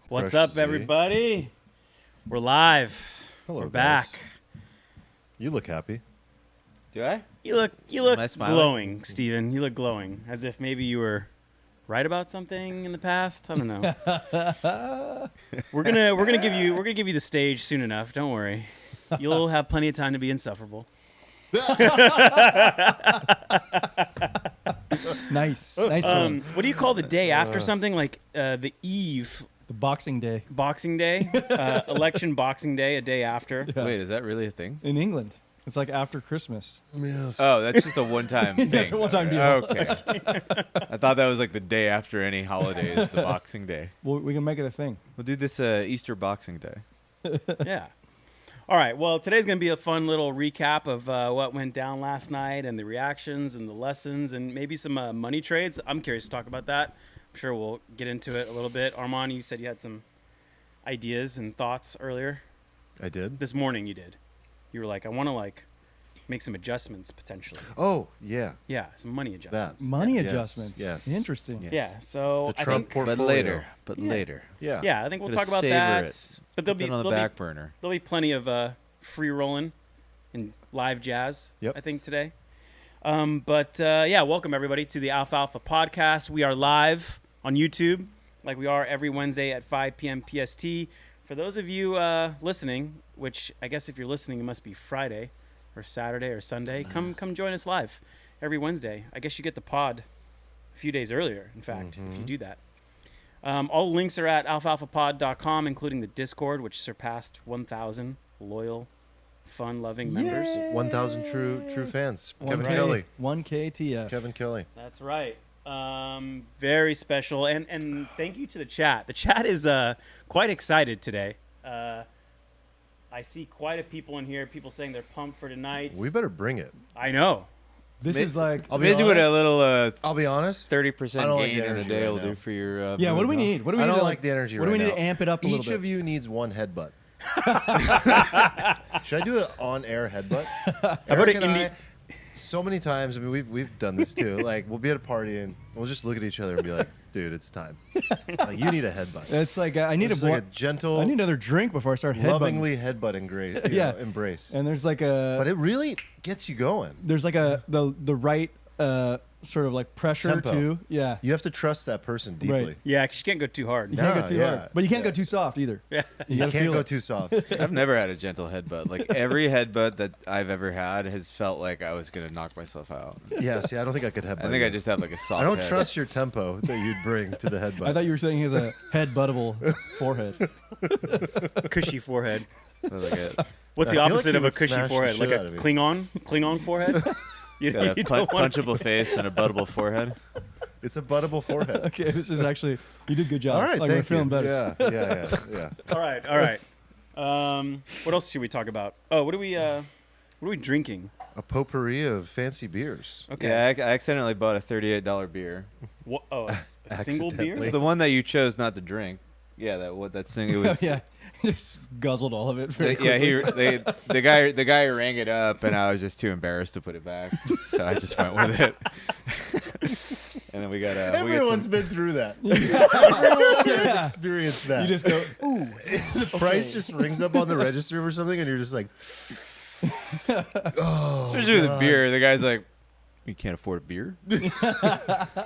What's Fresh up, to see. everybody? We're live. Hello, We're guys. back. You look happy. Do I? You look Am I smiling? glowing, Steven. You look glowing, as if maybe you were right about something in the past. I don't know. we're gonna give you the stage soon enough. Don't worry. You'll have plenty of time to be insufferable. Nice one. What do you call the day after something like the eve? The Boxing Day Boxing Day, election Boxing Day, a day after. Yeah. Wait, is that really a thing? in England. It's like after Christmas. Yes. Oh, that's just a one-time thing. That's a one-time deal. Okay. I thought that was like the day after any holiday is the Boxing Day. Well, we can make it a thing. We'll do this Easter Boxing Day. Yeah. All right. Well, today's going to be a fun little recap of what went down last night and the reactions and the lessons and maybe some money trades. I'm curious to talk about that. I'm sure we'll get into it a little bit. Armand, you said you had some ideas and thoughts earlier. I did. This morning you did. You were like, I want to make some adjustments potentially. Oh, yeah. Yeah, some money adjustments. Money Yes, adjustments. yes. Interesting. Yes. Yeah. So The I Trump think, portfolio. But later. Yeah. Later. Yeah. yeah, I think we'll Gotta talk about savor that. it. But there'll Put be that on the there'll back be, burner. There'll be plenty of free rolling and live jazz, Yep. I think, today. Yeah, welcome everybody to the Alfalfa podcast. We are live on YouTube, like we are every Wednesday at 5 p.m. PST. For those of you listening, which I guess if you're listening, it must be Friday or Saturday or Sunday, come join us live every Wednesday. I guess you get the pod a few days earlier, in fact, if you do that. All links are at alfalfapod.com, including the Discord, which surpassed 1,000 loyal, fun-loving members. Yay. 1,000 true fans. Kevin 1K, Kelly. 1K TF. Kevin Kelly. That's right. Very special. And thank you to the chat. The chat is quite excited today. I see quite a people in here, people saying they're pumped for tonight. We better bring it. I know. This is like, I'll be Amazing what a honest. little I'll be honest. 30% I don't like gain the in a energy day right will now. do for your yeah, what do we mood, huh? need? What do we I need don't to, like the energy What right do we need now. to amp it up a little Each bit? of you needs one headbutt. Should I do an on-air headbutt? about Eric an and indie- I, so many times, I mean, we've done this too. Like, we'll be at a party and we'll just look at each other and be like, dude, it's time. Like, you need a headbutt. It's like I need Just like a gentle, I need another drink before I start headbutting. lovingly headbutting Yeah. embrace. And there's like But a it really gets you going. there's like the right sort of like pressure Tempo. too. Yeah. You have to trust that person deeply. Right. Yeah, 'cause you can't go too hard. You can't Yeah, go too yeah, hard, but you can't yeah. go too soft either. Yeah. You gotta can't feel go it. too soft. I've never had a gentle headbutt. Like every headbutt that I've ever had has felt like I was gonna knock myself out. Yeah, see, I don't think I could headbutt. I think you. I just have like a soft. I don't head. trust your tempo that you'd bring to the headbutt. I thought you were saying he has a head-buttable forehead. Cushy forehead. That's like it. What's I the feel like opposite you of a would cushy smash the forehead? Like shit a out of me. Klingon forehead? You, Got a you don't want punchable face and a buttable forehead. It's a buttable forehead. Okay, this is actually you did a good job. All right, like thank we're feeling you. better. Yeah. All right. What else should we talk about? Oh, what are we drinking? A potpourri of fancy beers. Okay. Yeah, I accidentally bought a $38 beer. What, a single beer? It's the one that you chose not to drink. Yeah, that thing. It was. Yeah, just guzzled all of it. Very Yeah, quickly. the guy rang it up, and I was just too embarrassed to put it back, so I just went with it. And then we got Everyone's been through that. Everyone has experienced that. You just go, ooh. the price just rings up on the register or something, and you're just like, oh, especially with the beer. The guy's like, "You can't afford a beer."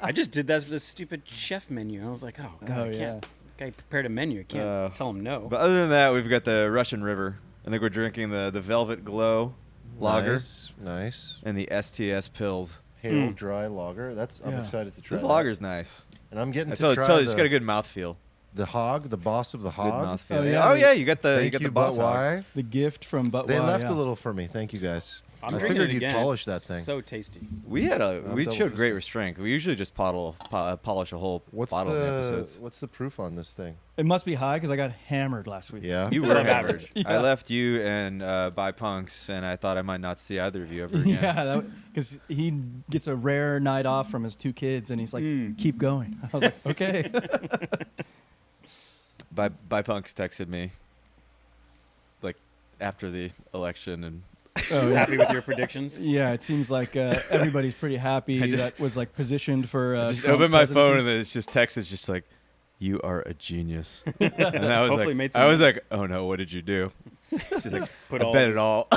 I just did that for the stupid chef menu. I was like, oh god, Oh, I can't. Guy prepared a menu. I can't tell him no. But other than that, we've got the Russian River. I think we're drinking the Velvet Glow lager Nice. and the STS Pils. Pale dry lager. I'm Yeah. excited to try. This that. lager's nice. And I'm getting I to told try you, it's got a good mouthfeel. the hog, the boss of the Good hog. mouthfeel. Oh, yeah. yeah. Oh yeah, you got the Thank you, boss but hog. why? The gift from But They Why, left yeah. a little for me. Thank you guys. I'm I drinking figured it you'd again. polish It's that thing. So tasty. We double showed great fisted. restraint. We usually just polish a whole What's bottle in the episodes. what's the proof on this thing? It must be high because I got hammered last week. Yeah. You It's were above hammered. average. I Yeah. left you and Buy Punks, and I thought I might not see either of you ever again. Yeah, because he gets a rare night off from his 2 kids, and he's like, "Keep going." I was like, "Okay." Buy Punks texted me like after the election, and Oh, Just yeah. happy with your predictions? Yeah, it seems like everybody's pretty happy I just- that was like positioned for. just Trump opened my presidency. phone and then it's just text is just like, "You are a genius." And I was Hopefully like, made some I was like, "Oh no, what did you do?" She's like, Put "I all bet these- it all."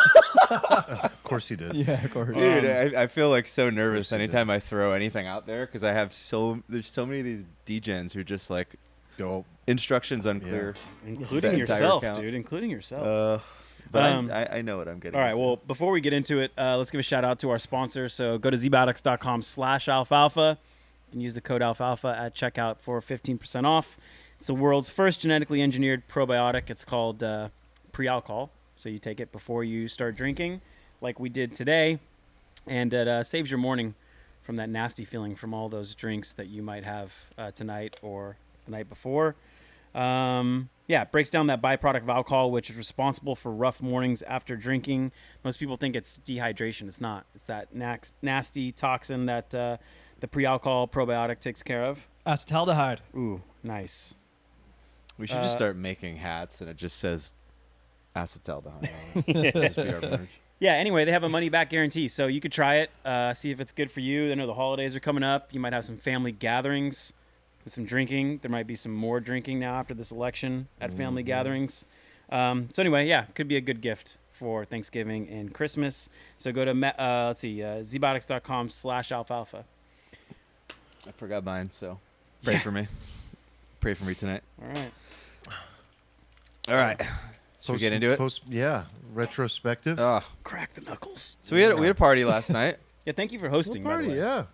Of course you did. Yeah, of course. Dude, I feel like so nervous you did. anytime I throw anything out there because I have there's so many of these degens who just like Go. instructions unclear. including That entire yourself, account. dude, including yourself. But Um, I know what I'm getting. All right. into. Well, before we get into it, let's give a shout out to our sponsor. So go to zbiotics.com/alfalfa. You can use the code alfalfa at checkout for 15% off. It's the world's first genetically engineered probiotic. It's called pre-alcohol. So you take it before you start drinking, like we did today, and it saves your morning from that nasty feeling from all those drinks that you might have tonight or the night before. It breaks down that byproduct of alcohol, which is responsible for rough mornings after drinking. Most people think it's dehydration. It's not. It's that nasty toxin that the pre-alcohol probiotic takes care of. Acetaldehyde. Ooh, nice. We should just start making hats and it just says acetaldehyde. on it. Just be our merch. Yeah, anyway, they have a money-back guarantee, so you could try it, see if it's good for you. I know the holidays are coming up. You might have some family gatherings with some drinking. There might be some more drinking now after this election at family gatherings. So anyway, yeah, could be a good gift for Thanksgiving and Christmas. So go to, zbiotics.com/alfalfa. I forgot mine, so pray for me. Pray for me tonight. All right. All right. Should we get into it? Retrospective. Crack the knuckles. So we had a party last night. Yeah, thank you for hosting, by the Party, way. yeah.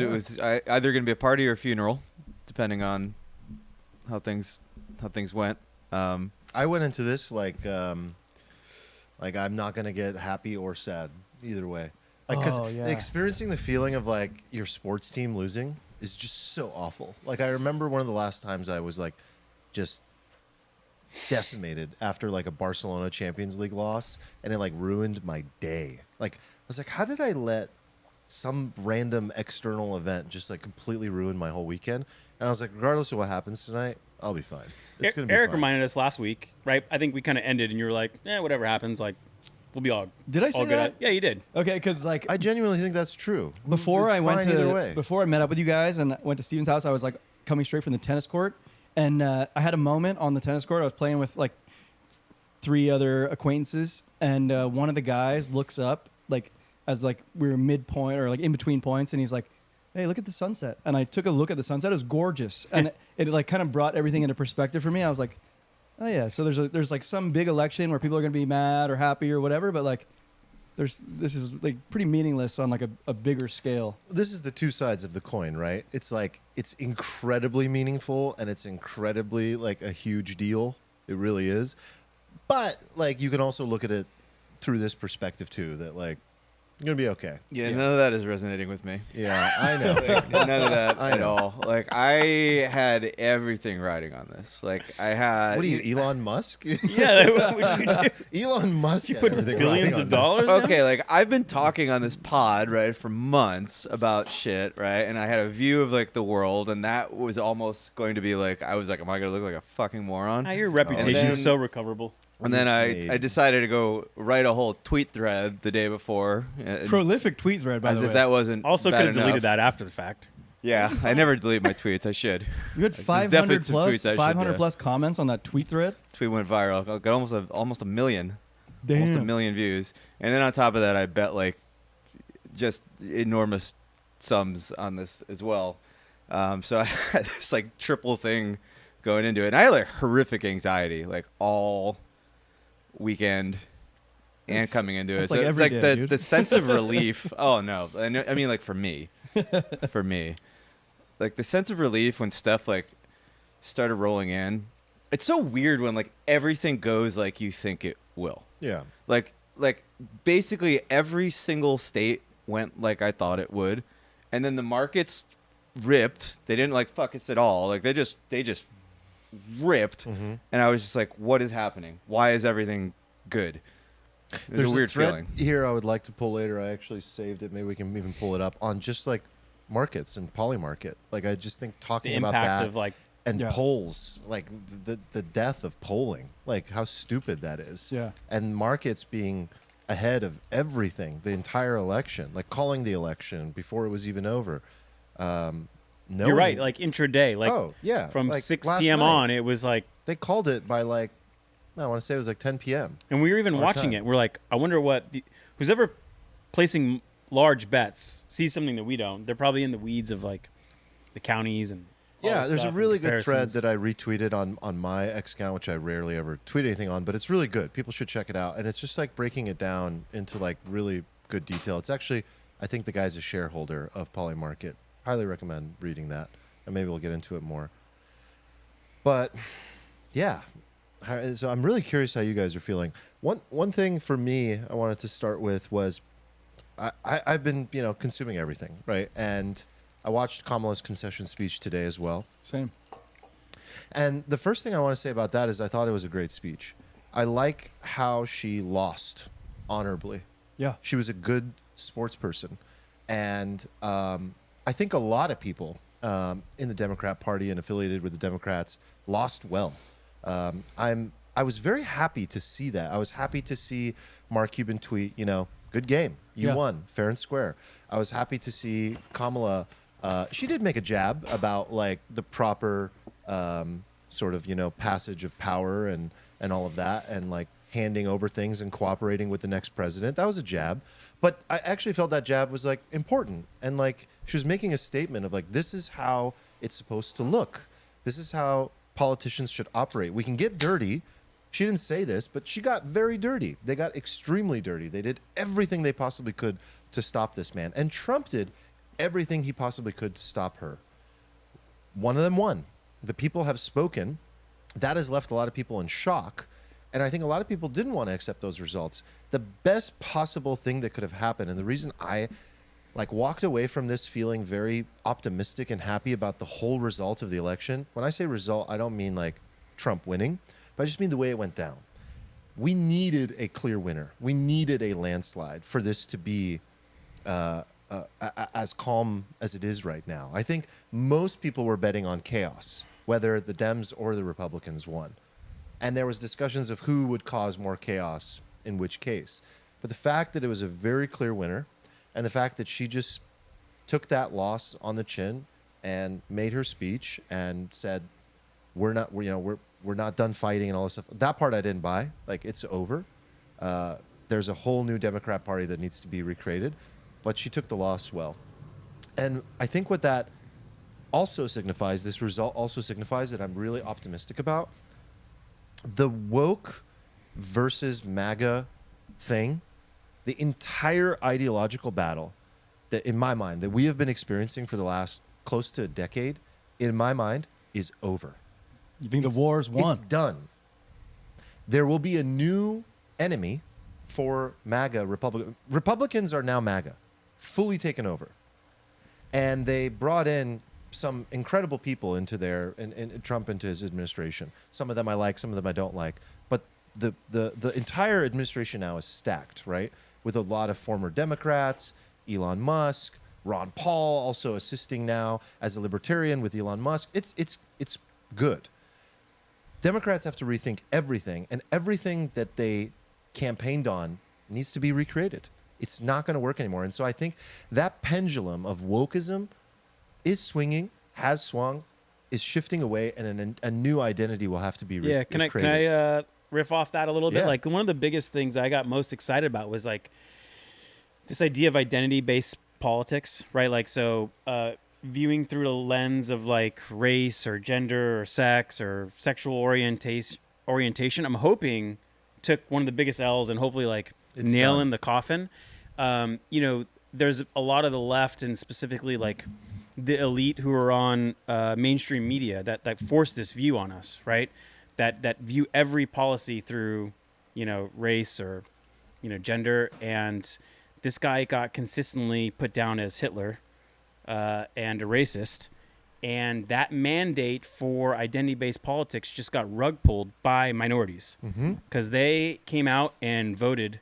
It was either going to be a party or a funeral, depending on how things went. I went into this like I'm not gonna get happy or sad either way. Like, because Oh, yeah. experiencing the feeling of like your sports team losing is just so awful. Like, I remember one of the last times I was like just decimated after like a Barcelona Champions League loss, and it like ruined my day. Like, I was like, how did I let some random external event just like completely ruin my whole weekend? And I was like, regardless of what happens tonight, I'll be fine. It's gonna be Eric fine. reminded us last week, right? I think we kind of ended, and you were like, whatever happens, like, we'll be all Did I say all good. that? Yeah, you did. Okay, because like I genuinely think that's true. before It's I went fine either way. to before I met up with you guys and went to Steven's house, I was like coming straight from the tennis court, and I had a moment on the tennis court. I was playing with like 3 other acquaintances, and one of the guys looks up like as like we were midpoint or like in between points, and he's like, "Hey, look at the sunset." And I took a look at the sunset. It was gorgeous, and it like kind of brought everything into perspective for me. I was like, "Oh yeah." So there's like some big election where people are gonna be mad or happy or whatever, but like this is like pretty meaningless on like a bigger scale. This is the two sides of the coin, right? It's like it's incredibly meaningful and it's incredibly like a huge deal. It really is. But like you can also look at it through this perspective too, that like you're gonna be okay. Yeah, none of that is resonating with me. Yeah, I know. None of that I at know. all. Like I had everything riding on this. Like I had. What are you, Elon Musk? Yeah, what you do? Elon Musk. You put billions of dollars? Okay, like I've been talking on this pod, right, for months about shit, right? And I had a view of like the world, and that was almost going to be like I was like, am I gonna look like a fucking moron? Now your reputation then- is so recoverable. And then I Indeed. decided to go write a whole tweet thread the day before, Prolific tweet thread, by as the if way. that wasn't Also, bad could have deleted enough. that after the fact. Yeah, I never delete my tweets. I should. You had There's 500 definitely some plus tweets I should, 500 plus comments on that tweet thread. Tweet went viral. I got almost a million. Almost a Damn. million views. And then on top of that, I bet like just enormous sums on this as well. So I had this like triple thing going into it. And I had like horrific anxiety like all weekend and It's- coming into it. it's So like it's every like day, the, dude. the sense of relief. Oh no. I mean like for me. Like the sense of relief when stuff like started rolling in. It's so weird when like everything goes like you think it will. Yeah. Like basically every single state went like I thought it would, and then the markets ripped. They didn't like fuck us at all. Like they just ripped, Mm-hmm. and I was just like, what is happening? Why is everything good? There's a weird thread feeling. here I would like to pull later. I actually saved it. Maybe we can even pull it up on just like markets and polymarket. Like I just think The talking about impact that of like, and Yeah. polls, like the death of polling, like how stupid that is. Yeah. And markets being ahead of everything, the entire election, like calling the election before it was even over. knowing. You're right. Like intraday, like Oh, yeah. from Like 6 last p.m. night. on, it was like, They called it by like, I want to say it was like 10 p.m. and we were even Our watching time. it. We're like, I wonder who's ever placing large bets sees something that we don't. They're probably in the weeds of like the counties and all Yeah, this there's a stuff and really good thread comparisons. that I retweeted on my X account, which I rarely ever tweet anything on, but it's really good. People should check it out. And it's just like breaking it down into like really good detail. It's actually, I think the guy's a shareholder of Polymarket. Highly recommend reading that. And maybe we'll get into it more. But yeah, so I'm really curious how you guys are feeling. One thing for me I wanted to start with was I've been, consuming everything, right? And I watched Kamala's concession speech today as well. Same. And the first thing I want to say about that is I thought it was a great speech. I like how she lost honorably. Yeah. She was a good sports person. And I think a lot of people in the Democrat Party and affiliated with the Democrats lost well. I was very happy to see that. I was happy to see Mark Cuban tweet, good game. You Yeah. won, fair and square. I was happy to see Kamala. She did make a jab about like the proper sort of, passage of power and all of that, and like handing over things and cooperating with the next president. That was a jab. But I actually felt that jab was like important. And like she was making a statement of like, this is how it's supposed to look. This is how politicians should operate. We can get dirty. She didn't say this, but she got very dirty. They got extremely dirty. They did everything they possibly could to stop this man. And Trump did everything he possibly could to stop her. One of them won. The people have spoken. That has left a lot of people in shock. And I think a lot of people didn't want to accept those results. The best possible thing that could have happened, and the reason I walked away from this feeling very optimistic and happy about the whole result of the election. When I say result, I don't mean like Trump winning, but I just mean the way it went down. We needed a clear winner. We needed a landslide for this to be as calm as it is right now. I think most people were betting on chaos, whether the Dems or the Republicans won. And there was discussions of who would cause more chaos in which case. But the fact that it was a very clear winner, and the fact that she just took that loss on the chin and made her speech and said, we're not done fighting and all this stuff. That part I didn't buy. Like, it's over. There's a whole new Democrat Party that needs to be recreated. But she took the loss well. And I think what that also signifies, this result also signifies that I'm really optimistic about. The woke versus MAGA thing, the entire ideological battle that, in my mind, that we have been experiencing for the last close to a decade, in my mind, is over. You think the war's won? It's done. There will be a new enemy for MAGA. Republicans are now MAGA, fully taken over. And they brought in some incredible people into Trump into his administration. Some of them I like, some of them I don't like. But the entire administration now is stacked, right? With a lot of former Democrats, Elon Musk, Ron Paul also assisting now as a libertarian with Elon Musk. It's good. Democrats have to rethink everything, and everything that they campaigned on needs to be recreated. It's not going to work anymore. And so I think that pendulum of wokeism is swinging, has swung, is shifting away, and a new identity will have to be Yeah, can created. I riff off that a little bit? Yeah. Like, one of the biggest things I got most excited about was like this idea of identity-based politics, right? Like, so viewing through the lens of like race or gender or sex or sexual orientation, I'm hoping took one of the biggest L's and hopefully like It's nail done. in the coffin. There's a lot of the left and specifically like the elite who are on mainstream media that force this view on us, right? That view every policy through, race or, gender. And this guy got consistently put down as Hitler and a racist. And that mandate for identity-based politics just got rug pulled by minorities because they came out and voted.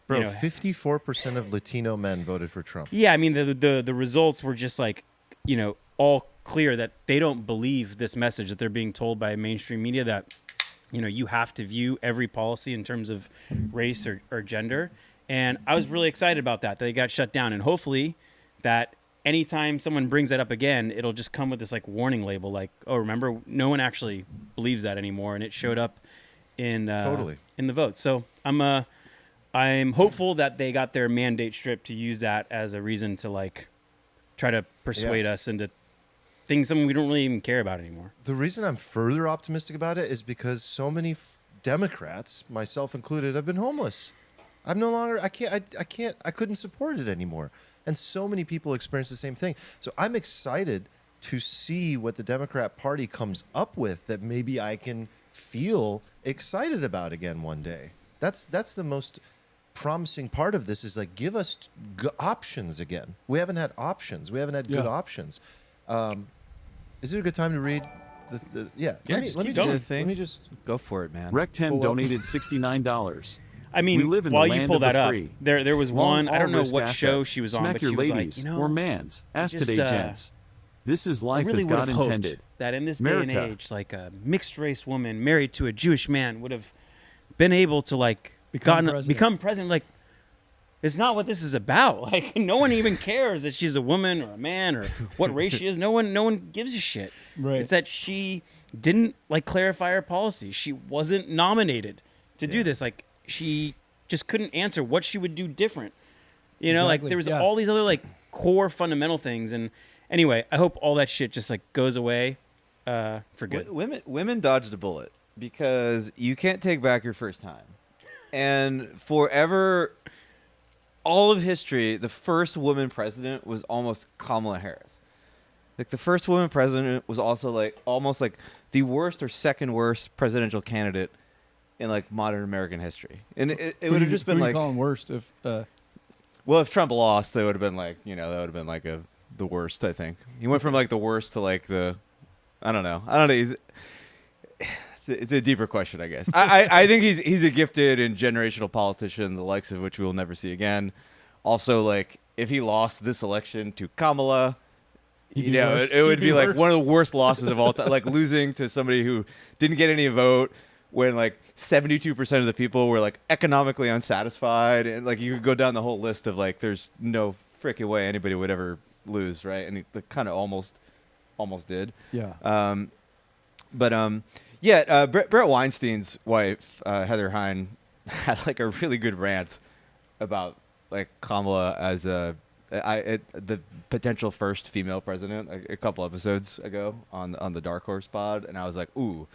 Bro, 54% of Latino men voted for Trump. Yeah, I mean the results were just like, all clear that they don't believe this message that they're being told by mainstream media that, you have to view every policy in terms of race or gender. And I was really excited about that they got shut down, and hopefully that anytime someone brings that up again, it'll just come with this like warning label, like, oh, remember, no one actually believes that anymore, and it showed up in Totally. in the vote. So I'm hopeful that they got their mandate stripped to use that as a reason to like try to persuade us into things something we don't really even care about anymore. The reason I'm further optimistic about it is because so many Democrats, myself included, have been homeless. I'm no longer, I couldn't support it anymore. And so many people experience the same thing. So I'm excited to see what the Democrat Party comes up with that maybe I can feel excited about again one day. That's the most promising part of this, is like, give us options again. We haven't had options. We haven't had good options. Is it a good time to read? Let me just Go for it, man. Rec10 donated $69. I mean, We live in while the you land pull of the that up, free. there was Long one, I don't know all-risk what show assets. she was on, Smack but your she was ladies like, or mans. Ask just, today, gents. This is life I really as would God have hoped intended. that in this day and America. age, like a mixed race woman married to a Jewish man would have been able to like Become become president. president. Like, it's not what this is about. Like, no one even cares that she's a woman or a man or what race she is. No one gives a shit. Right. It's that she didn't like clarify her policy. She wasn't nominated to do this. Like, she just couldn't answer what she would do different. You know, like Exactly, there was yeah. all these other like core fundamental things. And anyway, I hope all that shit just like goes away for good. Women dodged a bullet because you can't take back your first time. And forever, all of history, the first woman president was almost Kamala Harris. Like, the first woman president was also like almost like the worst or second worst presidential candidate in like modern American history. And it would have just been like, calling worst if well, if Trump lost, they would have been like, that would have been like the worst, I think. He went from like the worst to like I don't know. It's a deeper question, I guess. I think he's a gifted and generational politician, the likes of which we will never see again. Also, like, if he lost this election to Kamala, it would be like one of the worst losses of all time. Like, losing to somebody who didn't get any vote when like 72% of the people were like economically unsatisfied, and like you could go down the whole list of like, there's no freaking way anybody would ever lose, right? And he kind of almost did. yeah. Brett Weinstein's wife, Heather Hine, had like a really good rant about like Kamala as the potential first female president a couple episodes ago on the Dark Horse pod, and I was like, ooh,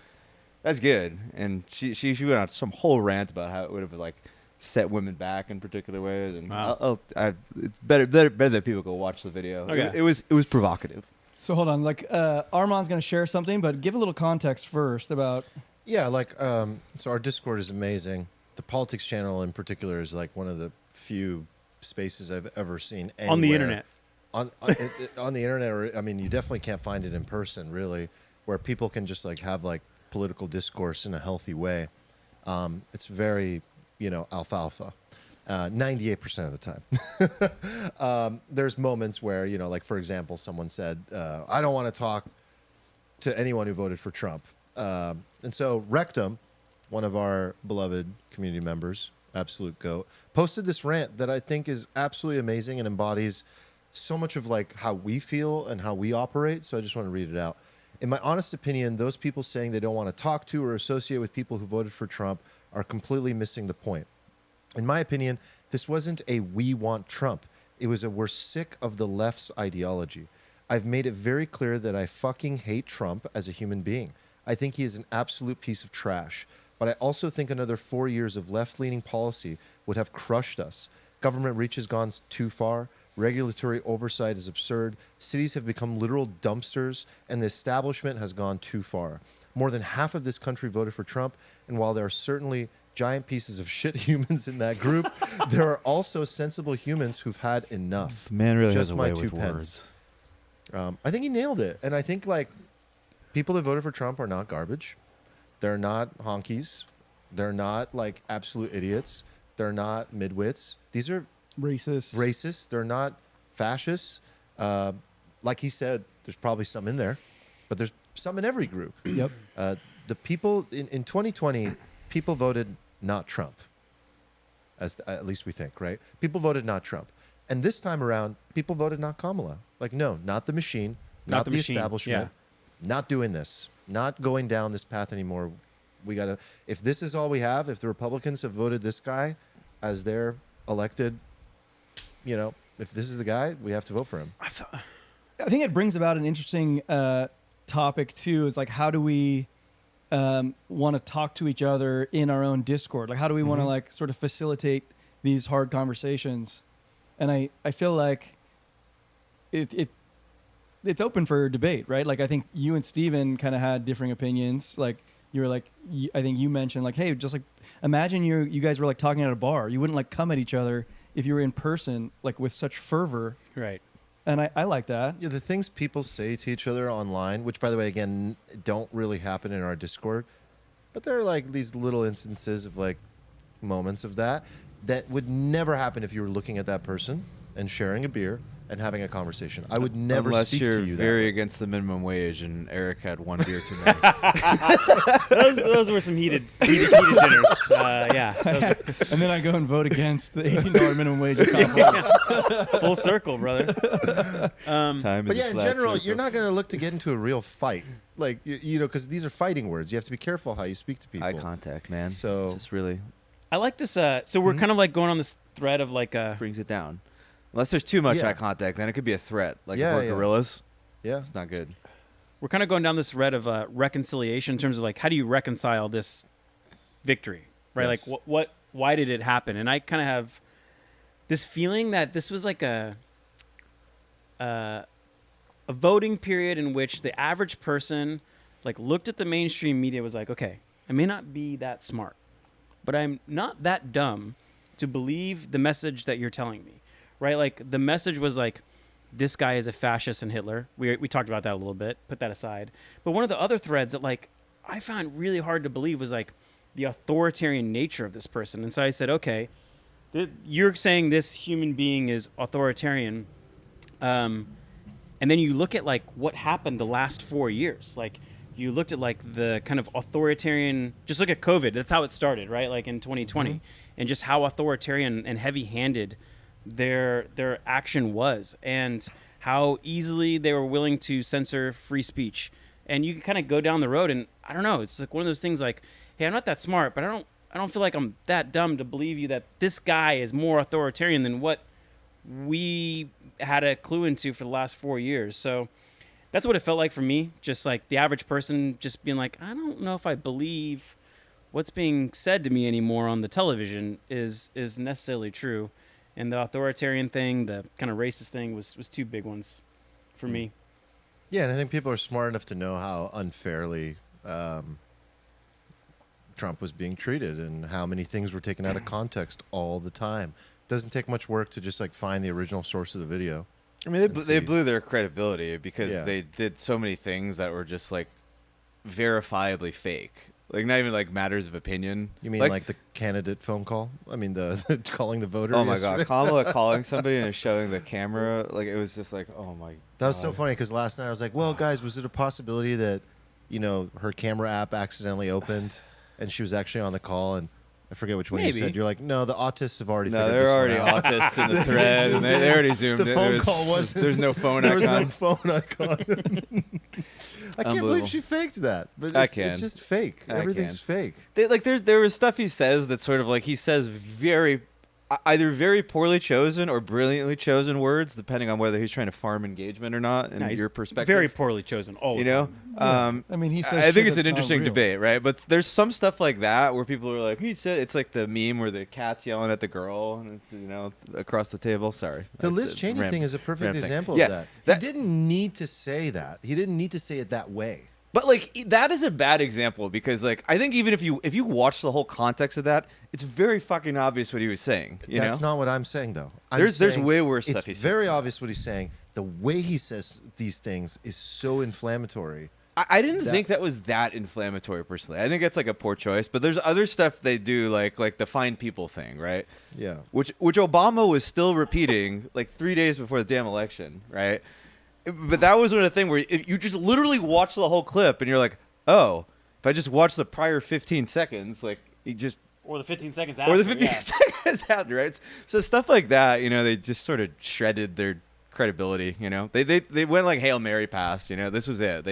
that's good. And she went on some whole rant about how it would have like set women back in particular ways, and Wow. it's better that people go watch the video. Okay. It was provocative. So hold on, like Armand's going to share something, but give a little context first about. Yeah, like, so our Discord is amazing. The politics channel in particular is like one of the few spaces I've ever seen anywhere. On the internet. On the internet, or I mean, you definitely can't find it in person, really, where people can just like have like political discourse in a healthy way. It's very, alfalfa. 98% of the time. There's moments where, like, for example, someone said, I don't want to talk to anyone who voted for Trump. And so Rectum, one of our beloved community members, absolute goat, posted this rant that I think is absolutely amazing and embodies so much of like how we feel and how we operate. So I just want to read it out. In my honest opinion, those people saying they don't want to talk to or associate with people who voted for Trump are completely missing the point. In my opinion, this wasn't a "we want Trump." It was a "we're sick of the left's ideology." I've made it very clear that I fucking hate Trump as a human being. I think he is an absolute piece of trash. But I also think another 4 years of left-leaning policy would have crushed us. Government reach has gone too far. Regulatory oversight is absurd. Cities have become literal dumpsters, and the establishment has gone too far. More than half of this country voted for Trump, and while there are certainly giant pieces of shit humans in that group, there are also sensible humans who've had enough. Man really Just has a my way 2 with pence. I think he nailed it. And I think, like, people that voted for Trump are not garbage. They're not honkies. They're not, like, absolute idiots. They're not midwits. These are Racist. They're not fascists. Like he said, there's probably some in there, but there's some in every group. Yep. The people in 2020, people voted not Trump, at least we think, right? People voted not Trump. And this time around, people voted not Kamala. Like, no, not the machine, not the the machine, establishment, not doing this, not going down this path anymore. We got to, if this is all we have, if the Republicans have voted this guy as their elected, if this is the guy, we have to vote for him. I think it brings about an interesting topic too. Is like, how do we want to talk to each other in our own Discord? Like, how do we want to like sort of facilitate these hard conversations? And I feel like it's open for debate, right? Like, I think you and Steven kind of had differing opinions. Like, you were like, I think you mentioned like, hey, just like imagine you guys were like talking at a bar. You wouldn't like come at each other if you were in person, like with such fervor. Right. And I like that. Yeah, the things people say to each other online, which by the way, again, don't really happen in our Discord, but there are like these little instances of like moments of that would never happen if you were looking at that person and sharing a beer and having a conversation. I would never Unless speak you're to you that very way. against the minimum wage and Eric had one beer too many. Those were some heated dinners. Yeah. And then I go and vote against the $18 minimum wage. Full circle, brother. Time But is a yeah, in flat general, circle. you're not going to look to get into a real fight. Like, because these are fighting words. You have to be careful how you speak to people. Eye contact, man. So- just really I like this. So we're kind of like going on this thread of like brings it down. Unless there's too much Yeah. eye contact, then it could be a threat. Like Yeah, if we're yeah. gorillas, Yeah. it's not good. we're kind of going down this thread of reconciliation in terms of like how do you reconcile this victory, right? Yes. Like why did it happen? And I kind of have this feeling that this was like a voting period in which the average person like looked at the mainstream media, was like, okay, I may not be that smart, but I'm not that dumb to believe the message that you're telling me, right? Like the message was like, this guy is a fascist and Hitler. We talked about that a little bit, put that aside. But one of the other threads that like I found really hard to believe was like the authoritarian nature of this person. And so I said, okay, you're saying this human being is authoritarian. And then you look at like what happened the last 4 years. Like you looked at like the kind of authoritarian, just look at COVID. That's how it started, right? Like in 2020 and just how authoritarian and heavy handed their action was and how easily they were willing to censor free speech. And you can kind of go down the road and I don't know, it's like one of those things like, hey, I'm not that smart, but I don't feel like I'm that dumb to believe you that this guy is more authoritarian than what we had a clue into for the last 4 years. So that's what it felt like for me. Just like the average person just being like, I don't know if I believe what's being said to me anymore on the television is necessarily true. And the authoritarian thing, the kind of racist thing was two big ones for me. Yeah, and I think people are smart enough to know how unfairly Trump was being treated and how many things were taken out of context all the time. It doesn't take much work to just like find the original source of the video. I mean, they blew their credibility because Yeah. they did so many things that were just like verifiably fake. Like not even like matters of opinion. You mean like the candidate phone call? I mean the calling the voter. Oh my yesterday? god, Kamala calling somebody and showing the camera, like it was just like, oh my. That was so funny because last night I was like, well, guys, was it a possibility that, her camera app accidentally opened and she was actually on the call? And I forget which one you Maybe. said. You're like, no, the autists have already No, figured they're this already one out. autists in the thread, and they already zoomed. The it. phone It was call just- wasn't. There's no phone There was icon. no phone icon. I can't believe she faked that. But I it's can. just fake. I Everything's can. fake. There was stuff he says that sort of like he says either very poorly chosen or brilliantly chosen words, depending on whether he's trying to farm engagement or not, in He's your perspective. very poorly chosen. All you the know. time. I mean, he says. I shit think it's that's an not interesting real. debate, right? But there's some stuff like that where people are like, he said it's like the meme where the cat's yelling at the girl, and it's across the table. Sorry, The Liz Cheney thing is a perfect random thing. example Yeah, of that. that- He didn't need to say that. He didn't need to say it that way. But like that is a bad example because like I think even if you watch the whole context of that, it's very fucking obvious what he was saying. You That's know? not what I'm saying, though. There's saying way worse it's stuff he's very saying. obvious what he's saying. The way he says these things is so inflammatory. I didn't think that was that inflammatory personally. I think that's like a poor choice. But there's other stuff they do like the fine people thing, right? Yeah. Which Obama was still repeating like 3 days before the damn election, right? But that was one of the thing where you just literally watch the whole clip and you're like, oh, if I just watch the prior 15 seconds, like he just Or the 15 seconds after. or the 15 yeah. seconds after, right? So stuff like that, they just sort of shredded their credibility. They went like Hail Mary pass. This was it.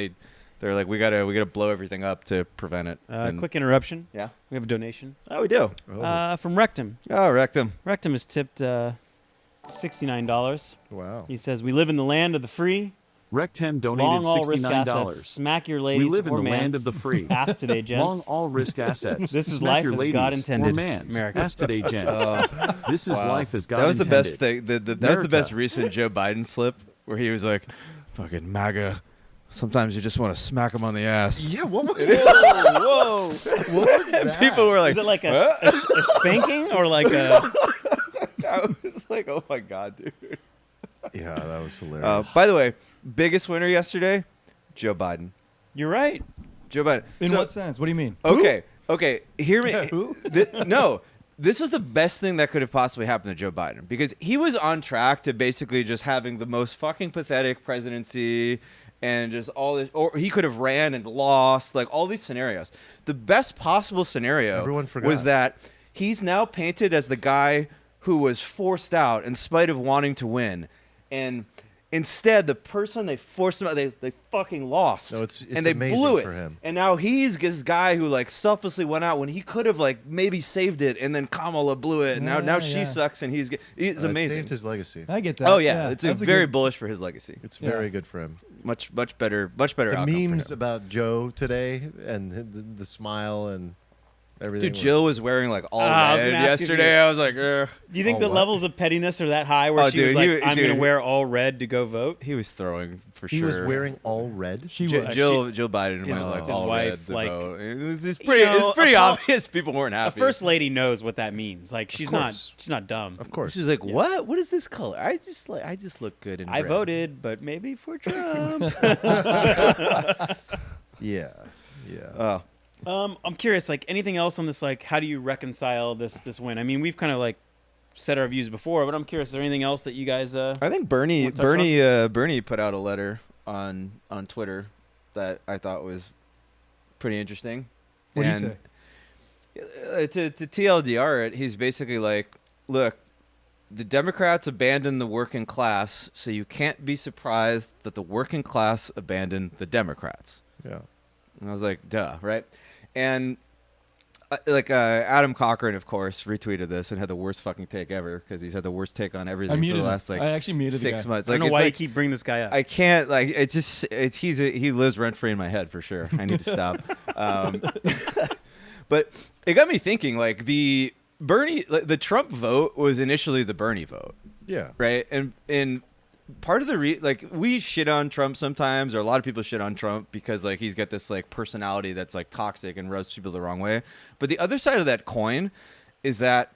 They're like, we gotta blow everything up to prevent it. And- Quick interruption. yeah. We have a donation Oh, we do. from Rectum. Oh, Rectum. Rectum is tipped $69. Wow. He says, "We live in the land of the free. Rectem Long donated all risk assets. $69. Smack your We ladies live in or the land mans. of the free. Ask today, Long gents. all risk assets. This is Smack life your as ladies God intended. Or mans. America. Ask today, gents. This is Wow. life as God That was the intended. best thing. That was the best America. recent Joe Biden slip where he was like, "Fucking MAGA. Sometimes you just want to smack him on the ass." Yeah, what was that? Whoa! What was that? People were like, Is it like a spanking or like a? I was like, "Oh my god, dude." Yeah, that was hilarious. By the way, biggest winner yesterday, Joe Biden. You're right. Joe Biden. In So- what sense? What do you mean? Okay. Hear me. Yeah, who? No, this was the best thing that could have possibly happened to Joe Biden because he was on track to basically just having the most fucking pathetic presidency and just all this, or he could have ran and lost, like all these scenarios. The best possible scenario Everyone forgot. was that he's now painted as the guy who was forced out in spite of wanting to win. And instead, the person they forced him out, they fucking lost. No, it's and they amazing blew it. for him. And now he's this guy who like selflessly went out when he could have like maybe saved it, and then Kamala blew it. And now Yeah, she yeah. sucks, and he's It amazing. saved his legacy. I get that. Oh yeah, it's that's very good- bullish for his legacy. It's very good for him. Much better The outcome for memes him. about Joe today and the smile and everything. Dude, Jill was wearing like all I was red gonna ask if yesterday. you- I was like, Ugh. Do you think Oh, the what? levels of pettiness are that high where Oh, she was dude, like, he- "I'm dude. gonna wear all red to go vote"? He was throwing for He sure. was wearing all red. She Jill, was. Jill Biden his- went like his all wife, red to like, vote. It's you pretty, know, it's pretty a pol- obvious people weren't A happy. first lady knows what that means. Like she's not course. dumb. Of course. She's like, what? What is this color? I just look good in I red. voted, but maybe for Trump. Yeah. Yeah. Oh, I'm curious, like anything else on this, like how do you reconcile this win? I mean, we've kind of like said our views before, but I'm curious, is there anything else that you guys I think Bernie Wanna touch Bernie put out a letter on Twitter that I thought was pretty interesting. What do you And, say? To TLDR it, he's basically like, look, the Democrats abandoned the working class, so you can't be surprised that the working class abandoned the Democrats. Yeah. And I was like, duh, right? And Adam Cochran, of course, retweeted this and had the worst fucking take ever because he's had the worst take on I everything for muted the him. last like I actually muted the 6 guy. months. I don't know it's why you like, keep bringing this guy up. I can't like he lives rent free in my head for sure. I need to stop. But it got me thinking like the Trump vote was initially the Bernie vote, Yeah. right? And part of the we shit on Trump sometimes, or a lot of people shit on Trump because like he's got this like personality that's like toxic and rubs people the wrong way. But the other side of that coin is that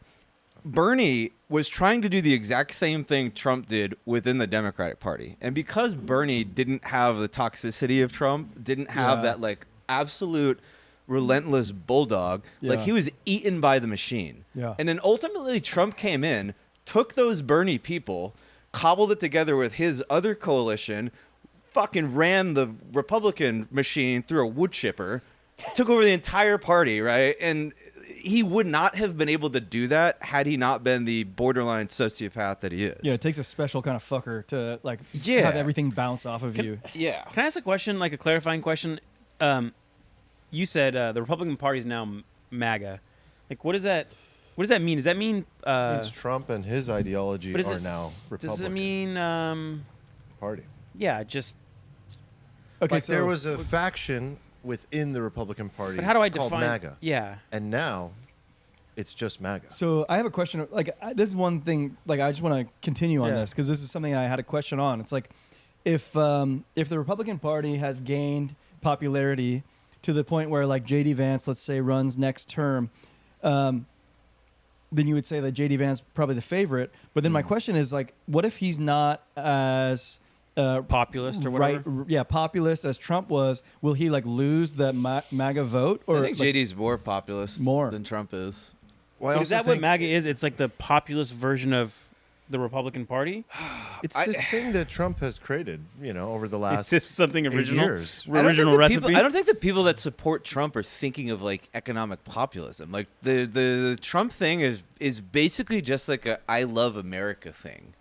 Bernie was trying to do the exact same thing Trump did within the Democratic Party. And because Bernie didn't have the toxicity of Trump, didn't have Yeah. that like absolute relentless bulldog, like Yeah. he was eaten by the machine. Yeah. And then ultimately Trump came in, took those Bernie people, cobbled it together with his other coalition, fucking ran the Republican machine through a wood chipper, took over the entire party, right? And he would not have been able to do that had he not been the borderline sociopath that he is. Yeah, it takes a special kind of fucker to like Yeah. have everything bounce off of you. Yeah. Can I ask a question, like a clarifying question? You said the Republican Party is now MAGA. Like, what does that mean? Does that mean? Means Trump and his ideology but is are it- now Republican Does it mean? Party. Yeah, just. Okay, Like so there was a faction within the Republican Party But how do I called define? MAGA. Yeah. And now it's just MAGA. So I have a question. Like this is one thing. Like I just want to continue on Yeah. this because this is something I had a question on. It's like if the Republican Party has gained popularity to the point where like JD Vance, let's say, runs next term, then you would say that JD Vance probably the favorite. But then my question is like, what if he's not as Populist or whatever. right? Populist as Trump was. Will he like lose the MAGA vote? Or I think like, JD's more populist More. than Trump is. Well, I But is also that what think- MAGA is? It's like the populist version of the Republican Party? It's this thing that Trump has created, over the last It's just something 8 original. years. Original recipe. I don't think the people that support Trump are thinking of like economic populism. Like the Trump thing is basically just like a I love America thing.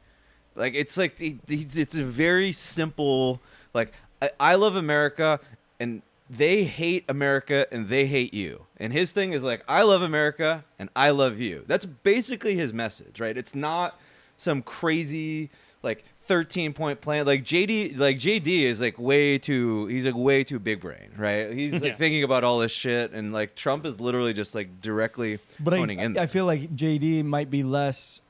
Like it's like it's a very simple like I love America and they hate America and they hate you. And his thing is like I love America and I love you. That's basically his message, right? It's not some crazy like 13-point plan. Like JD is like way too big brain, right? He's like thinking about all this shit, and like Trump is literally just like directly honing in there. I feel like JD might be less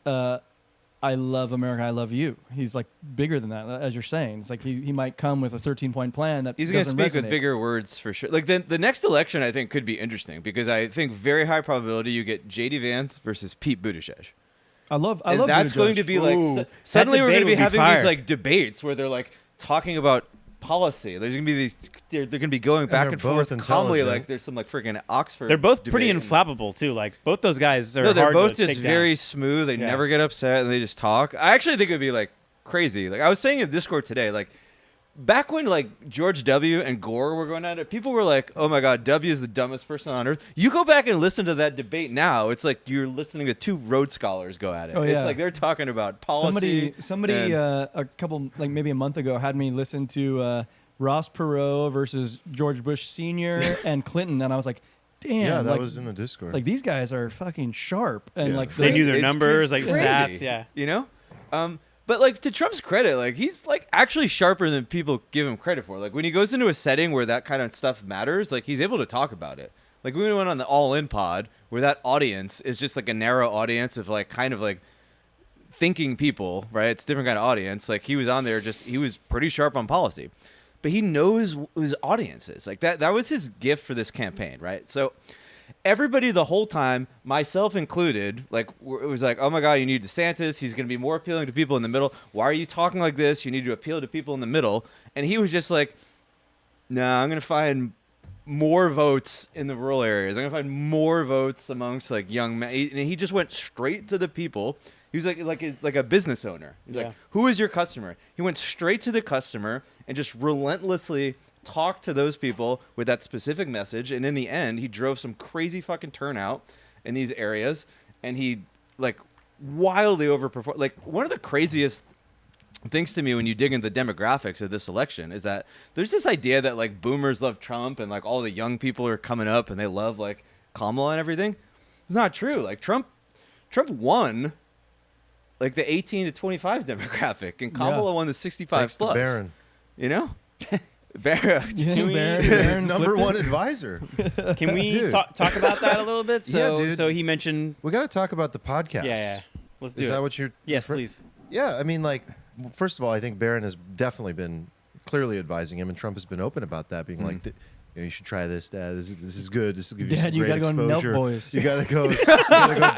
I love America, I love you. He's like bigger than that, as you're saying. It's like he might come with a 13-point plan that he's going to doesn't speak resonate. with bigger words for sure. Like the next election, I think could be interesting because I think very high probability you get JD Vance versus Pete Buttigieg. I love that's Buttigieg. going to be Ooh, like that suddenly we're debate going to be would be having fire. these like debates where they're like talking about policy. There's going to be these. They're going to be going back they're and forth both calmly. intelligent. Like there's some like freaking Oxford. They're both pretty debate. inflammable too. Like both those guys are. No, they're hard both to just take very down. smooth. They Yeah. never get upset and they just talk. I actually think it would be like crazy. Like I was saying in Discord today, like back when like George W. and Gore were going at it, people were like, "Oh my God, W is the dumbest person on earth." You go back and listen to that debate now, it's like you're listening to two Rhodes Scholars go at it. Oh, It's yeah. like they're talking about policy. Somebody and- a couple like maybe a month ago had me listen to Ross Perot versus George Bush Sr. and Clinton, and I was like, damn, Yeah, that like, was in the Discord. like these guys are fucking sharp, and Yeah. like They knew their It's numbers, like crazy, stats. Yeah. you know. But like to Trump's credit, like he's like actually sharper than people give him credit for. Like when he goes into a setting where that kind of stuff matters, like he's able to talk about it. Like we went on the All In pod where that audience is just like a narrow audience of like kind of like thinking people, right? It's a different kind of audience. Like he was on there, he was pretty sharp on policy, but he knows who his audience is. Like that was his gift for this campaign, right? So everybody the whole time, myself included, like it was like, oh my God, you need DeSantis. He's going to be more appealing to people in the middle. Why are you talking like this? You need to appeal to people in the middle. And he was just like, no, I'm going to find more votes in the rural areas. I'm going to find more votes amongst like young men. And he just went straight to the people. He was it's like a business owner. He's Yeah. like, who is your customer? He went straight to the customer and just relentlessly talk to those people with that specific message, and in the end he drove some crazy fucking turnout in these areas, and he like wildly overperformed. Like one of the craziest things to me when you dig into the demographics of this election is that there's this idea that like boomers love Trump and like all the young people are coming up and they love like Kamala and everything. It's not true. Like Trump won like the 18 to 25 demographic, and Kamala won the 65 Thanks plus. to Barron. You know? Barron. You think Can we- Barron- His Barron number flipped one it? advisor. Can we Dude. talk about that a little bit? So, Yeah, dude. so he mentioned. We got to talk about the podcast. Yeah. Let's do Is it. that what you're? Yes, please. Yeah, I mean, like, first of all, I think Barron has definitely been clearly advising him, and Trump has been open about that, being like, you should try this, Dad. This is good. This will give you Dad, some you great gotta go Nelk exposure. Boys. You gotta go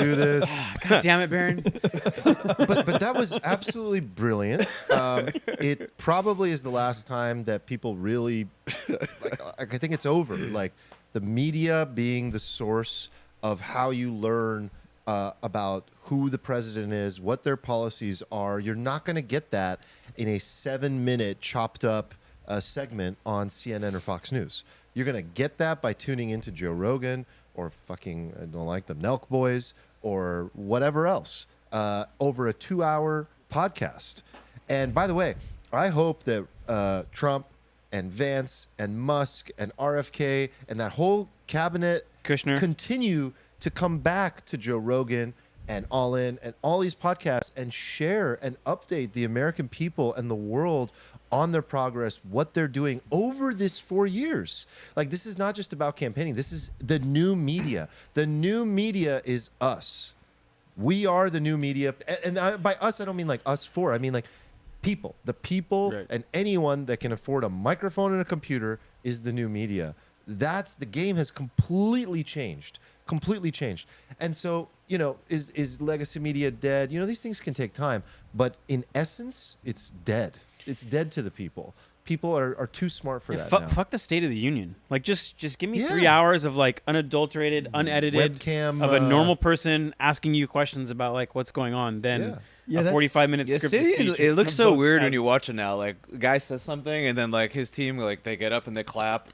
do this. God damn it, Baron. But that was absolutely brilliant. It probably is the last time that people really, like, I think it's over. Like the media being the source of how you learn about who the president is, what their policies are. You're not going to get that in a 7-minute chopped up segment on CNN or Fox News. You're going to get that by tuning into Joe Rogan or fucking, I don't like them, Nelk Boys or whatever else over a 2-hour podcast. And by the way, I hope that Trump and Vance and Musk and RFK and that whole cabinet Kushner. continue to come back to Joe Rogan and All In and all these podcasts and share and update the American people and the world on their progress, what they're doing over this 4 years. Like, this is not just about campaigning. This is the new media. The new media is us. We are the new media. And by us, I don't mean like us four. I mean like people. The people Right. and anyone that can afford a microphone and a computer is the new media. That's the game has completely changed. Completely changed. And so, is legacy media dead? These things can take time. But in essence, it's dead. It's dead to the people. People are too smart for that now. Fuck the State of the Union. Like, just give me Yeah. 3 hours of like unadulterated, unedited Webcam, of a normal person asking you questions about like what's going on. Then Yeah, a that's- 45-minute Yeah, scripted see, speech. it looks so Both weird when you houses. watch it now. Like, a guy says something, and then like his team, like they get up and they clap.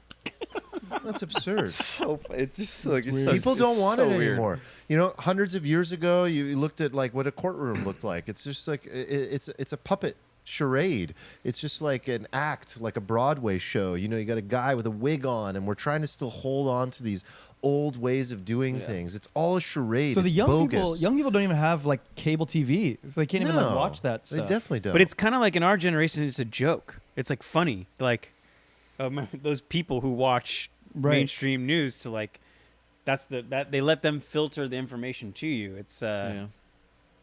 That's absurd. It's just like it's weird. so, People don't it's want so it weird. anymore. You know, hundreds of years ago, you looked at like what a courtroom looked like. It's just like it's a puppet charade. It's just like an act, like a Broadway show. You know, you got a guy with a wig on, and we're trying to still hold on to these old ways of doing things. It's all a charade. So the It's young bogus. people don't even have like cable TV. It's like can't even like No, watch that They stuff. definitely don't. But it's kind of like in our generation, it's a joke. It's like funny, like those people who watch Right. mainstream news to like. That they let them filter the information to you. It's Yeah.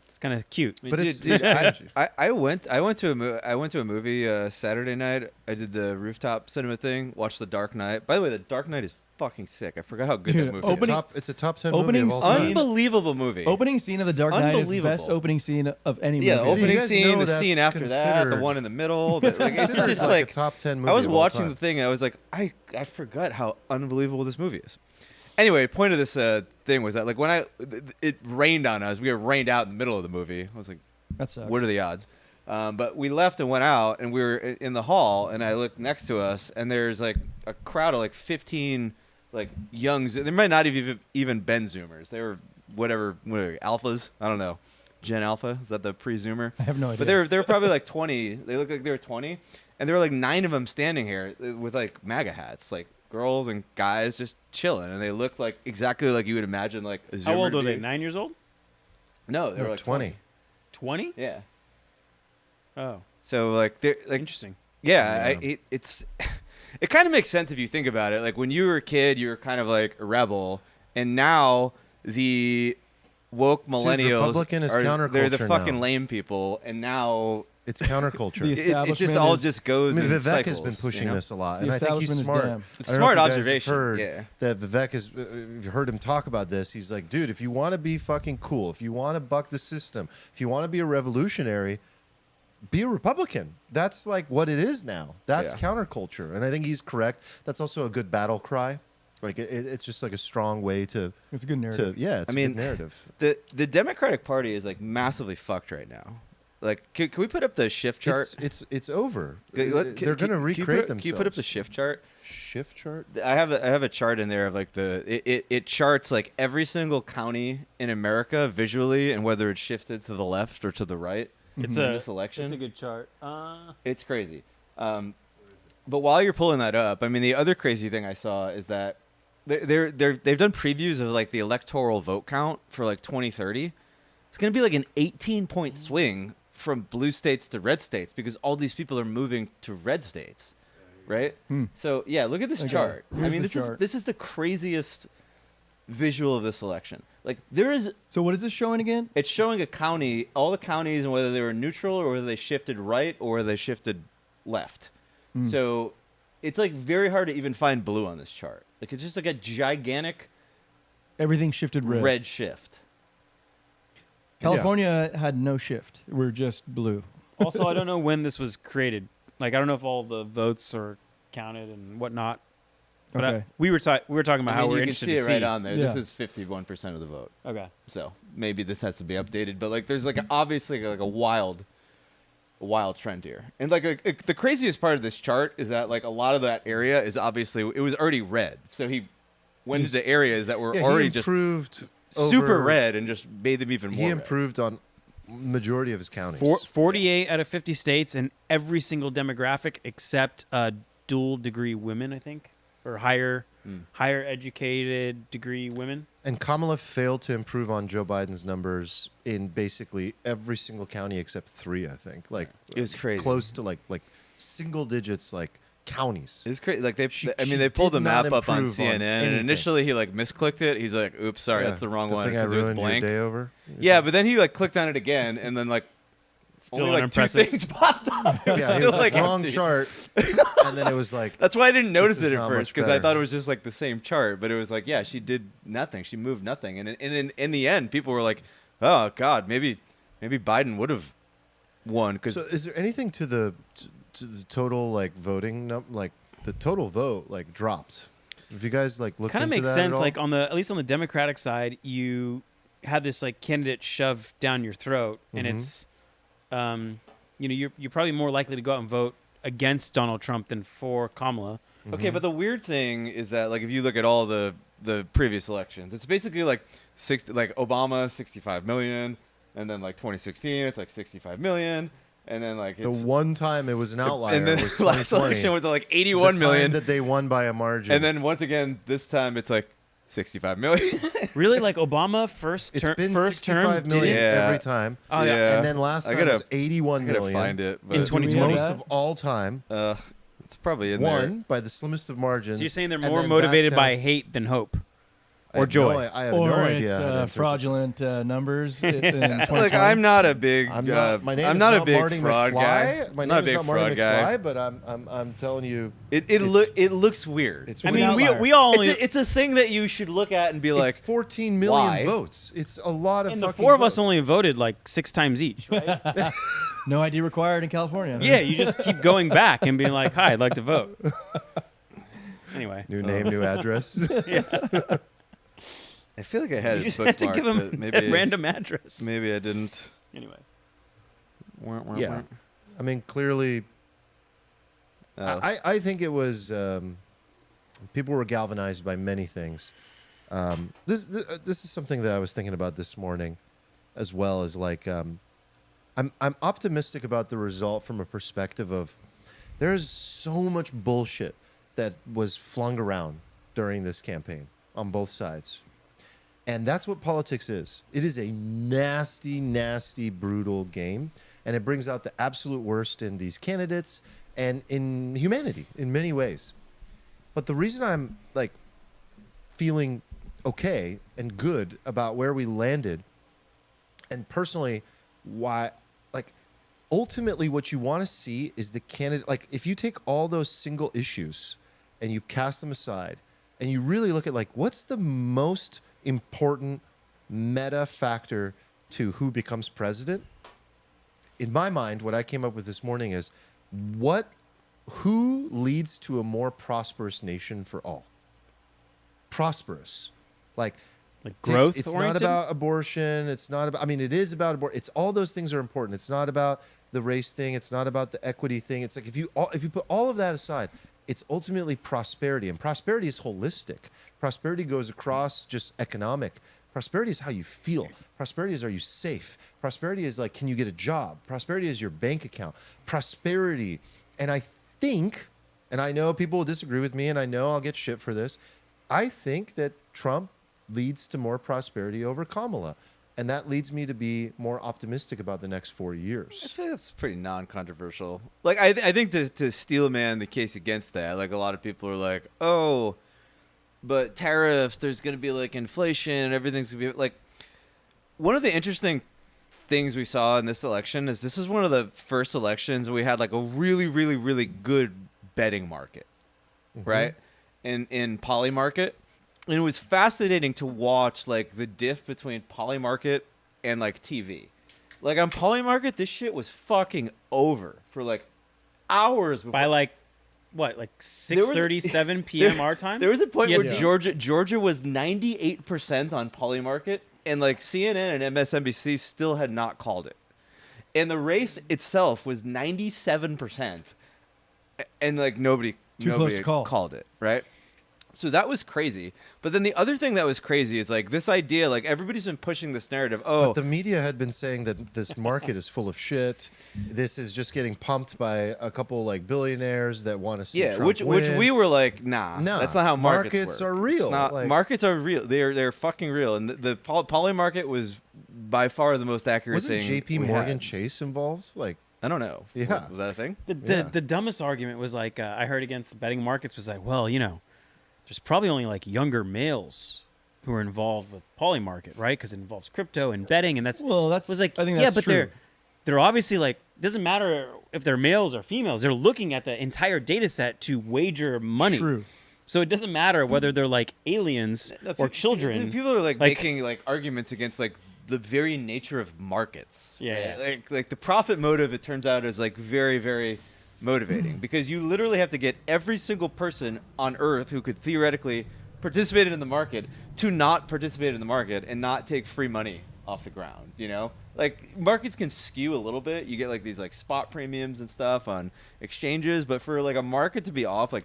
it's kind of cute. But it's Dude, strategy. I went to a movie Saturday night. I did the rooftop cinema thing. Watched The Dark Knight. By the way, The Dark Knight is fucking sick. I forgot how good Dude, that movie opening- is. It's a top 10 opening movie of all time. scene- Unbelievable movie. Opening scene of The Dark Knight is the best Unbelievable. opening scene of any Yeah, the movie. opening You guys scene, know the that's scene after that, the considered- one in the middle. Like, it's Considered just like like a top 10 movie. I was of all watching time. the thing. And I was like, I forgot how unbelievable this movie is. Anyway, point of this thing was that like when it rained on us, we were rained out in the middle of the movie. I was like, That sucks. what are the odds? But we left and went out, and we were in the hall, and I looked next to us, and there's like a crowd of like 15 like young. There might not have even been Zoomers. They were whatever alphas. I don't know. Gen Alpha, is that the pre-Zoomer? I have no idea. But they were probably like 20. They looked like they were 20, and there were like 9 of them standing here with like MAGA hats, like girls and guys just chilling, and they looked like exactly like you would imagine like a Zoomer. How old to were they? be. 9 years old? No, they No, were like 20. 20? Yeah. Oh, So like they're like interesting. yeah, Yeah. it kind of makes sense if you think about it. Like when you were a kid, you were kind of like a rebel, and now the woke millennials Republican is they're the counterculture fucking now. lame people, and now It's counterculture. The it just establishment all is- just I goes. mean, in Vivek has cycles, been pushing you know? this a lot, The and I think he's establishment is smart. damn. It's I don't know smart if you guys have observation, heard yeah. that Vivek is. You've heard him talk about this. He's like, dude, if you want to be fucking cool, if you want to buck the system, if you want to be a revolutionary, be a Republican. That's like what it is now. That's Yeah. counterculture, and I think he's correct. That's also a good battle cry. Like it's just like a strong way to It's a good narrative. yeah. It's I a mean, good narrative. The Democratic Party is like massively fucked right now. Like, can we put up the shift chart? It's over. They're They're going to recreate themselves. Can you put up the shift chart? shift chart? I have a chart in there of like it charts like every single county in America visually and whether it's shifted to the left or to the right. It's in a this election. It's a good chart. It's crazy. But while you're pulling that up, I mean, the other crazy thing I saw is that they've done previews of like the electoral vote count for like 2030. It's going to be like an 18-point swing from blue states to red states because all these people are moving to red states, right? So yeah, look at this Okay, chart. I here's mean, the this chart. is the craziest visual of this election. Like there is. So what is this showing again? It's showing a county, all the counties, and whether they were neutral or whether they shifted right or whether they shifted left. So it's like very hard to even find blue on this chart. Like it's just like a gigantic Everything shifted red. red shift. California had no shift. We're just blue. Also, I don't know when this was created. Like, I don't know if all the votes are counted and whatnot. But Okay. we were talking about how I mean, we're you can interested see to it see. right on there. Yeah. This is 51% of the vote. Okay. So maybe this has to be updated. But like, there's like obviously like a wild trend here. And like the craziest part of this chart is that like a lot of that area is obviously it was already red. So he went into areas that were Yeah, already he just improved super over- red and just made them even more. He red. improved on majority of his counties. 48 out of 50 states and every single demographic except dual degree women, I think, or higher educated degree women. And Kamala failed to improve on Joe Biden's numbers in basically every single county except 3, I think. Like It was crazy. Close to like single digits, like counties. It's crazy. Like they She they pulled did the map not up on improve on CNN, and anything. initially he like misclicked it. He's like, "Oops, sorry, Yeah, that's the wrong the one thing I because it was ruined your blank." day over. Yeah, but then he like clicked on it again, and then like Still only like 2 unimpressive. things popped up. It was Yeah, he still was like wrong empty. chart, and then it was like That's why I didn't notice is it at not first much because I better. thought it was just like the same chart, but it was like, yeah, she did nothing. She moved nothing, and in the end, people were like, "Oh God, maybe Biden would have won." Because So, is there anything to the total like voting like the total vote like dropped? If you guys like looked Kind of into makes that at sense. all? Like at least on the Democratic side, you had this like candidate shoved down your throat, and Mhm. it's you're probably more likely to go out and vote against Donald Trump than for Kamala. Okay, but the weird thing is that like if you look at all the previous elections, it's basically like Obama 65 million, and then like 2016 it's like 65 million, and then like The it's one time it was an outlier and then was the last 2020. election was like The 81 time million, that they won by a margin. and then once again this time it's like 65 million. Really, like Obama first it's term, been first 65 term million did Yeah. every time. Oh, yeah. Yeah. And then last I time gotta- was 81 I gotta million. find it but In The 2020. most that? of all time. it's probably in there. Won by the slimmest of margins. So you're saying they're and more then motivated back by down- hate than hope I or have joy. No, I have or no it's idea. how to interpret fraudulent numbers. In Look, 2020. I'm not a big. I'm not. My name I'm is not not a big Marty fraud McFly. guy. My not a name is big not Marty fraud guy. McFly, but I'm telling you, It looks weird. it's I an mean, outlier. we all only It's a thing that you should look at and be like, it's 14 million why? votes. It's a lot of and the fucking four of us votes. only voted like 6 times each, right? No ID required in California. Yeah, you just keep going back and being like, "Hi, I'd like to vote." Anyway, New name, new address. I feel like I had you it just had to bookmarked, give but him maybe a random address. maybe I didn't. Anyway, Yeah. I mean, clearly, Oh. I think it was people were galvanized by many things. This is something that I was thinking about this morning, as well as like I'm optimistic about the result from a perspective of there's so much bullshit that was flung around during this campaign on both sides. And that's what politics is. It is a nasty, nasty, brutal game. And it brings out the absolute worst in these candidates and in humanity in many ways. But the reason I'm like feeling okay and good about where we landed, and personally, why, like, ultimately what you want to see is the candidate. Like, if you take all those single issues and you cast them aside and you really look at like what's the most important meta factor to who becomes president, in my mind, what I came up with this morning is who leads to a more prosperous nation for all? Prosperous. Like growth It's oriented? not about abortion. It's not about, I mean, it is about abortion. It's all those things are important. It's not about the race thing. It's not about the equity thing. It's like if you put all of that aside, it's ultimately prosperity. And prosperity is holistic. Prosperity goes across just economic. Prosperity is how you feel. Prosperity is, are you safe? Prosperity is like, can you get a job? Prosperity is your bank account. Prosperity. And I think, and I know people will disagree with me, and I know I'll get shit for this, I think that Trump leads to more prosperity over Kamala. And that leads me to be more optimistic about the next 4 I years. feel that's pretty non-controversial. Like I think to steel man the case against that, like a lot of people are like, oh, but tariffs, there's going to be like inflation, and everything's going to be like. One of the interesting things we saw in this election is this is one of the first elections where we had like a really, really, really good betting market, right? In poly market. And it was fascinating to watch like the diff between poly market and like TV. Like on poly market, this shit was fucking over for like hours before. by like what, like 6:37 p.m. our time? There was a point where PST? Georgia was 98% on poly market, and like CNN and MSNBC still had not called it. And the race itself was 97%, and like nobody close to had call. called it, right? So that was crazy. But then the other thing that was crazy is like this idea, like everybody's been pushing this narrative. Oh, But the media had been saying that this market is full of shit. This is just getting pumped by a couple like billionaires that want to see yeah, Trump which win. we were like, nah, that's not how markets are work. real. It's not, Like- markets are real. They're fucking real. And the poly market was by far the most accurate Wasn't thing. J.P. we Morgan had. Chase involved? Like, I don't know. Yeah. Was that a thing? The dumbest argument was like I heard against the betting markets was like, well, there's probably only like younger males who are involved with poly market, right? Because it involves crypto and betting, and that's was like I think yeah, that's but true. they're obviously like doesn't matter if they're males or females. They're looking at the entire data set to wager money. True. So it doesn't matter whether they're like aliens or children. People are like Like- making like arguments against like the very nature of markets. Yeah, right? Like the profit motive, it turns out, is like very, very motivating because you literally have to get every single person on earth who could theoretically participate in the market to not participate in the market and not take free money off the ground. You know, like markets can skew a little bit. You get like these like spot premiums and stuff on exchanges, but for like a market to be off like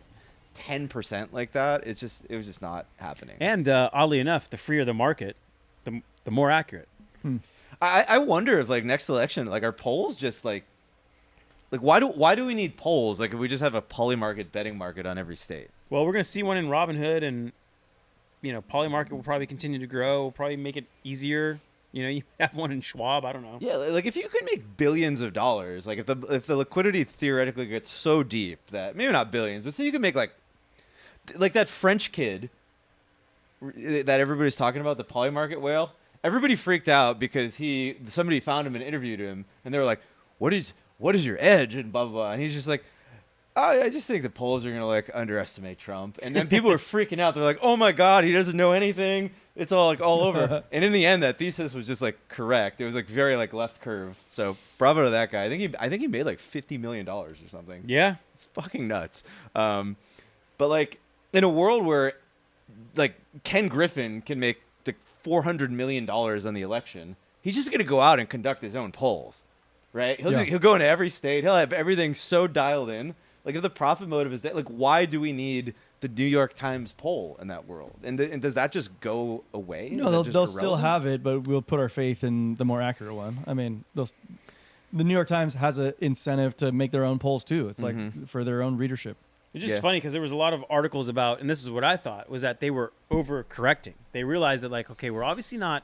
10% like that, it was just not happening. And oddly enough, the freer the market, the more accurate. I wonder if like next election, like our polls just like why do we need polls? Like if we just have a polymarket betting market on every state. Well, we're going to see one in Robinhood, and Polymarket will probably continue to grow. Will probably make it easier. You have one in Schwab. I don't know. Yeah, like if you could make billions of dollars, like if the liquidity theoretically gets so deep that maybe not billions, but say you could make like that French kid that everybody's talking about, the Polymarket whale. Everybody freaked out because somebody found him and interviewed him, and they were like, "What is your edge?" and blah blah blah. And he's just like, I just think the polls are gonna like underestimate Trump, and then people are freaking out. They're like, "Oh my God, he doesn't know anything. It's all over." And in the end, that thesis was just like correct. It was like very like left curve. So bravo to that guy. I think he made like $50 million or something. Yeah, it's fucking nuts. But like in a world where like Ken Griffin can make like $400 million on the election, he's just gonna go out and conduct his own polls, right? He'll go into every state. He'll have everything so dialed in. Like if the profit motive is that, like why do we need the New York Times poll in that world? And does that just go away? No, they'll still have it, but we'll put our faith in the more accurate one. I mean, the New York Times has an incentive to make their own polls too. It's like for their own readership. It's just funny because there was a lot of articles about, and this is what I thought, was that they were overcorrecting. They realized that like, okay, we're obviously not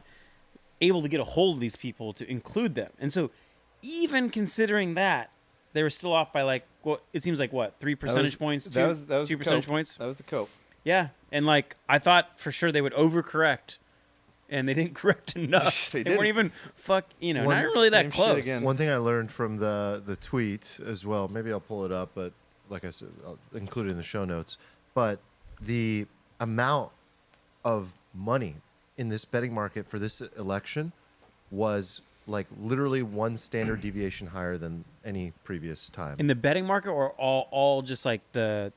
able to get a hold of these people to include them. And so even considering that, they were still off by like, well, it seems like what, 3 percentage points? That was 2 percentage points? That was the cope. Yeah. And like, I thought for sure they would overcorrect, and they didn't correct enough. They weren't even not really that close. One thing I learned from the tweet as well, maybe I'll pull it up, but like I said, I'll include it in the show notes. But the amount of money in this betting market for this election was like literally one standard deviation higher than any previous time. In the betting market, or all just like the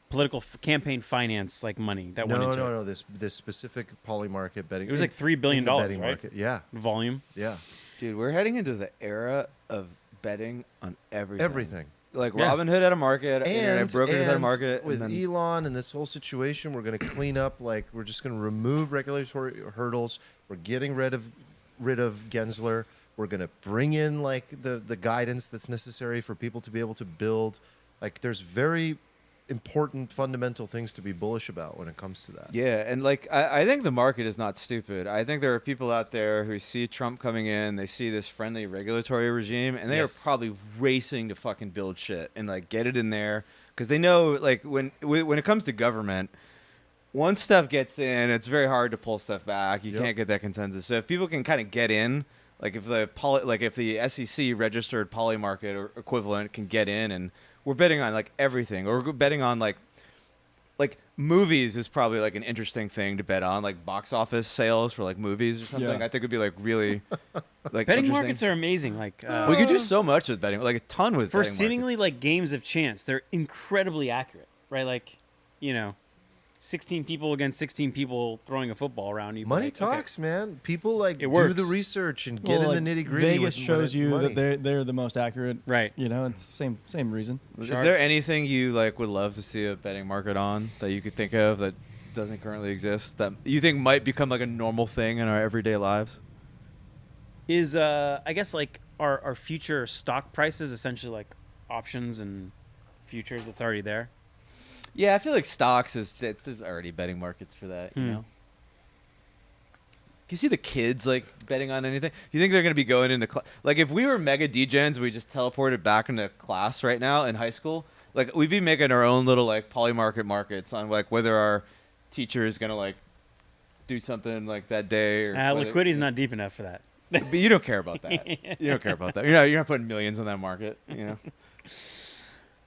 political campaign finance like money that went into it? No. This specific Polymarket betting. It was like $3 billion, betting right? market. Yeah. Volume. Yeah. Dude, we're heading into the era of betting on everything. Everything. Like Robinhood had a market, internet brokers had a market. With Elon and this whole situation, we're going to clean up. Like we're just going to remove regulatory hurdles. We're getting rid of Gensler. We're going to bring in like the guidance that's necessary for people to be able to build. Like there's very important fundamental things to be bullish about when it comes to that. Yeah, and like I think the market is not stupid. I think there are people out there who see Trump coming in, they see this friendly regulatory regime, and they are probably racing to fucking build shit and like get it in there because they know like when it comes to government, once stuff gets in, it's very hard to pull stuff back. You can't get that consensus. So if people can kind of get in, like if the SEC registered Polymarket or equivalent can get in, and we're betting on like everything, or we're betting on like movies is probably like an interesting thing to bet on, like box office sales for like movies or something. I think it'd be like really like betting markets are amazing. Like we could do so much with betting, like a ton with for betting seemingly markets. like games of chance. They're incredibly accurate, right? Like 16 people against 16 people throwing a football around. Money talks, man. People like It do works. the research and get in the nitty gritty. Vegas shows you that they're the most accurate, right? It's the same reason. Is there anything you like would love to see a betting market on that you could think of that doesn't currently exist that you think might become like a normal thing in our everyday lives? Is I guess like our future stock prices essentially like options and futures that's already there? Yeah, I feel like stocks there's already betting markets for that, you know? Can you see the kids like betting on anything? You think they're going to be going into like if we were mega degens, we just teleported back into class right now in high school, like we'd be making our own little like Polymarket markets on like whether our teacher is going to like do something like that day or liquidity's not deep enough for that. But you don't care about that. You don't care about that. You're not putting millions in that market, you know?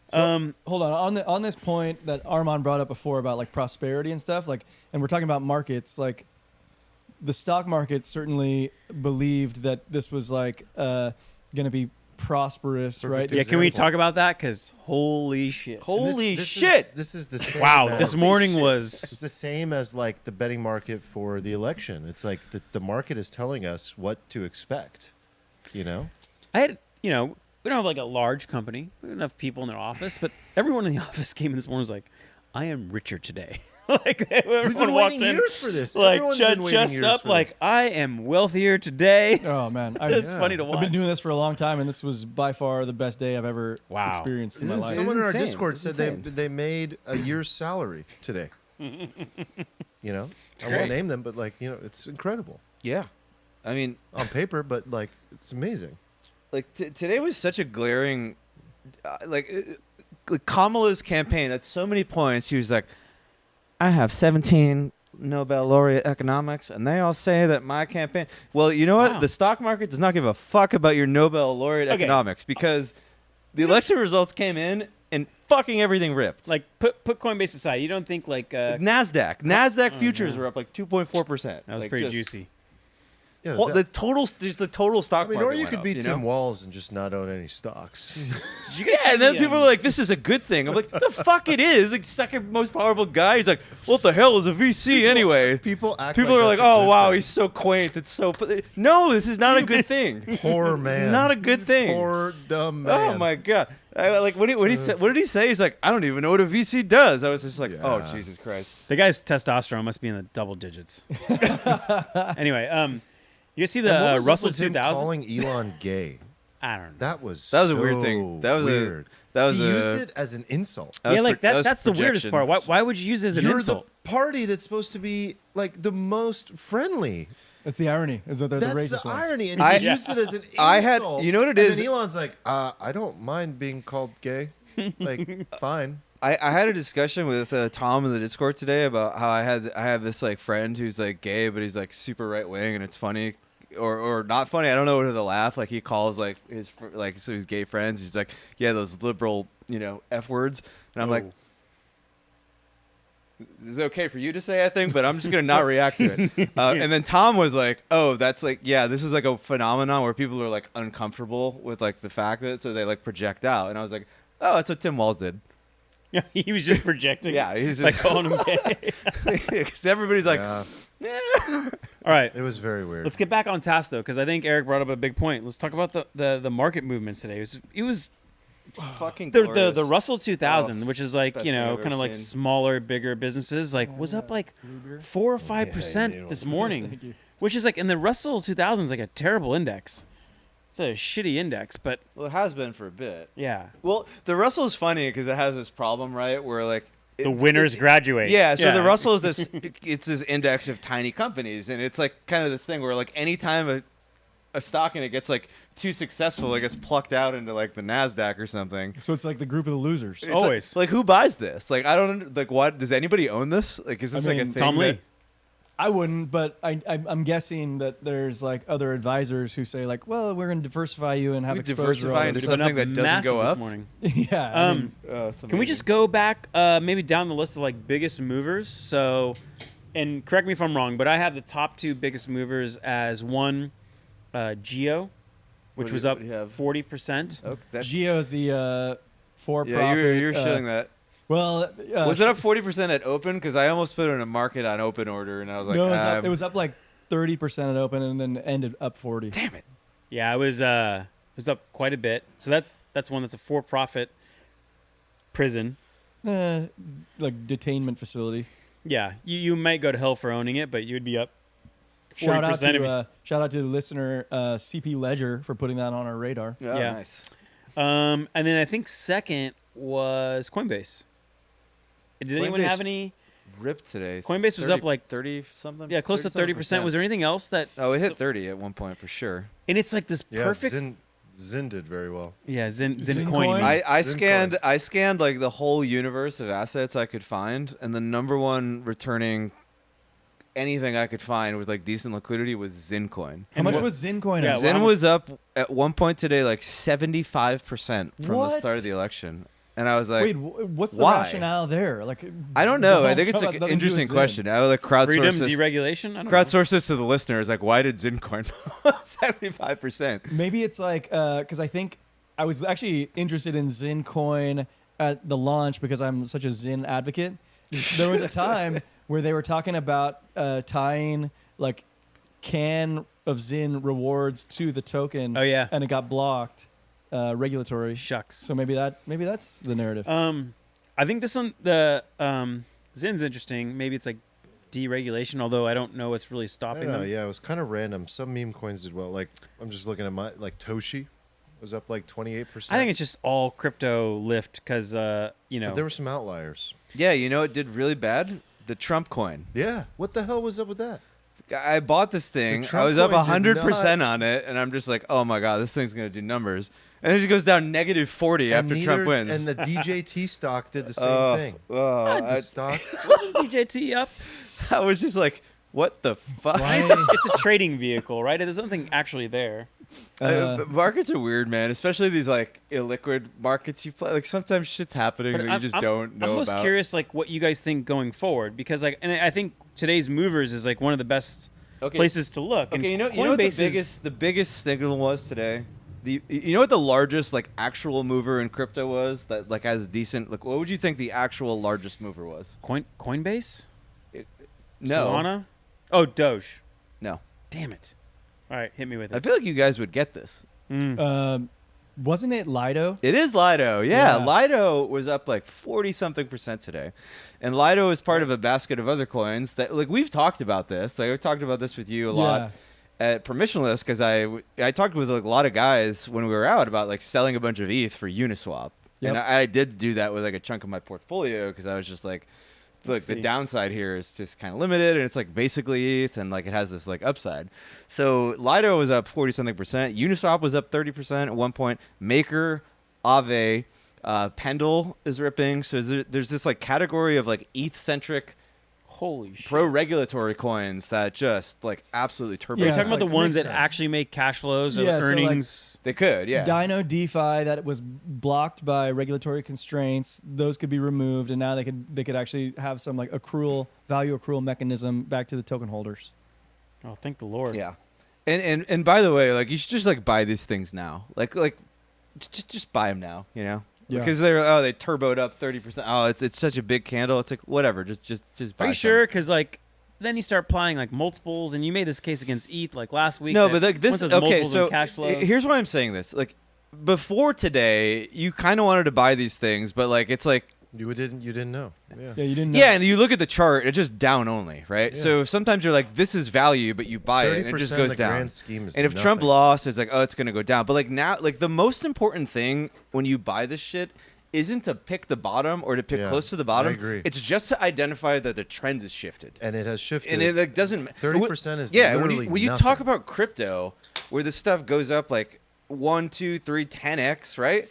So, hold on this point that Armand brought up before about like prosperity and stuff, like, and we're talking about markets, like the stock market certainly believed that this was like going to be prosperous, right? Yeah, can we talk about that? Because holy shit. Holy This shit! This is the same. Wow, as- this morning It's was. the same as like the betting market for the election. It's like the market is telling us what to expect. You know, I had, we don't have like a large company. We don't have enough people in their office, but everyone in the office came in this morning and was like, I am richer today. Like everyone we've been walked waiting in, years for this. like Everyone's been waiting chest years up, for like this. I am wealthier today. Oh man, It's funny to watch. I've been doing this for a long time, and this was by far the best day I've ever Wow. experienced in my life. Someone in our insane. Discord It's said insane. they made a year's salary today. You know, I great. won't name them, but like it's incredible Yeah, I mean, on paper, but like it's amazing. like today was such a glaring, like Kamala's campaign at so many points. She was like, I have 17 Nobel laureate economics, and they all say that my campaign. Well, you know what? Wow. The stock market does not give a fuck about your Nobel laureate Okay. economics because the election results came in and fucking everything ripped. Like put Coinbase aside. You don't think like Nasdaq futures were up like 2.4%. that was Like, pretty just juicy. Yeah, the total stock I mean, market. or you went could up, be you Tim know? Walz and just not own any stocks. Did you guys Yeah, and then see, people are like, "This is a good thing." I'm like, "The fuck it is!" Like, second most powerful guy. He's like, "What the hell is a VC anyway?" People act. People are like, that's a "Oh good wow, thing. he's so quaint. It's so." No, this is not a good thing. Poor man. Not a good thing. Poor dumb man. Oh my god! Like what he said. What did he say? He's like, "I don't even know what a VC does." I was just like, "Oh Yeah. Jesus Christ!" the guy's testosterone must be in the double digits. Anyway, you see And what the was up Russell with him 2000? calling Elon gay. I don't know. That was That was a so weird thing. That was weird. he He used it as an insult. That was like that was that's the weirdest projection. part. Why would you use it as an You're insult? the party that's supposed to be like the most friendly. That's the irony, is that they're the That's racist the ones. irony, and I- he used it as an insult. I had- you know what it and is? Then Elon's like, I don't mind being called gay. Like, fine. I had a discussion with Tom in the Discord today about how I have this like friend who's like gay, but he's like super right wing, and it's funny or not funny. I don't know whether to laugh. Like he calls like his gay friends. He's like, yeah, those liberal F words, and I'm like, this is okay for you to say, I think, but I'm just gonna not react to it. And then Tom was like, oh, that's like, yeah, this is like a phenomenon where people are like uncomfortable with like the fact that, so they like project out. And I was like, oh, that's what Tim Walz did. He was just projecting. Yeah, he's like just, calling him gay. because everybody's like, Yeah, All right, it was very weird. let's get back on task though, because I think Eric brought up a big point. Let's talk about the market movements today. It was fucking the glorious. Russell 2000, Oh, which is like best thing I've kind of ever like seen. smaller, bigger businesses, like was up like 4 or 5% this morning, which is like, and the Russell 2000 is like a terrible index. It's a shitty index, but Well, it has been for a bit. yeah, Well, the Russell is funny because it has this problem, right? Where like the winners graduate. Yeah, so the Russell is this. It's this index of tiny companies, and it's like kind of this thing where like anytime a stock in it gets like too successful, it gets plucked out into like the Nasdaq or something. So it's like the group of the losers. It's Always. like who buys this? Like I don't like what does anybody own this? Like is this I like a mean, thing? Tom Lee. that- I wouldn't, but I'm guessing that there's like other advisors who say like, well, we're going to diversify you and have We exposure. diversify on into this. They've been something up that doesn't massive go this up? morning. Yeah. I mean, it's Can we amazing. just go back maybe down the list of like biggest movers? So, and correct me if I'm wrong, but I have the top 2 biggest movers as one, Geo, which What do was you- up what do you have? 40%. Oh, that's, Geo is the for-profit. yeah, you're showing that. Well, Was it up 40% at open? Because I almost put it in a market on open order, and I was like, no, it was up like 30% at open, and then ended up 40. damn it. Yeah, it was up quite a bit. So that's one that's a for-profit prison. Like detainment facility. Yeah, you might go to hell for owning it, but you'd be up 40% Shout out if you- to shout out to the listener CP Ledger for putting that on our radar. Oh, Yeah. nice. and then I think second was Coinbase. Did anyone Coinbase have any? Ripped today. Coinbase was up like 30 something. Yeah, close to 30%. Was there anything else that? Oh, it hit 30 at one point for sure. And it's like this Yeah, perfect. Zin did very well. Yeah, Zen Zen coin. coin? I Zincoin. scanned like the whole universe of assets I could find, and the number one returning anything I could find with like decent liquidity was Zincoin. How much what- was Zincoin? Yeah, at? Zen well, was up at one point today like 75% from the What? start of the election, and I was like, Wait, what's the why? rationale there? Like, I don't know. the I think whole it's show like has an nothing to do interesting with Zen. question. I would like Freedom crowdsource this. deregulation. I don't know. Crowdsource this to the listeners. Like, why did Zincoin 75%? Maybe it's like because I think I was actually interested in Zin coin at the launch because I'm such a Zin advocate. There was a time where they were talking about tying like can of Zin rewards to the token. Oh, yeah. And it got blocked, regulatory. Shucks. So maybe that's the narrative. I think this one, the Zin's interesting. Maybe it's like deregulation, although I don't know what's really I stopping don't know. them. Yeah, it was kind of random. Some meme coins did well. Like I'm just looking at my Toshi was up like 28%. I think it's just all crypto lift because But there were some outliers. Yeah, you know it did really bad? The Trump coin. Yeah. What the hell was up with that? I bought this thing. I Trump was up coin did 100% on it, and I'm just like, oh my god, this thing's gonna do numbers. And then it goes down -40 after Trump wins. And the DJT stock did the same thing. The stock. wasn't DJT up. I was just like, what the fuck? It's a trading vehicle, right? There's nothing actually there. But markets are weird, man. Especially these like illiquid markets you play. Like sometimes shit's happening that you just don't know I'm most about. curious, like, what you guys think going forward, because like, and I think today's movers is like one of the best places to look. Okay, and you know what Coinbase the biggest signal was today? You know what the largest like actual mover in crypto was that like has decent like what would you think the actual largest mover was? Coinbase, No. Solana, oh Doge. No. Damn it! All right, hit me with I it. feel like you guys would get this. Wasn't it Lido? It is Lido. Yeah, Yeah. Lido was up like 40-something% today. And Lido is part of a basket of other coins that like we've talked about this. Like I've talked about this with you a lot at Permissionless because I talked with like a lot of guys when we were out about like selling a bunch of ETH for Uniswap. Yep. And I did do that with like a chunk of my portfolio because I was just like, look, the see. downside here is just kind of limited and it's like basically ETH and like it has this like upside. So Lido was up 40-something%. Uniswap was up 30% at one point. Maker, Aave, Pendle is ripping. So there's this like category of like ETH-centric Holy shit! pro-regulatory coins that just like absolutely turbo. Are you Yeah, talking it's about the like- ones makes that sense. actually make cash flows or Yeah, so, like, earnings? They could, yeah. Dino DeFi that was blocked by regulatory constraints, those could be removed, and now they could actually have some like value accrual mechanism back to the token holders. Oh, thank the Lord! Yeah. And by the way, like you should just like buy these things now. Like just buy them now, you know? Yeah. Because they turboed up 30%. Oh, it's such a big candle. It's like whatever, just buy. Are you some. sure? Because like, then you start applying like multiples, and you made this case against ETH like last week. No, that but like this once those okay, multiples so and cash flows, here's why I'm saying this. Like before today, you kind of wanted to buy these things, but like it's like You didn't know. Yeah. Yeah, you didn't know. yeah, and you look at the chart, it's just down only, right? Yeah. So sometimes you're like, this is value, but you buy it and it just 30% goes in the down. grand scheme is And if Trump nothing. lost, it's like, oh, it's going to go down. But like now, like the most important thing when you buy this shit isn't to pick the bottom or to pick Yeah, close to the bottom. I agree. It's just to identify that the trend is shifted. And it has shifted. And it like doesn't 30% is yeah. literally When you nothing. talk about crypto, where this stuff goes up like 1, 2, 3, 10x, right?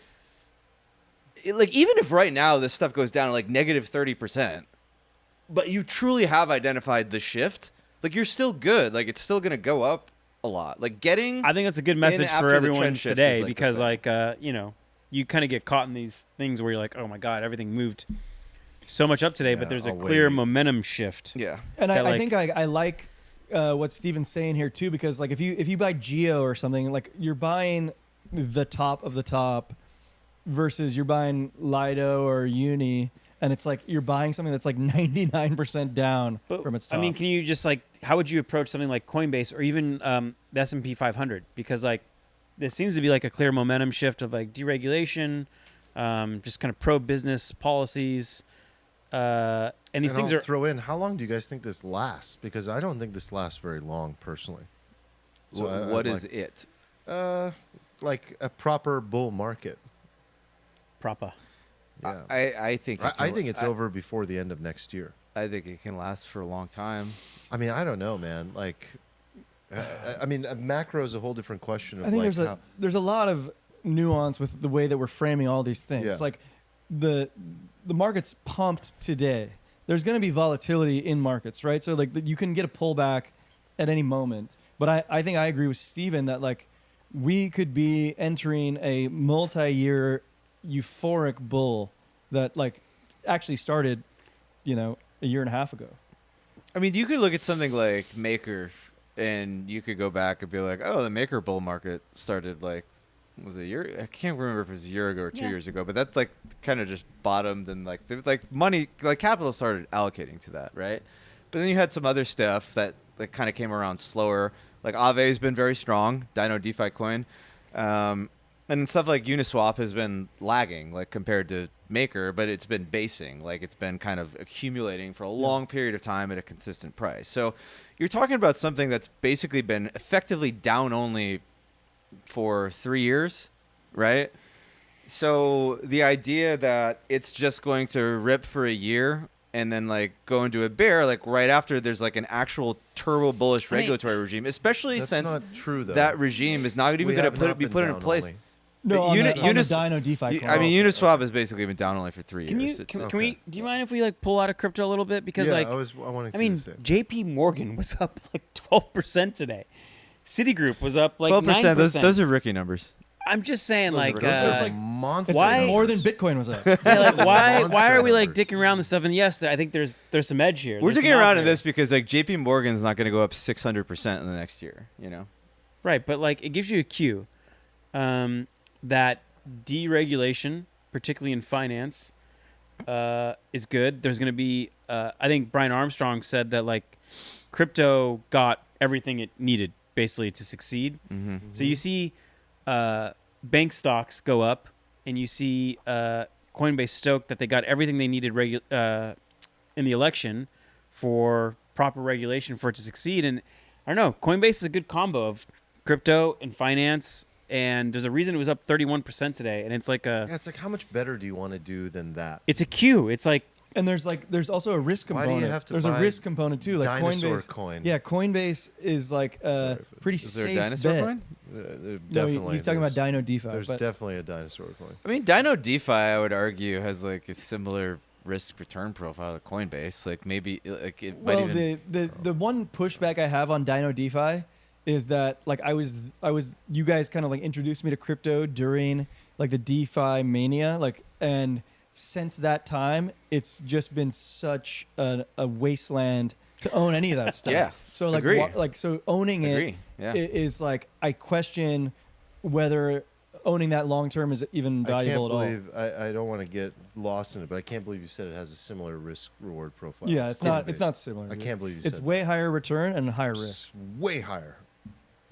Like even if right now this stuff goes down like -30%, but you truly have identified the shift, like you're still good. Like it's still gonna go up a lot. Like getting I think that's a good message after for the everyone trend shift today is, like, the because thing. like you kind of get caught in these things where you're like, oh my god, everything moved so much up today, Yeah, but there's a I'll clear wait. momentum shift. yeah. And that, I like- think I like what Steven's saying here too, because like if you buy Geo or something, like you're buying the top of the top versus you're buying Lido or Uni, and it's like you're buying something that's like 99% down But from its top. I mean, can you just like, how would you approach something like Coinbase or even the S&P 500? Because like, there seems to be like a clear momentum shift of like deregulation, just kind of pro-business policies, and these And things I'll are. throw in. How long do you guys think this lasts? Because I don't think this lasts very long, personally. So What I'd is it? like a proper bull market? Proper. Yeah. I think I think it's over before the end of next year. I think it can last for a long time. I mean, I don't know, man. Like, I mean, macro is a whole different question. Of I think like there's a lot of nuance with the way that we're framing all these things. Yeah. Like the market's pumped today. There's going to be volatility in markets, right? So like you can get a pullback at any moment. But I think I agree with Steven that like we could be entering a multi-year euphoric bull that like actually started, a year and a half ago. I mean, you could look at something like Maker, and you could go back and be like, "Oh, the Maker bull market started like was it a year? I can't remember if it was a year ago or 2 Yeah. years ago, but that's like kind of just bottomed and like money, like capital started allocating to that, right? But then you had some other stuff that kind of came around slower. Like Aave's been very strong, Dino DeFi coin, and then stuff like Uniswap has been lagging, like compared to Maker, but it's been basing, like it's been kind of accumulating for a long period of time at a consistent price. So you're talking about something that's basically been effectively down only for 3 years, right? So the idea that it's just going to rip for a year and then like go into a bear like right after there's like an actual turbo bullish regulatory regime, especially That's since not true, though. that regime is not even We going have to not be been put in down place. only. No, on, Uni- the, on the Unis- Dino DeFi coin. I mean, Uniswap has basically been down only for 3 Can years. you It's- can we? Do you mind if we like pull out of crypto a little bit because Yeah, like I wanted I to mean say. J.P. Morgan was up like 12% today. Citigroup was up like 12%. 9%. Those are Ricky numbers. I'm just saying those are like ridiculous. Those It's are like monster It's Why- like more than Bitcoin was up. yeah, like why Monster are we like numbers. dicking around this stuff? And yes, I think there's some edge here. We're There's digging some around out in there. this because like JP Morgan's not going to go up 600% in the next year, you know? Right, but like it gives you a cue that deregulation, particularly in finance, is good. There's going to be, I think Brian Armstrong said that like crypto got everything it needed basically to succeed. Mm-hmm. So you see bank stocks go up, and you see Coinbase stoked that they got everything they needed in the election for proper regulation for it to succeed. And I don't know, Coinbase is a good combo of crypto and finance. And there's a reason it was up 31% today, and it's like Yeah, it's like how much better do you want to do than that? it's a Q. It's like And there's also a risk Why do component. you have to there's a buy risk component too. Like dinosaur Coinbase. coin? Yeah, Coinbase is like a pretty Is there a safe dinosaur bet. coin? No, Definitely. he's talking about there's- Dino DeFi. There's but definitely a dinosaur coin. I mean, Dino DeFi, I would argue, has like a similar risk return profile to Coinbase. Like maybe like it might well, even. the one pushback I have on Dino DeFi is that like I was you guys kind of like introduced me to crypto during like the DeFi mania, like, and since that time it's just been such a wasteland to own any of that stuff. Yeah, So like agree. so owning Agree. it Yeah. is like I question whether owning that long term is even valuable at all. I can't believe I don't want to get lost in it, but I can't believe you said it has a similar risk reward profile. Yeah, to it's not Coinbase. similar. I can't believe you It's said way higher return and higher risk. It's way higher.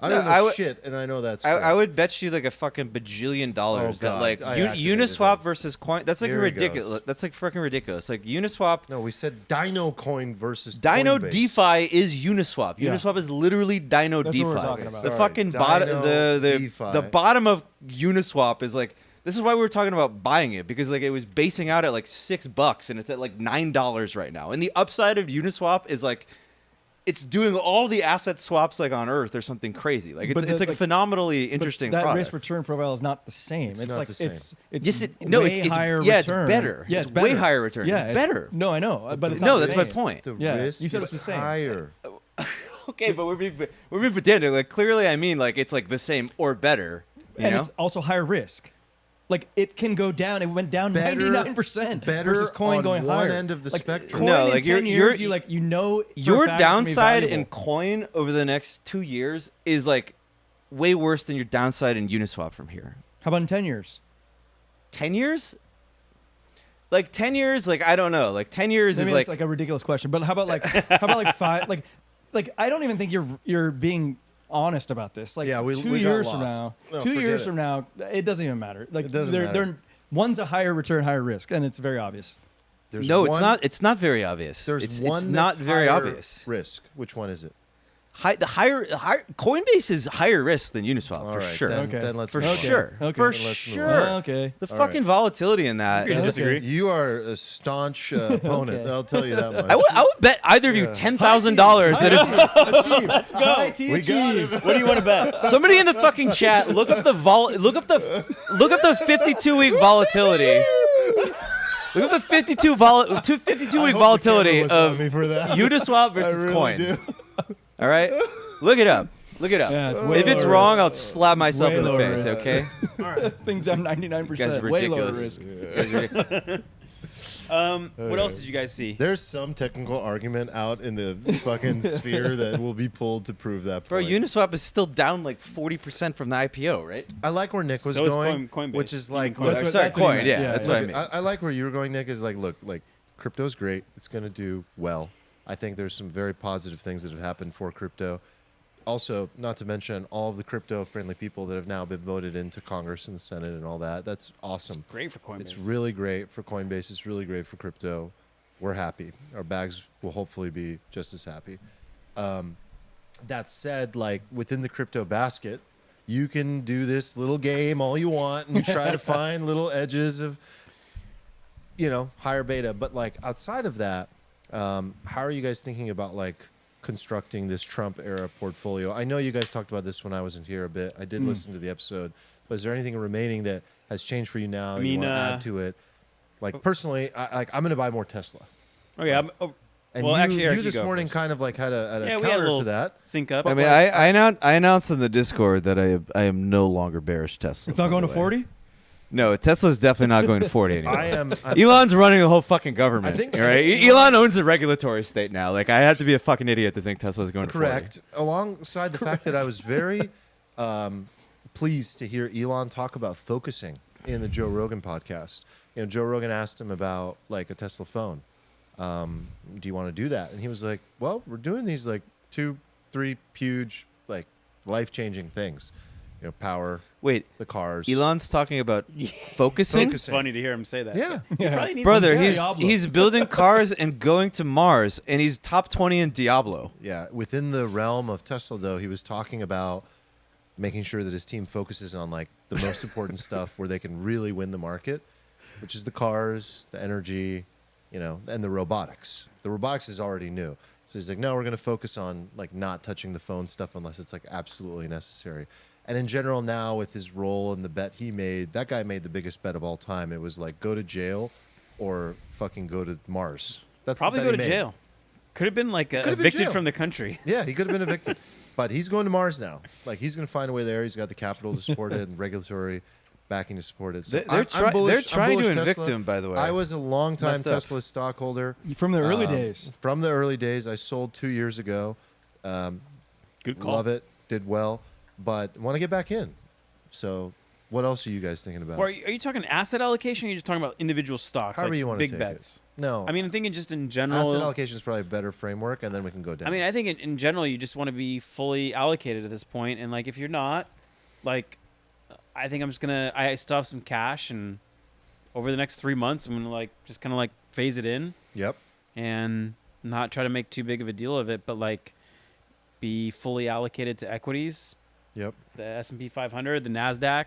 I No, don't know I would- shit, and I know that's. I correct. would bet you like a fucking bajillion dollars Oh, that God. like I activated Uniswap that. versus Coin. That's like Here he ridiculous. goes. That's like freaking ridiculous. Like Uniswap. No, we said Dino Coin versus Dino Coinbase. DeFi is Uniswap. Yeah. Uniswap is literally Dino That's DeFi. what we're talking about. The Sorry, fucking Dino bottom, the DeFi. bottom of Uniswap is like. This is why we were talking about buying it, because like it was basing out at like $6 and it's at like $9 right now. And the upside of Uniswap is like it's doing all the asset swaps like on Earth or something crazy. Like it's, But it's the- like a like- phenomenally But interesting that product. risk return profile is not the same. It's It's not like the same. it's Yes, no, way it's higher yeah, it's return. better. Yeah, It's it's way better. higher return. Yeah, It's better. No, I know, but it's No, not the that's my same. point. The Yeah, risk you said is it's the same. higher. Okay, but we're being pretending. Like clearly, I mean, like it's like the same or better. You And know? it's also higher risk. Like it can go down. It went down Better- 99% better versus coin on going one higher. end of the like, spectrum. Coin No, in like 10 you're- years, you're- you know for a Your fact it's gonna be downside in valuable. coin over the next 2 years is like way worse than your downside in Uniswap from here. How about in 10 years? 10 years? Like 10 years, like I don't know. Like 10 years Maybe is that's like a ridiculous question, but how about like 5? Like I don't even think you're being honest about this. Like Yeah, we 2 got years from lost. now, No, 2 forget years it. from now, it doesn't even matter. Like It doesn't they're, matter. they're one's a higher return, higher risk, and it's very obvious. There's no, one, it's not. It's not very obvious. There's it's, one it's not that's very higher obvious. risk. Which one is it? The higher Coinbase is higher risk than Uniswap All for right, sure. Then, Okay. then let's For move on. sure. Okay. For Then let's move on. sure. Okay. The All fucking right. volatility in that. Agree to is- disagree. You are a staunch opponent. Okay. I'll tell you that much. I would bet either of you Yeah. $10,000 that if Let's go. we got him. What do you want to bet? somebody in the fucking chat look up the 52-week volatility. Look up the 52-week volatility of me for that. Uniswap versus really Coin. do. All right, look it up. Look it up. Yeah, it's way if it's lower wrong, I'll slap myself way in the lower face. risk. Okay. Things down You guys are 99%. Way lower ridiculous. risk. What else did you guys see? There's some technical argument out in the fucking sphere that will be pulled to prove that Bro, point. Uniswap is still down like 40% from the IPO, right? I like where Nick was So is going, Coinbase. which is like, Coinbase. look, That's what- Sorry, that's what he coin. meant. Yeah, Yeah, that's yeah. what I look, mean. I like where you were going, Nick. Is like, look, like crypto's great. It's going to do well. I think there's some very positive things that have happened for crypto. Also, not to mention all of the crypto-friendly people that have now been voted into Congress and the Senate and all that. That's awesome. Great for Coinbase. It's really great for Coinbase. It's really great for crypto. We're happy. Our bags will hopefully be just as happy. That said, like within the crypto basket, you can do this little game all you want and try to find little edges of, higher beta. But like outside of that, how are you guys thinking about like constructing this Trump era portfolio? I know you guys talked about this when I wasn't here a bit. I did listen to the episode. But is there anything remaining that has changed for you now? You want to add to it? Like personally, I'm going to buy more Tesla. Okay. And Well, you, actually, Eric, you this you go morning first. kind of like had a Yeah, we had a counter little to that. sync up. I mean, I announced in the Discord that I am no longer bearish Tesla. It's not by going the to way. 40. No, Tesla's definitely not going to 40 anymore. I am. Elon's running the whole fucking government. I think- right? Elon owns the regulatory state now. Like, I have to be a fucking idiot to think Tesla's going to 40. Correct. Alongside the fact that I was very pleased to hear Elon talk about focusing in the Joe Rogan podcast. Joe Rogan asked him about like a Tesla phone. Do you want to do that? And he was like, well, we're doing these like 2-3 huge, like life-changing things. Power, Wait, the cars. Elon's talking about focusing? It's funny to hear him say that. Yeah. He probably needs Brother, some- he's Diablo. he's building cars and going to Mars, and he's top 20 in Diablo. Yeah. Within the realm of Tesla, though, he was talking about making sure that his team focuses on like the most important stuff where they can really win the market, which is the cars, the energy, and the robotics. The robotics is already new. So he's like, no, we're going to focus on like not touching the phone stuff unless it's like absolutely necessary. And in general now with his role and the bet he made, that guy made the biggest bet of all time. It was like go to jail or fucking go to Mars. That's the probably bet go he to made. jail. Could have been like Could've been evicted jail. from the country. Yeah, he could have been evicted. But he's going to Mars now. Like he's going to find a way there. He's got the capital to support it and regulatory backing to support it. So They're bullish. they're trying to bullish invict Tesla. him, by the way. I was a long-time Messed up. Tesla stockholder. From the early days. From the early days, I sold 2 years ago. Good call. Love it. Did well, but want to get back in. So, what else are you guys thinking about? Or are you talking asset allocation? Or are you just talking about individual stocks? However like you want to big take bets. it. No, I mean, I'm thinking just in general. asset allocation is probably a better framework, and then we can go down. I mean, I think in general, you just want to be fully allocated at this point, and like if you're not, like, I think I still have some cash, and over the next 3 months, I'm gonna like just kind of like phase it in Yep. and not try to make too big of a deal of it, but like be fully allocated to equities, Yep. the S&P 500, the Nasdaq.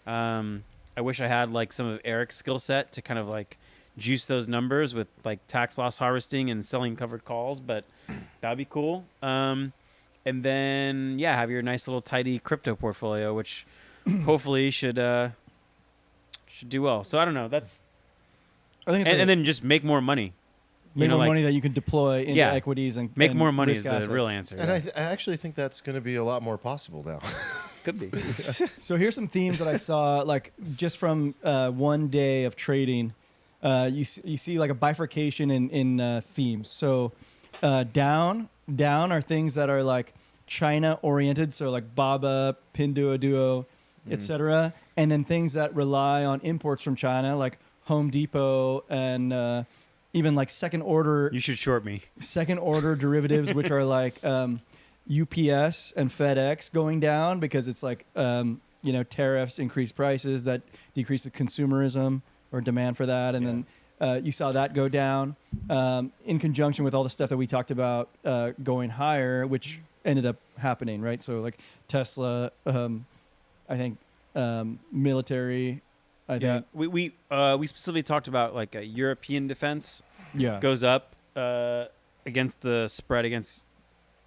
I wish I had like some of Eric's skill set to kind of like juice those numbers with like tax loss harvesting and selling covered calls, but that'd be cool. And then have your nice little tidy crypto portfolio, which hopefully should do well. So I don't know. That's I think it's and then just make more money. make more like, money that you can deploy into Yeah. equities and Make and more money is risk the assets. real answer. And yeah. I actually think that's going to be a lot more possible now. Could be. So here's some themes that I saw, like just from 1 day of trading. You see like a bifurcation in themes. So down are things that are like China oriented, so like Baba, Pinduoduo, etc. And then things that rely on imports from China, like Home Depot and even like second order You should short me. derivatives, which are like UPS and FedEx going down because it's like tariffs increase prices that decrease the consumerism or demand for that, and then you saw that go down in conjunction with all the stuff that we talked about going higher, which ended up happening, right? So like Tesla, I think military, I Yeah, think we specifically talked about like a European defense goes up against the spread against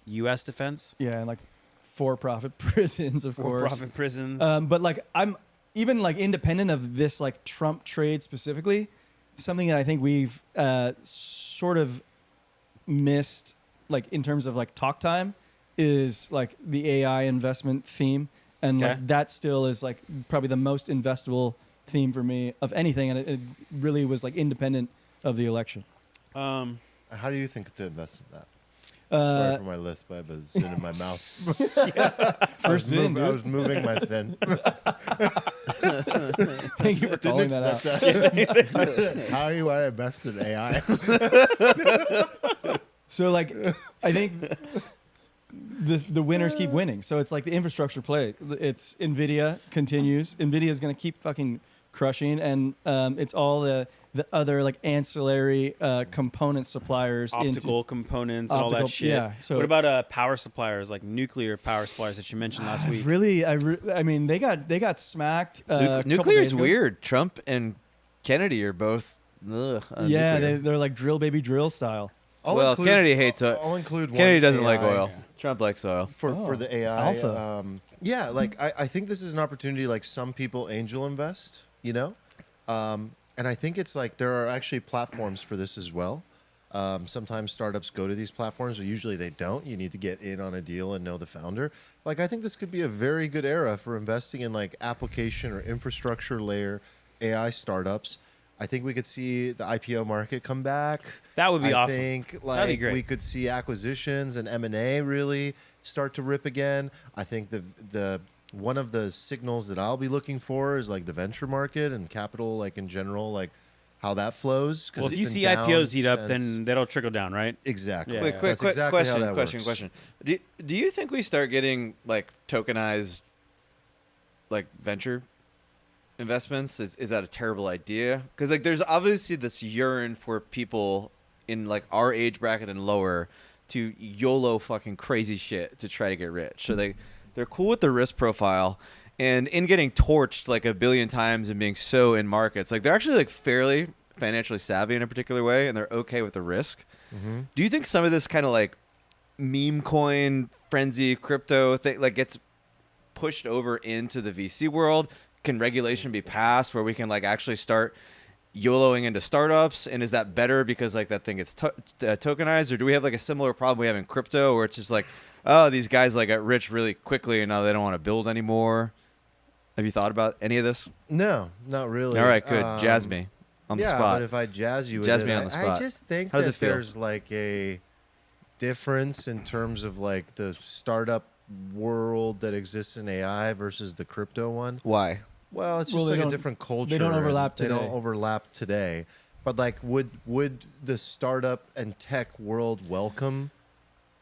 U.S. defense. yeah, and like for-profit prisons, of course. For-profit prisons. But like I'm even like independent of this like Trump trade specifically, something that I think we've sort of missed like in terms of like talk time is like the AI investment theme. And Okay. like that still is like probably the most investable theme for me of anything, and it really was like independent of the election. How do you think to invest in that? Sorry Uh, for my list, but I have a zin in my mouth. First zin, I dude. was moving my fin. Thank you for calling Didn't that out. expect that. How do you want to invest in AI? So like, I think the winners keep winning. So it's like the infrastructure play. It's Nvidia continues. Nvidia is going to keep fucking crushing, and it's all the other like ancillary component suppliers, Optical components and all that Optical- shit. yeah, so- what about power suppliers, like nuclear power suppliers that you mentioned last week? I mean, they got smacked. a couple Nuclear days is ago. weird. Trump and Kennedy are both. Yeah, nuclear. they're like drill baby drill style. Kennedy hates oil. I'll include one Kennedy doesn't like AI oil. Trump likes oil. for the AI. Alpha. Yeah, like I think this is an opportunity. Like some people angel invest, you know, and I think it's like there are actually platforms for this as well. Sometimes startups go to these platforms, but usually they don't. You need to get in on a deal and know the founder. Like I think this could be a very good era for investing in like application or infrastructure layer AI startups. I think we could see the IPO market come back. That would be I awesome. think That'd like be great. we could see acquisitions and M&A really start to rip again. I think the one of the signals that I'll be looking for is like the venture market and capital, like in general, like how that flows. 'Cause Well, if it's you been see down IPOs heat up, since- then that'll trickle down, right? exactly. Yeah. Quick That's exactly how that works. question. Do you think we start getting like tokenized, like venture investments? Is that a terrible idea? Because like there's obviously this yearn for people in like our age bracket and lower to YOLO fucking crazy shit to try to get rich. So they're cool with the risk profile. And in getting torched like a billion times and being so in markets, like they're actually like fairly financially savvy in a particular way, and they're okay with the risk. Mm-hmm. Do you think some of this kind of like meme coin frenzy crypto thing like gets pushed over into the VC world? Can regulation be passed where we can like actually start YOLOing into startups? And is that better because like that thing gets tokenized, or do we have like a similar problem we have in crypto where it's just like, oh, these guys like got rich really quickly and now they don't want to build anymore? Have you thought about any of this? No, not really. All right, good. Jazz me on the yeah, spot. but if I jazz you with Jazz it, me on the I spot. just think How does that it feel? there's like a difference in terms of like the startup world that exists in AI versus the crypto one. Why? Well, it's Well, just they like a don't- different culture. they don't and overlap They don't today. overlap today. But like, would the startup and tech world welcome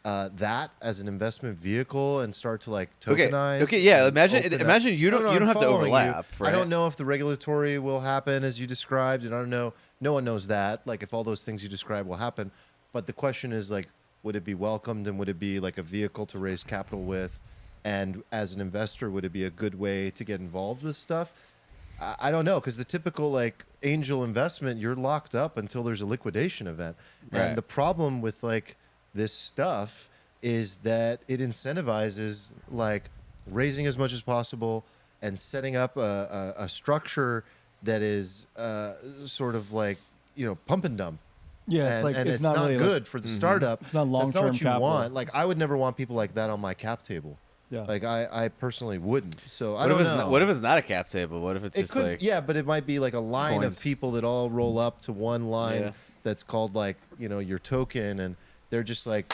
that as an investment vehicle and start to like tokenize? Okay, yeah. and Imagine open up- imagine you No, don't no, you don't I'm have to following you. overlap. Right? I don't know if the regulatory will happen as you described, and I don't know. No one knows that. Like, if all those things you described will happen, but the question is like, would it be welcomed, and would it be like a vehicle to raise capital with? And as an investor, would it be a good way to get involved with stuff? I don't know, because the typical like angel investment, you're locked up until there's a liquidation event. Right. And the problem with like this stuff is that it incentivizes like raising as much as possible and setting up a structure that is sort of like, you know, pump and dump. Yeah, it's and, like and it's not really good for the startup. It's not That's not long-term what you capital. want. Like, I would never want people like that on my cap table. Yeah. Like, I personally wouldn't. So I What don't if it's know. not, what if it's not a cap table? What if it's It just could, like yeah, but it might be like a line coins. of people that all roll up to one line Yeah. that's called like, you know, your token, and they're just like,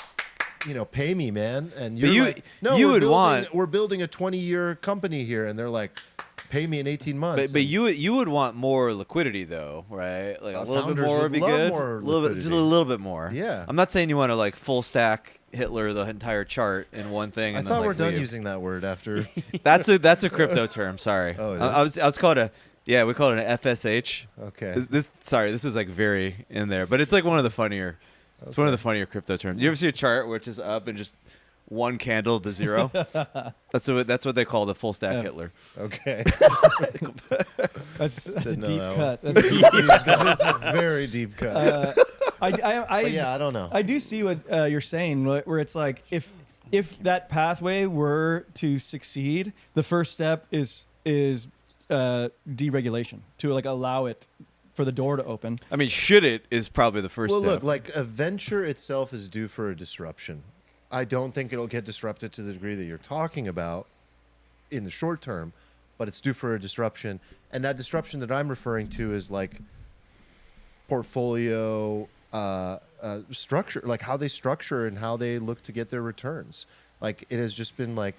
you know, pay me, man. And But you're you- like, no, you we're would building, want- we're building a 20-year company here, and they're like, pay me in 18 months. But And you would want more liquidity though, right? Like a little bit founders more would would be love good. more A little bit, just a liquidity. little bit more. Yeah. I'm not saying you want to like full stack Hitler the entire chart in one thing. I And thought then, we're like, done leave. using that word after. That's a crypto term. Sorry. Oh, it I is? was called we call it an FSH. Okay. This is like very in there, but it's like one of the funnier. It's one of the funnier crypto terms. You ever see a chart which is up and just one candle to zero? That's what they call the full stack Yeah. Hitler. Okay. That's a Didn't know deep that cut. one. That's a deep, That is a very deep cut. I But yeah, I don't know. I do see what you're saying, where it's like if that pathway were to succeed, the first step is deregulation to like allow it for the door to open. I mean, should it is probably the first Well, step. look, like a venture itself is due for a disruption. I don't think it'll get disrupted to the degree that you're talking about in the short term, but it's due for a disruption. And that disruption that I'm referring to is like portfolio structure, like how they structure and how they look to get their returns. Like it has just been like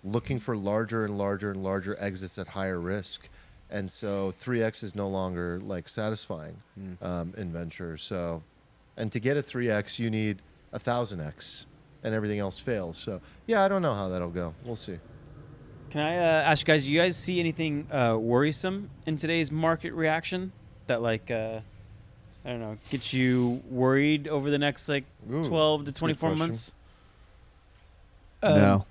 looking for larger and larger and larger exits at higher risk. And so 3x is no longer like satisfying in venture. So, and to get a 3x, you need 1,000x, and everything else fails. So, yeah, I don't know how that'll go. We'll see. Can I ask you guys? Do you guys see anything worrisome in today's market reaction that like I don't know gets you worried over the next like Ooh, 12 to that's a good 24 question. months? No.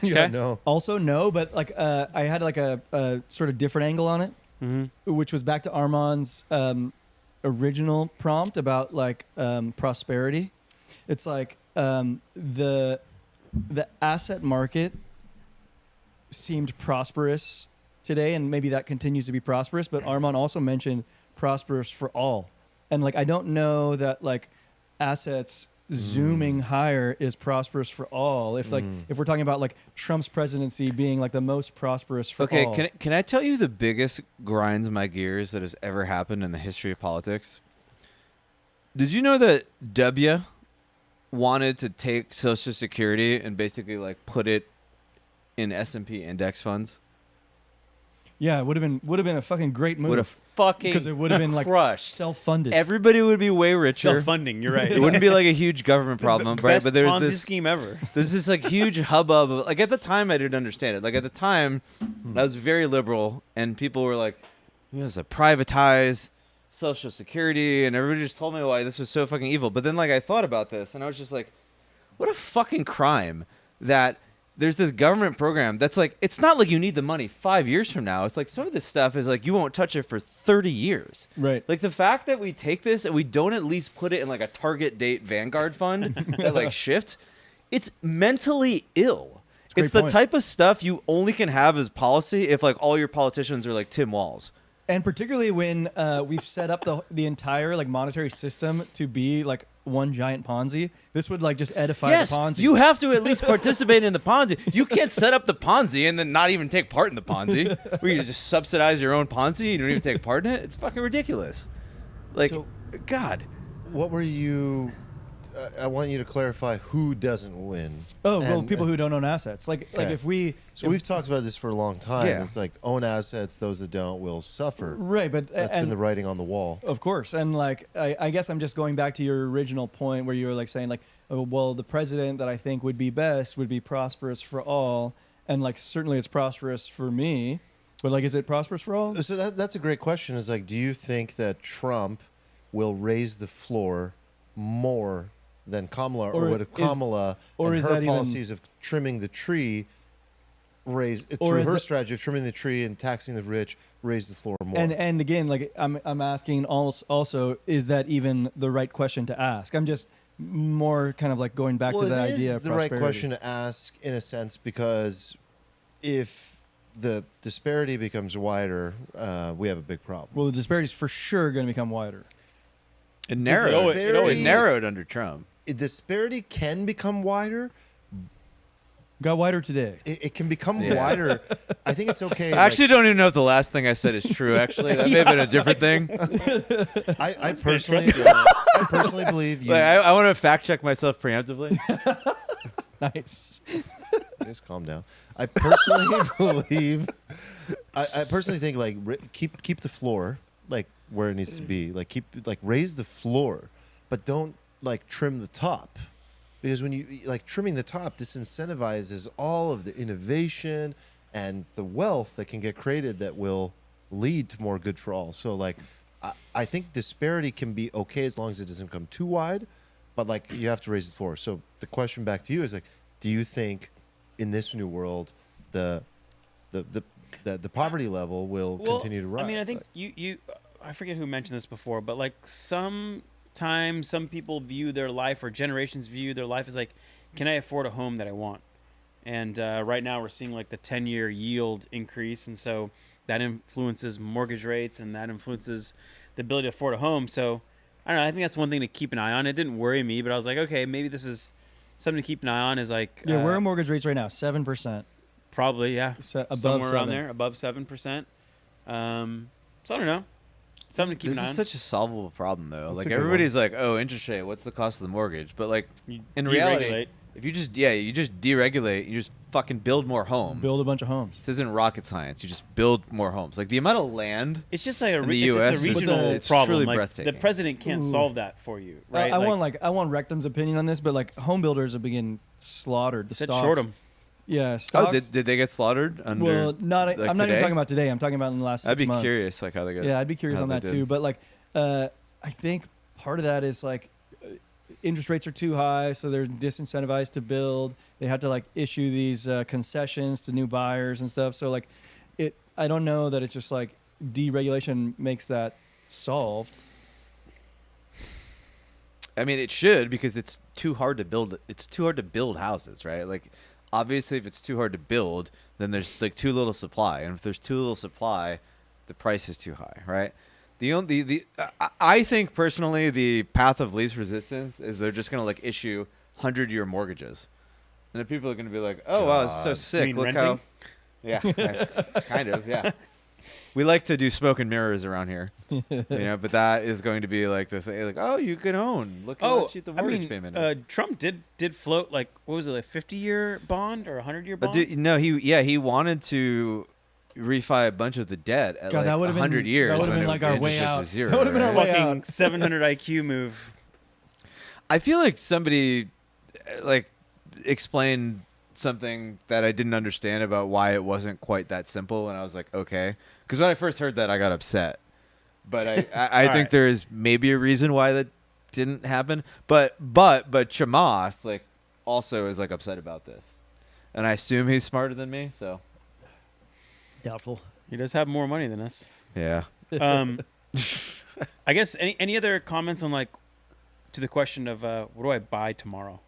Yeah, no. Also, no, but like I had like a sort of different angle on it, which was back to Armand's original prompt about like prosperity. It's like the asset market seemed prosperous today, and maybe that continues to be prosperous. But Armand also mentioned prosperous for all, and like I don't know that like assets zooming higher is prosperous for all. If like if we're talking about like Trump's presidency being like the most prosperous for all. Okay, can I tell you the biggest grinds my gears that has ever happened in the history of politics? Did you know that W wanted to take Social Security and basically like put it in S&P index funds? Yeah, it would have been a fucking great move. Would have fucking because it would have been like crushed. self-funded. Everybody would be way richer. Self-funding. You're right. It wouldn't be like a huge government problem, right? Best But there's Ponzi this scheme ever. there's this like huge hubbub of, like at the time I didn't understand it. Like at the time I was very liberal and people were like, you know, it's a privatized Social Security, and everybody just told me why this was so fucking evil. But then like I thought about this and I was just like, what a fucking crime that there's this government program that's like, it's not like you need the money 5 years from now. It's like some of this stuff is like you won't touch it for 30 years. Right. Like the fact that we take this and we don't at least put it in like a target date Vanguard fund that like shifts, it's mentally ill. It's the point. type of stuff you only can have as policy if like all your politicians are like Tim Walz. And particularly when we've set up the entire like monetary system to be like one giant Ponzi, this would like just edify Yes, the Ponzi. you have to at least participate in the Ponzi. You can't set up the Ponzi and then not even take part in the Ponzi. Where you just subsidize your own Ponzi, you don't even take part in it. It's fucking ridiculous. Like, So- God. What were you? I want you to clarify who doesn't win. Oh, well, And- people who don't own assets. Like Okay. if we So we've talked about this for a long time. Yeah. It's like own assets; those that don't will suffer. right, but That's and been the writing on the wall. of course, and like I guess I'm just going back to your original point where you were like saying like, oh, well, the president that I think would be best would be prosperous for all, and like certainly it's prosperous for me, but like is it prosperous for all? So that's a great question. Is like, do you think that Trump will raise the floor more than Kamala, or would Kamala or and is her that even- policies of trimming the tree raise Or through is her that- strategy of trimming the tree and taxing the rich, raise the floor more? And again, like I'm asking also, is that even the right question to ask? I'm just more kind of like going back to that it idea is of the right prosperity. question to ask in a sense, because if the disparity becomes wider, we have a big problem. Well, the disparities for sure going to become wider. It narrowed. It always narrowed under Trump. Disparity can become wider. Got wider today. It can become Yeah. wider. I think it's okay. I actually don't even know if the last thing I said is true, actually. That may have been a different thing. I personally believe you. Like, I want to fact check myself preemptively. Nice. Just calm down. I personally believe. I personally think like keep the floor like where it needs to be. Like raise the floor, but don't like trim the top, because when you like trimming the top, disincentivizes all of the innovation and the wealth that can get created that will lead to more good for all. So like I think disparity can be okay as long as it doesn't come too wide, but like you have to raise the floor. So the question back to you is like, do you think in this new world the poverty level will continue to rise? I mean, I think you I forget who mentioned this before, but like sometimes some people view their life, or generations view their life as like, can I afford a home that I want? And right now we're seeing like the 10-year yield increase, and so that influences mortgage rates, and that influences the ability to afford a home. So I don't know. I think that's one thing to keep an eye on. It didn't worry me, but I was like, okay, maybe this is something to keep an eye on. Is like, Yeah, where are mortgage rates right now? 7%. Probably, yeah. Above Somewhere around 7. there, above 7%. So I don't know. Something to keep This an eye is on. such a solvable problem, though. That's Like a good everybody's like, "Oh, interest rate. What's the cost of the mortgage?" But like You in deregulate. reality, if you just deregulate, you just fucking build more homes. Build a bunch of homes. This isn't rocket science. You just build more homes. Like the amount of land. It's just like In the it's US, a it's- regional it's problem. truly Like, the breathtaking. president can't Ooh. solve that for you, right? I want Rectum's opinion on this, but like home builders have been slaughtered. The said stocks. short 'em. Yeah, Oh, stocks. did they get slaughtered under? Well, not. like, I'm not today? even talking about today. I'm talking about in the last 6 I'd be months. curious, like how they got. Yeah, I'd be curious how on they that did. too. But like, I think part of that is like interest rates are too high, so they're disincentivized to build. They have to like issue these concessions to new buyers and stuff. So like, I don't know that it's just like deregulation makes that solved. I mean, it should because it's too hard to build. It's too hard to build houses, right? Like, obviously, if it's too hard to build, then there's like too little supply, and if there's too little supply, the price is too high, right? I think personally, the path of least resistance is they're just gonna like issue 100-year mortgages, and then people are gonna be like, "Oh wow, it's so God. sick! mean Look renting? how." Yeah, kind of. Yeah, we like to do smoke and mirrors around here, but that is going to be like the thing. Like, oh, you can own. Look at how cheap the I mortgage mean, payment is. Trump did float like what was it, like 50-year bond or 100-year bond? But no, he wanted to refi a bunch of the debt at God, like that would've been- 100 years. that would've when been it- like our interest way rates out. was zero, That would've been our right? way Fucking out. 700 IQ move. I feel like somebody like explained something that I didn't understand about why it wasn't quite that simple, and I was like, okay, because when I first heard that, I got upset. But I All think right. there is maybe a reason why that didn't happen. But Chamath like also is like upset about this, and I assume he's smarter than me. So Doubtful. He does have more money than us. yeah. I guess any other comments on like to the question of what do I buy tomorrow?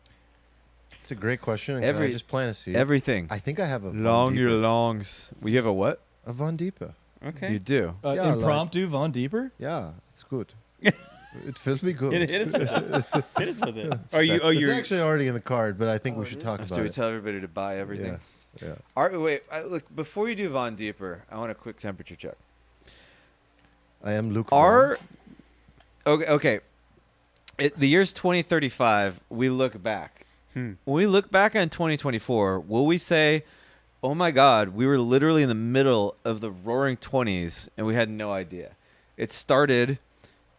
It's a great question. And can I just plant a seed? Everything. I think I have a Long Von your Dieper. longs. We have a what? A Von Dieper. Okay. You do. Yeah, like- Impromptu Von Deeper. Yeah, it's good. It feels me good. It is with it. It is with it. Are you? Oh, It's you're. actually already in the card, but I think we should talk Do about we it. tell everybody to buy everything? Yeah. Wait, look. Before you do Von Deeper, I want a quick temperature check. I am Luke. Our okay. The year's 2035. We look back. When we look back on 2024, will we say, "Oh my God, we were literally in the middle of the Roaring 20s and we had no idea"? It started,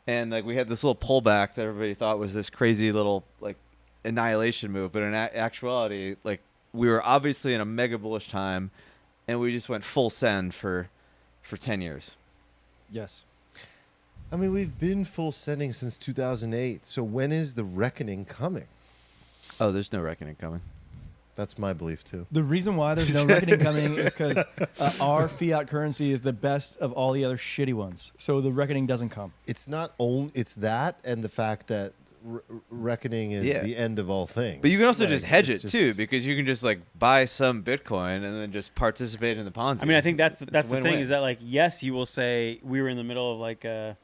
and like we had this little pullback that everybody thought was this crazy little like annihilation move, but in actuality, like we were obviously in a mega bullish time, and we just went full send for 10 years. Yes. I mean, we've been full sending since 2008. So when is the reckoning coming? Oh, there's no reckoning coming. That's my belief too. The reason why there's no reckoning coming is because our fiat currency is the best of all the other shitty ones. So the reckoning doesn't come. It's not only it's that and the fact that reckoning is Yeah. the end of all things. But you can also Like, just hedge it it's too, just- because you can just like buy some Bitcoin and then just participate in the Ponzi. I mean, I think that's It's the a thing win-win. is that like yes, you will say we were in the middle of like a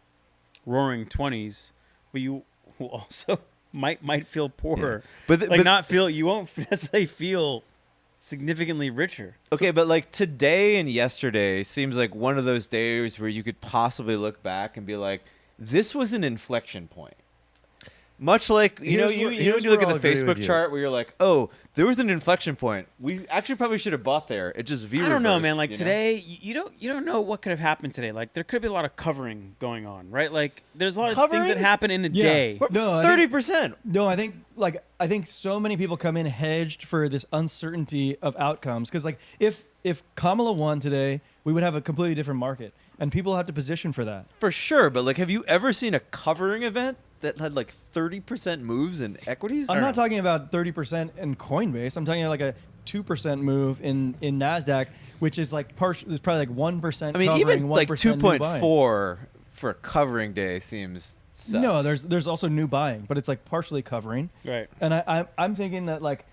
roaring 20s, but you will also might feel poorer. But You won't necessarily feel significantly richer. okay, but like today and yesterday seems like one of those days where you could possibly look back and be like, this was an inflection point. Much like you know Here's when where- you here's look where at I'll the agree with Facebook you. chart where you're like, oh, there was an inflection point. We actually probably should have bought there. It just I don't know, reversed, man. Like you know? today, you don't know what could have happened today. Like there could be a lot of covering going on, right? Like there's a lot of things that Covering? happen in a Yeah. day. No, I think- 30%. No, I think so many people come in hedged for this uncertainty of outcomes because like if Kamala won today, we would have a completely different market, and people have to position for that. For sure, but like, have you ever seen a covering event that had like 30% moves in equities? I'm not talking about 30% in Coinbase. I'm talking like a 2% move in Nasdaq, which is like there's probably like 1%. I mean, covering, even like 1% new buying. 2.4 for a covering day seems sus. No, there's also new buying, but it's like partially covering. Right. And I'm thinking that like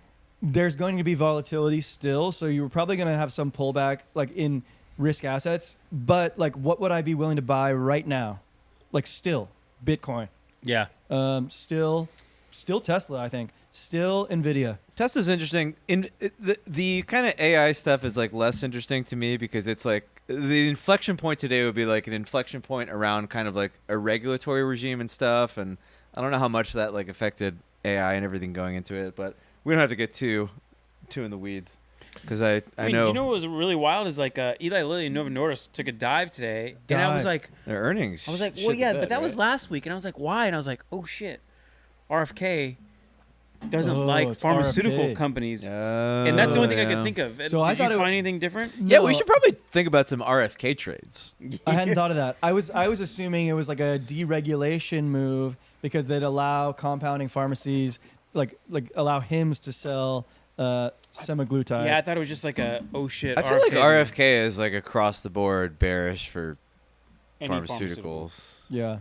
there's going to be volatility still, so you're probably going to have some pullback like in risk assets. But like, what would I be willing to buy right now? Like still Bitcoin, Yeah. still Tesla. I think still Nvidia. Tesla's interesting. The kind of AI stuff is like less interesting to me because it's like the inflection point today would be like an inflection point around kind of like a regulatory regime and stuff. And I don't know how much that like affected AI and everything going into it, but we don't have to get too in the weeds because I mean, know you know what was really wild is like Eli Lilly and Novo Nordisk took a dive today, and I was like, their earnings. I was like, shit well, the yeah, bed, but that right? was last week, and I was like, why? And I was like, oh shit, RFK doesn't Oh, like it's pharmaceutical RFK. companies, Oh, and that's the only thing I yeah. could think of. So I Did thought you it- find anything different? Yeah, we No. should probably think about some RFK trades. I hadn't thought of that. I was assuming it was like a deregulation move because they'd allow compounding pharmacies like allow hims to sell semaglutide. Yeah, I thought it was just like a oh shit. I feel like RFK 's RFK is like across the board bearish for any pharmaceuticals. Yeah.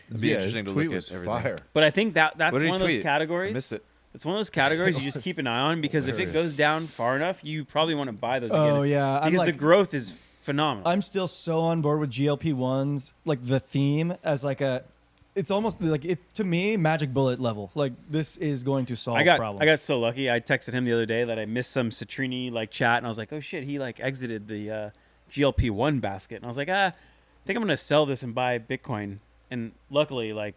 It'd be Yeah, interesting his to tweet look was at everything. fire. But I think that's What one did he of those tweet? I categories. missed it. It's one of those categories you just keep an eye on because if it goes down far enough, you probably want to buy those again. Oh yeah. I'm Because the like, growth is phenomenal. I'm still so on board with GLP-1s, like the theme as like a. It's almost like it to me, magic bullet level. Like this is going to solve I got problems. so lucky. I texted him the other day that I missed some Citrini like chat, and I was like, oh shit, he like exited the GLP-1 basket, and I was like, I think I'm gonna sell this and buy Bitcoin. And luckily, like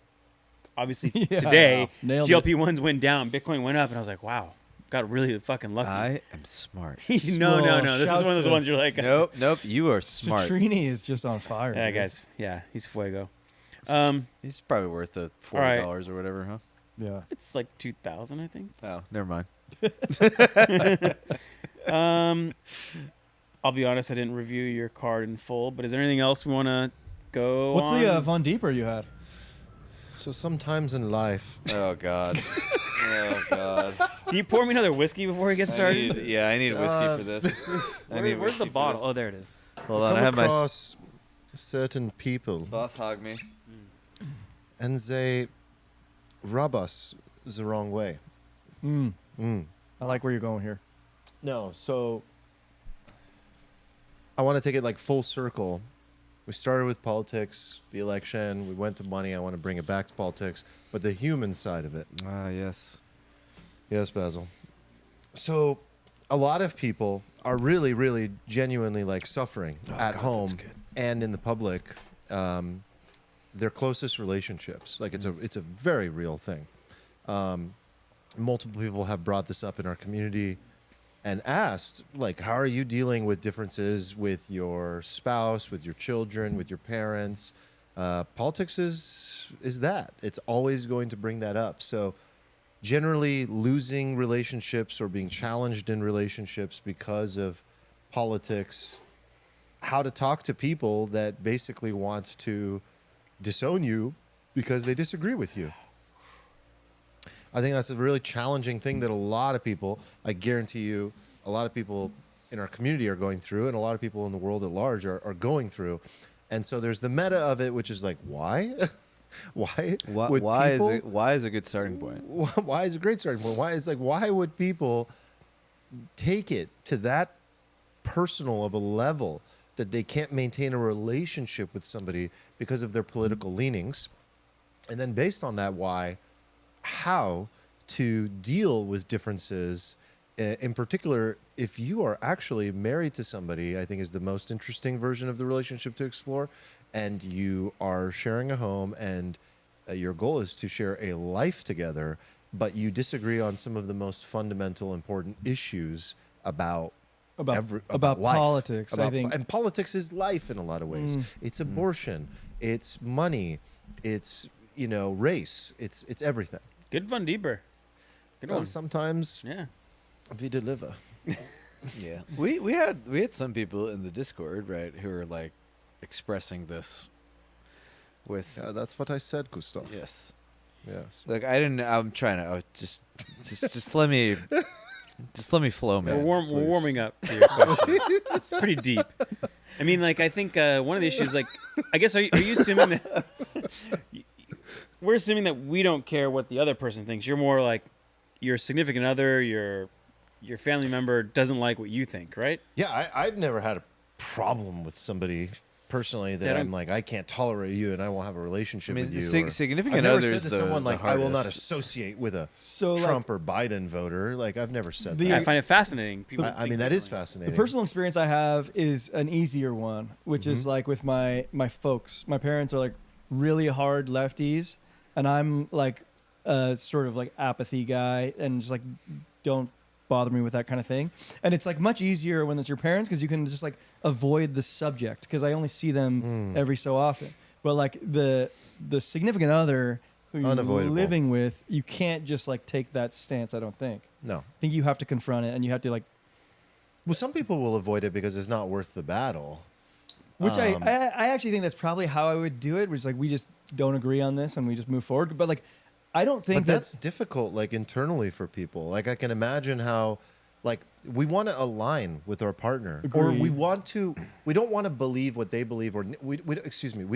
obviously Yeah, today, nailed it. GLP-1s went down, Bitcoin went up, and I was like, wow, got really fucking lucky. I am smart. no. Well, This is shouts one of those to- ones you're like, Nope. You are smart. Citrini is just on fire. yeah, dude. guys, yeah, he's fuego. He's probably worth the All right. $40 or whatever, huh? Yeah. It's like 2,000, I think. Oh, never mind. I'll be honest, I didn't review your card in full, but is there anything else we want to go What's on? the Von Deeper you had? So sometimes in life, Oh God. Oh God. Can you pour me another whiskey before we get started? I need whiskey Uh, for this. Where's the bottle? Oh, there it is. Hold on, come I have my across certain people, boss hog me. and they rub us the wrong way. Mm, Mm. I like where you're going here. No, so I want to take it like full circle. We started with politics, the election. We went to money. I want to bring it back to politics, but the human side of it. Ah, yes. Yes, Basil. So a lot of people are really, really genuinely like suffering at home and in the public. Their closest relationships, like it's a very real thing. Multiple people have brought this up in our community and asked, like, how are you dealing with differences with your spouse, with your children, with your parents? Politics is that. It's always going to bring that up. So generally losing relationships or being challenged in relationships because of politics, how to talk to people that basically want to disown you because they disagree with you. I think that's a really challenging thing that a lot of people, I guarantee you, a lot of people in our community are going through, and a lot of people in the world at large are going through. And so there's the meta of it, which is like, why? Why would people, Why is a good starting point? why is a great starting point? Why would people take it to that personal of a level that they can't maintain a relationship with somebody because of their political leanings? And then based on that, how to deal with differences, in particular, if you are actually married to somebody, I think is the most interesting version of the relationship to explore. And you are sharing a home, and your goal is to share a life together, but you disagree on some of the most fundamental, important issues about About life. politics, I think. And politics is life in a lot of ways. It's abortion, it's money, it's race, it's everything. Good Von Deeper. Good Well, one. sometimes Yeah. we deliver. Yeah. We had some people in the Discord, right, who are like expressing this with Yeah, that's what I said, Gustav. yes. Yes. Like I'm trying to just let me flow, man. We're please. warming up to your question. It's pretty deep. I mean, like, I think one of the issues, like, I guess, are you assuming that we're assuming that we don't care what the other person thinks? You're more like your significant other, your family member doesn't like what you think, right? Yeah, I've never had a problem with somebody personally that Yeah, I'm like, I can't tolerate you and I won't have a relationship with you. or- significant I've never others. said to someone the like, I will not hardest. associate with a So, like, Trump or Biden voter. Like, I've never said The- that. I find it fascinating. People I think mean, that is differently. fascinating. The personal experience I have is an easier one, which is Mm-hmm. like with my folks. My parents are like really hard lefties, and I'm like a sort of like apathy guy, and just like don't bother me with that kind of thing. And it's like much easier when it's your parents because you can just like avoid the subject because I only see them every so often. But like the significant other who you're Unavoidable. living with, you can't just like take that stance. I don't think. No. I think you have to confront it, and you have to like. Well, some people will avoid it because it's not worth the battle. Which I actually think that's probably how I would do it. Which is like we just don't agree on this and we just move forward. But like, I don't think But that's difficult, like internally for people. Like I can imagine how, like we want to align with our partner, or Agree. we don't want to believe what they believe, or we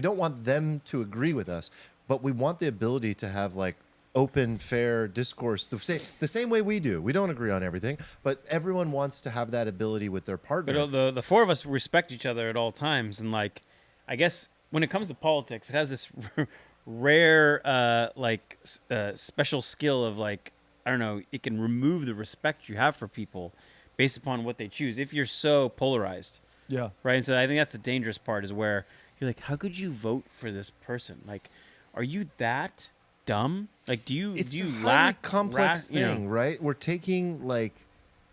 don't want them to agree with us, but we want the ability to have like open, fair discourse the same way we do. We don't agree on everything, but everyone wants to have that ability with their partner. But the four of us respect each other at all times, and like, I guess when it comes to politics, it has this rare, special skill of like, I don't know, it can remove the respect you have for people based upon what they choose if you're so polarized, yeah. right? And so I think that's the dangerous part is where you're like, how could you vote for this person? Like, are you that dumb? Like, do you It's do you a highly lack complex you know- thing, right? We're taking like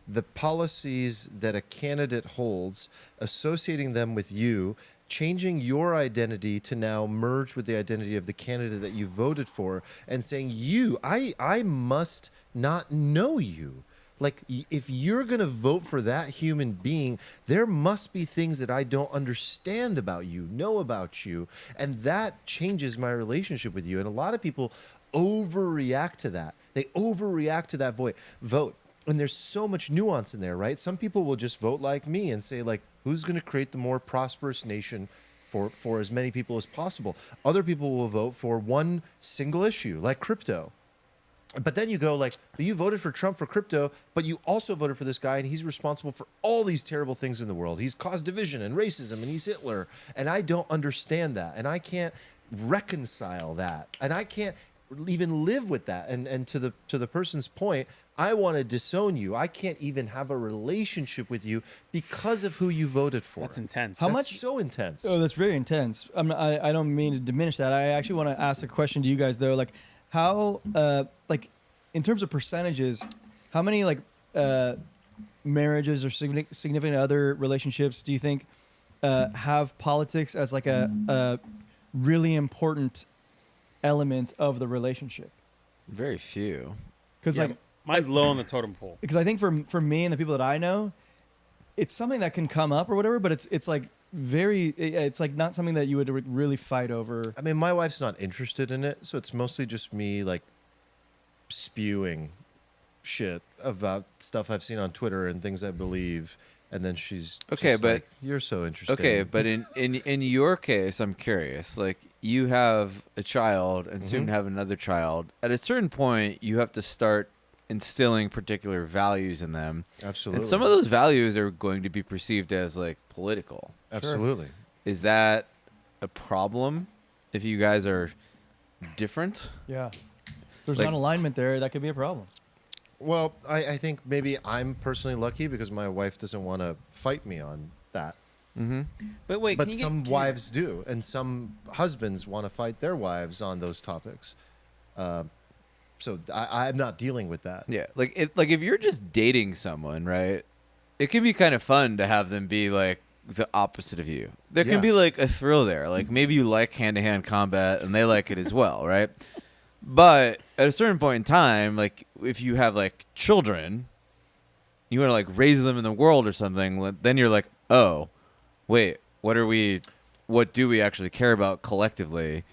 the policies that a candidate holds, associating them with you, changing your identity to now merge with the identity of the candidate that you voted for, and saying I must not know you. Like, if you're going to vote for that human being, there must be things that I don't understand about you, know about you, and that changes my relationship with you. And a lot of people overreact to that. They overreact to that vote. And there's so much nuance in there, right? Some people will just vote like me and say, like, who's going to create the more prosperous nation for as many people as possible? Other people will vote for one single issue, like crypto. But then you go like, you voted for Trump for crypto, but you also voted for this guy, and he's responsible for all these terrible things in the world. He's caused division and racism, and he's Hitler. And I don't understand that, and I can't reconcile that, and I can't even live with that. And to the person's point, I want to disown you. I can't even have a relationship with you because of who you voted for. That's intense. How That's much- so intense. Oh, that's very intense. I don't mean to diminish that. I actually want to ask a question to you guys though. Like, how like in terms of percentages, how many like marriages or significant other relationships do you think have politics as like a really important element of the relationship? Very few. Because Yeah, like mine's low on the totem pole. because I think for me and the people that I know, it's something that can come up or whatever, but it's like it's like not something that you would really fight over. I mean, my wife's not interested in it, so it's mostly just me like spewing shit about stuff I've seen on Twitter and things I believe, and then she's Okay, just but- like, you're so interested. Okay, but in your case, I'm curious. Like, you have a child and soon have another child. At a certain point, you have to start instilling particular values in them. Absolutely, And some of those values are going to be perceived as like political. absolutely. Is that a problem if you guys are different? Yeah, there's Like- not alignment there. That could be a problem. Well, I think maybe I'm personally lucky because my wife doesn't want to fight me on that. But wait, But can you some get, wives do, and some husbands want to fight their wives on those topics. So I'm not dealing with that. Yeah, like if you're just dating someone, right? It can be kind of fun to have them be like the opposite of you. There Yeah. can be like a thrill there. Like maybe you like hand-to-hand combat and they like it as well, right? But at a certain point in time, like if you have like children, you want to like raise them in the world or something, then you're like, "Oh, wait, what do we actually care about collectively?"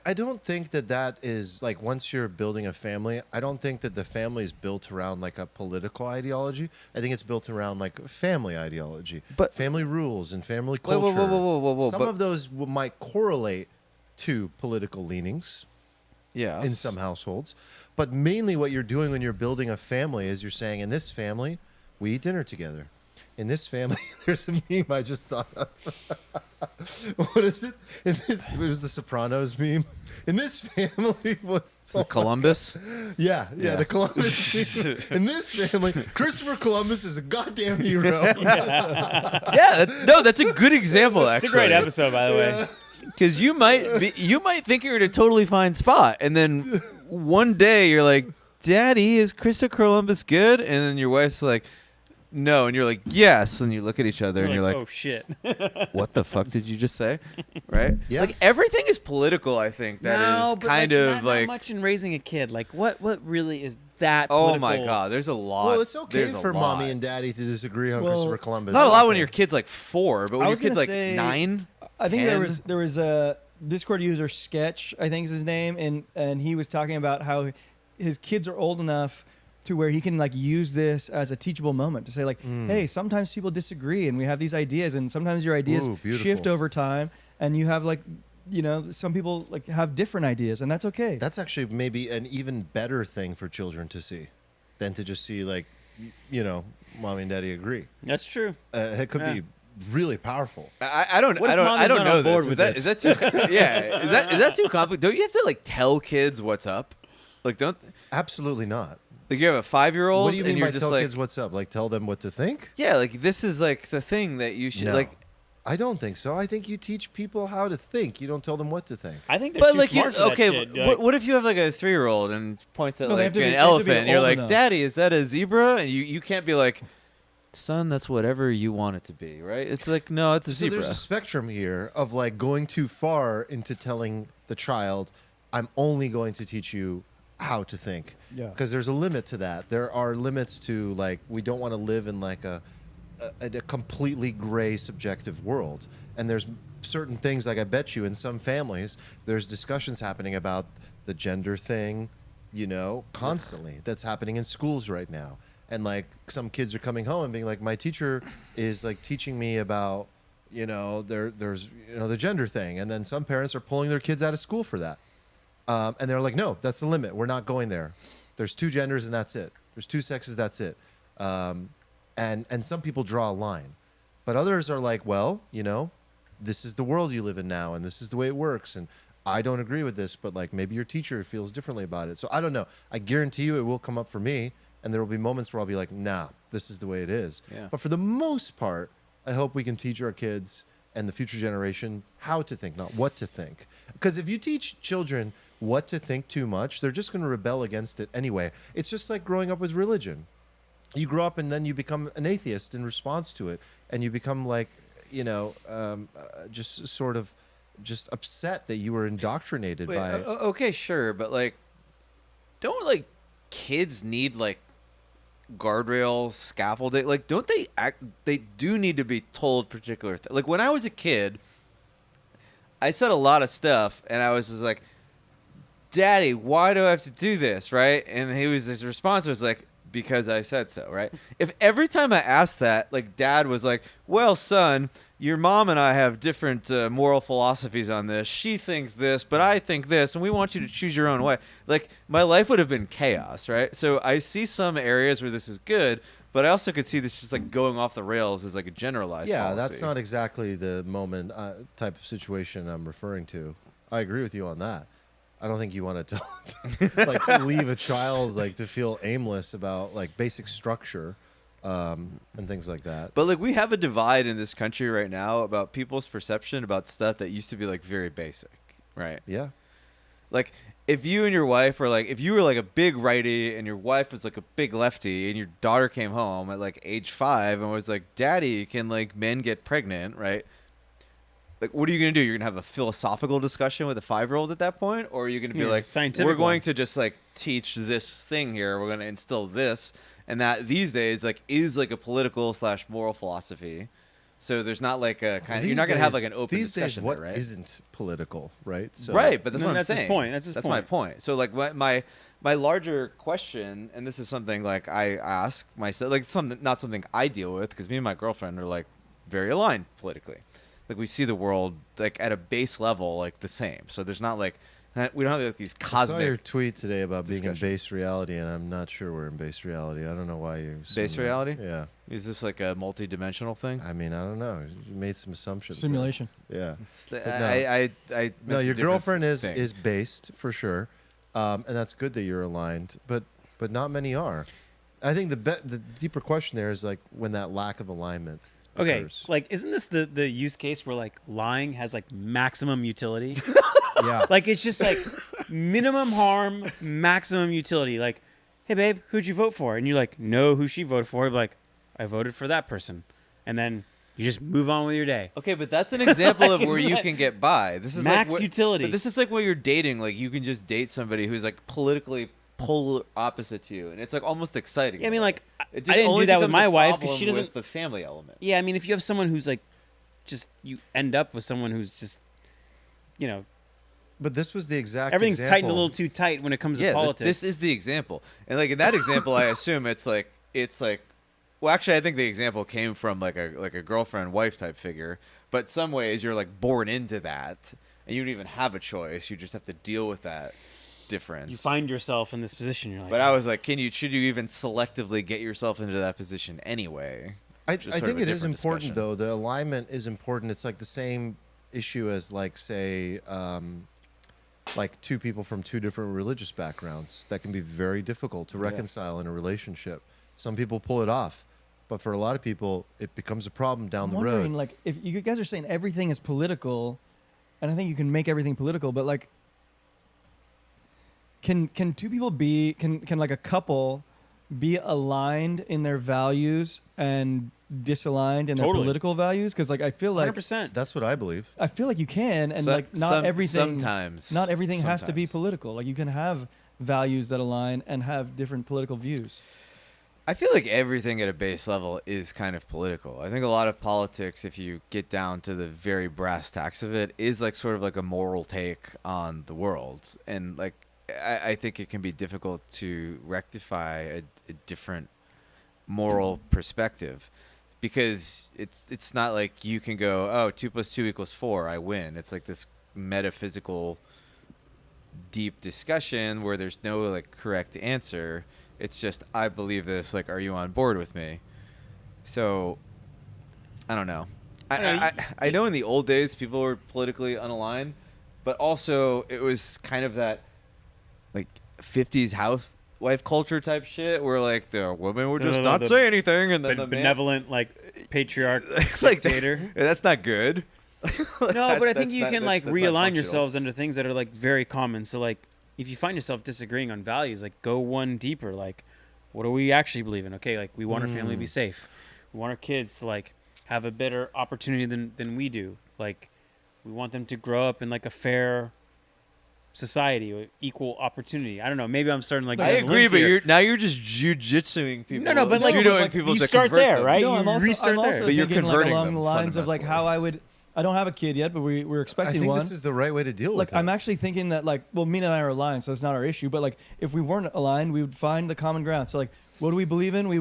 I don't think that is like, once you're building a family, I don't think that the family is built around like a political ideology. I think it's built around like family ideology, But- family rules and family Whoa, culture. whoa, Some but- of those might correlate to political leanings Yeah. in some households, but mainly what you're doing when you're building a family is you're saying, in this family, we eat dinner together. In this family, there's a meme I just thought of. What is it? It was the Sopranos meme. In this family, what? The Columbus. Yeah, Yeah. the Columbus meme. In this family, Christopher Columbus is a goddamn hero. Yeah, that's a good example. It's Actually, a great episode, by the way. because you might think you're in a totally fine spot, and then one day you're like, "Daddy, is Christopher Columbus good?" And then your wife's like, "No," and you're like, "Yes," and you look at each other and you're like, oh shit. "What the fuck did you just say?" Right? Yeah. Like everything is political. I think that is but kind of not much in raising a kid. Like what really is that? Oh my political? god, there's a lot. Well, it's okay There's a for lot. mommy and daddy to disagree on Well, Christopher Columbus. Not a lot when Okay. your kid's like 4, but when I your was kid's gonna like say- 9. I think 10? there was a Discord user, Sketch, I think is his name, and he was talking about how his kids are old enough to where he can like use this as a teachable moment to say like, hey, sometimes people disagree and we have these ideas, and sometimes your ideas Ooh, beautiful. shift over time, and you have like, you know, some people like have different ideas, and that's okay. That's actually maybe an even better thing for children to see than to just see like, you know, mommy and daddy agree. That's true. It could Yeah. be really powerful. I don't What if Mom I is don't not know on board this. with Is that too yeah? Is that too complicated? Don't you have to like tell kids what's up? Like don't Absolutely not. like you have a 5-year-old What do you and mean you're by just tell like kids what's up? Like tell them what to think? yeah, like this is like the thing that you should No. like. I don't think so. I think you teach people how to think. You don't tell them what to think. I think they're But too like you smart for that okay, shit. what if you have like a 3-year-old and points at No, they like have to an be- they have to elephant be and you're old like, enough. "Daddy, is that a zebra?" And you can't be like, "Son, that's whatever you want it to be," right? It's like, "No, it's a So zebra." there's a spectrum here of like going too far into telling the child, I'm only going to teach you how to think. Yeah. Because there's a limit to that. There are limits to like, we don't want to live in like a completely gray subjective world. And there's certain things, like I bet you in some families, there's discussions happening about the gender thing, you know, constantly. That's happening in schools right now. And like some kids are coming home and being like, my teacher is like teaching me about, you know, there's you know the gender thing. And then some parents are pulling their kids out of school for that. And they're like, no, that's the limit. We're not going there. There's 2 genders and that's it. There's 2 sexes, that's it. And some people draw a line. But others are like, well, you know, this is the world you live in now and this is the way it works. And I don't agree with this, but like maybe your teacher feels differently about it. So I don't know. I guarantee you it will come up for me. And there will be moments where I'll be like, nah, this is the way it is. Yeah. But for the most part, I hope we can teach our kids and the future generation how to think, not what to think. Because if you teach children what to think too much, they're just going to rebel against it anyway. It's just like growing up with religion. You grow up and then you become an atheist in response to it. And you become like, you know, just sort of just upset that you were indoctrinated Wait, by... okay, sure, but like, don't like kids need like guardrails, scaffolding? Like, don't they act? They do need to be told particular things. Like when I was a kid, I said a lot of stuff, and I was just like, "Daddy, why do I have to do this?" Right? And his response was like, "Because I said so." Right? If every time I asked that, like Dad was like, "Well, son, your mom and I have different moral philosophies on this. She thinks this, but I think this, and we want you to choose your own way." Like, my life would have been chaos, right? So I see some areas where this is good, but I also could see this just like going off the rails as like a generalized Yeah, policy. that's not exactly the moment type of situation I'm referring to. I agree with you on that. I don't think you want to like leave a child like to feel aimless about like basic structure and things like that. But like we have a divide in this country right now about people's perception about stuff that used to be like very basic, right? Yeah. Like if you and your wife were like, if you were like a big righty and your wife was like a big lefty and your daughter came home at like age 5 and was like, "Daddy, can like men get pregnant?" Right? Like, what are you going to do? You're going to have a philosophical discussion with a 5-year-old at that point? Or are you going to be Yeah, like, scientific we're going one. to just like teach this thing here. We're going to instill this. And that these days like is like a political / moral philosophy. So there's not like a kind of, you're not going to have like an open these discussion days, what there, right? isn't political, right? So, Right, but that's No, what I'm that's his saying. point. That's his my point. point. So like my larger question, and this is something like I ask myself, like not something I deal with, because me and my girlfriend are like very aligned politically. Like we see the world like at a base level like the same. So there's not like We don't have like these I saw your cosmic tweet today about being in discussions. base reality, and I'm not sure we're in base reality. I don't know why you assume Base that. reality? Yeah. Is this like a multi-dimensional thing? I mean, I don't know. You made some assumptions. there. Simulation. Yeah. It's the, But no. I meant No, a your different girlfriend thing. is based for sure, and that's good that you're aligned. But not many are. I think the deeper question there is like when that lack of alignment. Okay, occurs. like isn't this the use case where like lying has like maximum utility? Yeah. Like it's just like minimum harm, maximum utility. Like, hey babe, who'd you vote for? And you're like, know who she voted for. You're like, I voted for that person, and then you just move on with your day. Okay, but that's an example of Like, where isn't you that can get by. This is max like what- utility. But this is like when you're dating. Like you can just date somebody who's like politically polar opposite to you, and it's like almost exciting. Yeah, I mean, in a way. like It I just didn't only do that with becomes my a wife because problem she doesn't. with the family element. Yeah, I mean, if you have someone who's like, just you end up with someone who's just, you know, But this was the exact. everything's example. tightened a little too tight when it comes to Yeah, politics. this is the example, and like in that example, I assume it's like. Well, actually, I think the example came from like a girlfriend wife type figure. But some ways you're like born into that, and you don't even have a choice. You just have to deal with that difference. you find yourself in this position. You're like, But I was like, should you even selectively get yourself into that position anyway? I Just sort of think a it is different important discussion. though. The alignment is important. It's like the same issue as like say like two people from two different religious backgrounds that can be very difficult to reconcile in a relationship. Some people pull it off, but for a lot of people it becomes a problem down I'm the wondering, road. like, if you guys are saying everything is political, and I think you can make everything political, but like, can two people be can like a couple be aligned in their values and disaligned in their Totally. political values? Because like I feel like 100%. That's what I believe. I feel like you can, and So- like not everything. Sometimes. Not everything has to be Sometimes. political. Like you can have values that align and have different political views. I feel like everything at a base level is kind of political. I think a lot of politics, if you get down to the very brass tacks of it, is like sort of like a moral take on the world. And like, I think it can be difficult to rectify a different moral perspective because it's not like you can go, oh, 2 + 2 = 4, I win. It's like this metaphysical deep discussion where there's no like correct answer. It's just, I believe this, like, are you on board with me? So I don't know. I know in the old days people were politically unaligned, but also it was kind of that like 50s housewife culture type shit where like the women would just not say anything and then the man, benevolent like patriarch like dictator. that's not good. No, but I think you not- can like that's not realign functional. yourselves under things that are like very common. So like if you find yourself disagreeing on values, like go one deeper. Like what do we actually believe in? Okay, like we want our family to be safe. We want our kids to like have a better opportunity than we do. Like we want them to grow up in like a fair society or equal opportunity. I don't know. Maybe I'm starting like I down agree, limbs but here. you're just jujitsuing people. No, but like, judoing like, people you to start convert there, them. right? No, You I'm also restart there. also But you're thinking like converting along them the lines of like how I don't have a kid yet, but we're I expecting think one. this is the right way to deal Like with it. I'm actually thinking that like Mina and I are aligned, so that's not our issue. But like if we weren't aligned, we would find the common ground. So like what do we believe in? We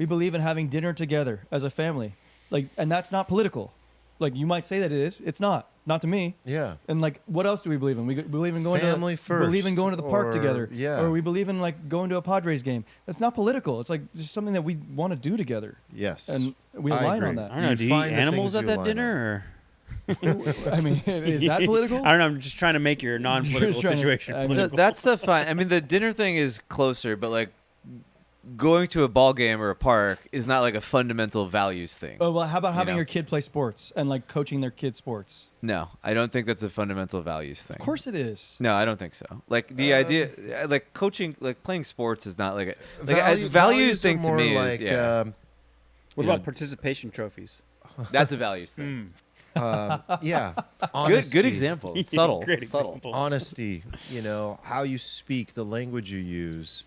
believe in having dinner together as a family. Like and that's not political. Like you might say that it is. It's not. Not to me. Yeah. And like what else do we believe in? We believe in going Family to first, believe in going to the park or- together. yeah. Or we believe in like going to a Padres game. That's not political. It's like just something that we want to do together. Yes. And we I align on agree. I that. don't know. You Do you eat find the animals things at you that align dinner? Or? I mean, is that political? I don't know. I'm just trying to make your non-political Just trying to- situation I mean, political. That's the fine. I mean, the dinner thing is closer, but like going to a ball game or a park is not like a fundamental values thing. Oh well, how about having know? your kid play sports and like coaching their kid sports? No, I don't think that's a fundamental values thing. Of course it is. No, I don't think so. Like the idea, like coaching, like playing sports is not like a Value- values are thing to more me like, is yeah. What you about know, participation trophies? That's a values thing. yeah. Good Honesty. example. Subtle. Great subtle. example. Honesty, you know, how you speak, the language you use,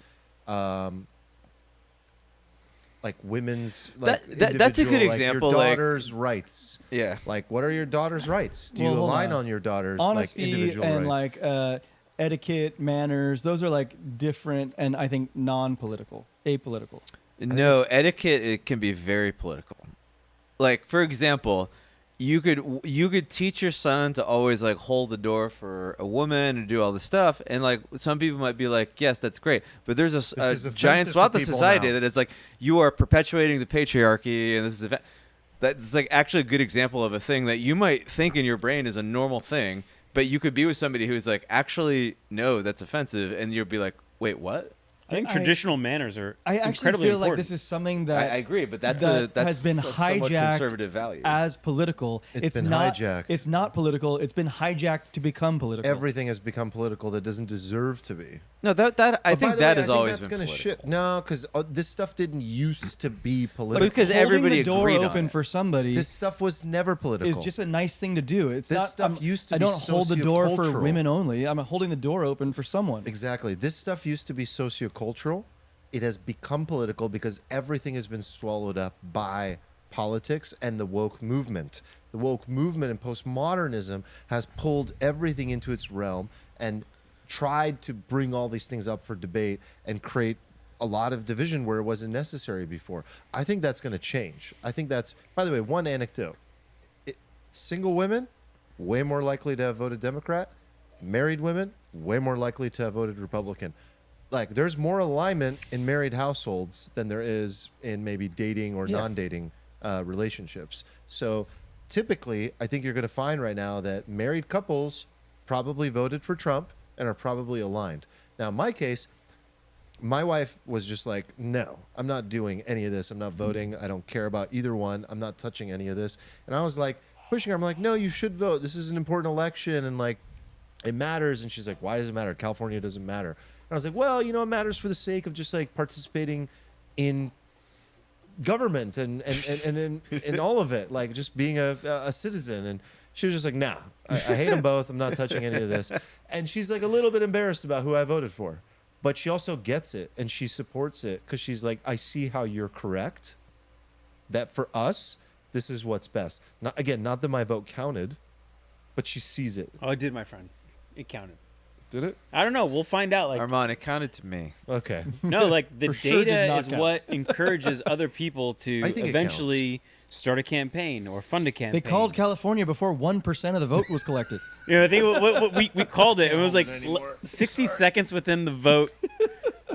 like women's like that's a good individual, example, Like like- your daughter's rights. Yeah. Like, what are your daughter's rights? Do Well, you hold align on. on your daughter's Honesty like individual and rights? like etiquette, manners. Those are like different and I think non-political, apolitical. No, etiquette it can be very political. Like for example, you could teach your son to always like hold the door for a woman and do all this stuff, and like some people might be like, yes, that's great, but there's is a offensive giant to swath of people society now. that is like, you are perpetuating the patriarchy, and this is that's like actually a good example of a thing that you might think in your brain is a normal thing, but you could be with somebody who's like, actually, no, that's offensive, and you'll be like, wait, what? I think I- traditional manners are I actually incredibly feel like important. this is something that I agree, but that's that that's has been a somewhat hijacked conservative value. as political. It's been not, hijacked. It's not political. It's been hijacked to become political. Everything has become political that doesn't deserve to be. No, that I But by think the that way, has I think always that's been gonna political. shit. No, because this stuff didn't used to be But political. because Holding everybody the door agreed on open it. for somebody This stuff was never political. is just a nice thing to do. It's This not. stuff used to I be don't hold the door for sociocultural. women only. I'm holding the door open for someone. Exactly. This stuff used to be sociocultural. It has become political because everything has been swallowed up by politics and the woke movement. The woke movement and postmodernism has pulled everything into its realm and tried to bring all these things up for debate and create a lot of division where it wasn't necessary before. I think that's going to change. I think that's, by the way, one anecdote. Single women, way more likely to have voted Democrat. Married women, way more likely to have voted Republican. Like, there's more alignment in married households than there is in maybe dating or Yeah. non-dating relationships. So typically, I think you're going to find right now that married couples probably voted for Trump and are probably aligned. Now, in my case, my wife was just like, no, I'm not doing any of this. I'm not voting. I don't care about either one. I'm not touching any of this. And I was like, pushing her. I'm like, no, you should vote. This is an important election. And like, it matters. And she's like, why does it matter? California doesn't matter. And I was like, well, it matters for the sake of just like participating in government and in all of it, like just being a citizen. And she was just like, nah, I hate them both. I'm not touching any of this. And she's like a little bit embarrassed about who I voted for, but she also gets it and she supports it because she's like, I see how you're correct, that for us, this is what's best. Not that my vote counted, but she sees it. Oh, it did, my friend. It counted. Did it? I don't know. We'll find out. Like, Armand, it counted to me. Okay. no, like the For sure did data not is count. what encourages other people to I think it eventually start a campaign or fund a campaign. They called California before 1% of the vote was collected. I think what we called it. It was like 60 seconds within the vote,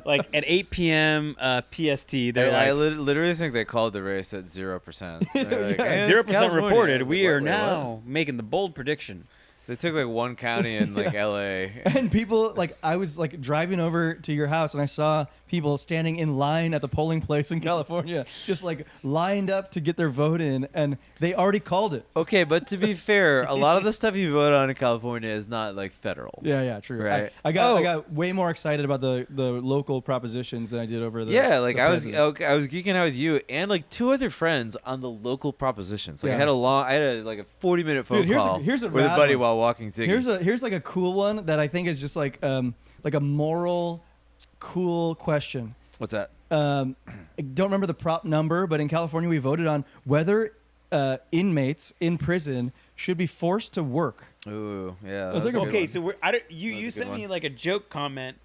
like at 8 p.m. PST. They're I like literally think they called the race at 0%. They're like, Yeah, "Hey, it's 0% California." I reported. was like, We are "Wait, what?" now making the bold prediction. They took like one county in like LA. And people, like, I was like driving over to your house and I saw people standing in line at the polling place in California, just like lined up to get their vote in, and they already called it. Okay, but to be fair, a lot of the stuff you vote on in California is not like federal. Yeah, true. Right. I got way more excited about the local propositions than I did over the. Yeah, like the I was president. I was geeking out with you and like two other friends on the local propositions. Like Yeah. I had a 40-minute phone Dude, call here's a with a rad buddy one. while walking Ziggy. Here's like a cool one that I think is just like a moral, cool question. What's that? I don't remember the prop number, but in California we voted on whether inmates in prison should be forced to work. Ooh, yeah. was that's like a a- good Okay, one. so you That was a good sent me one. like a joke comment,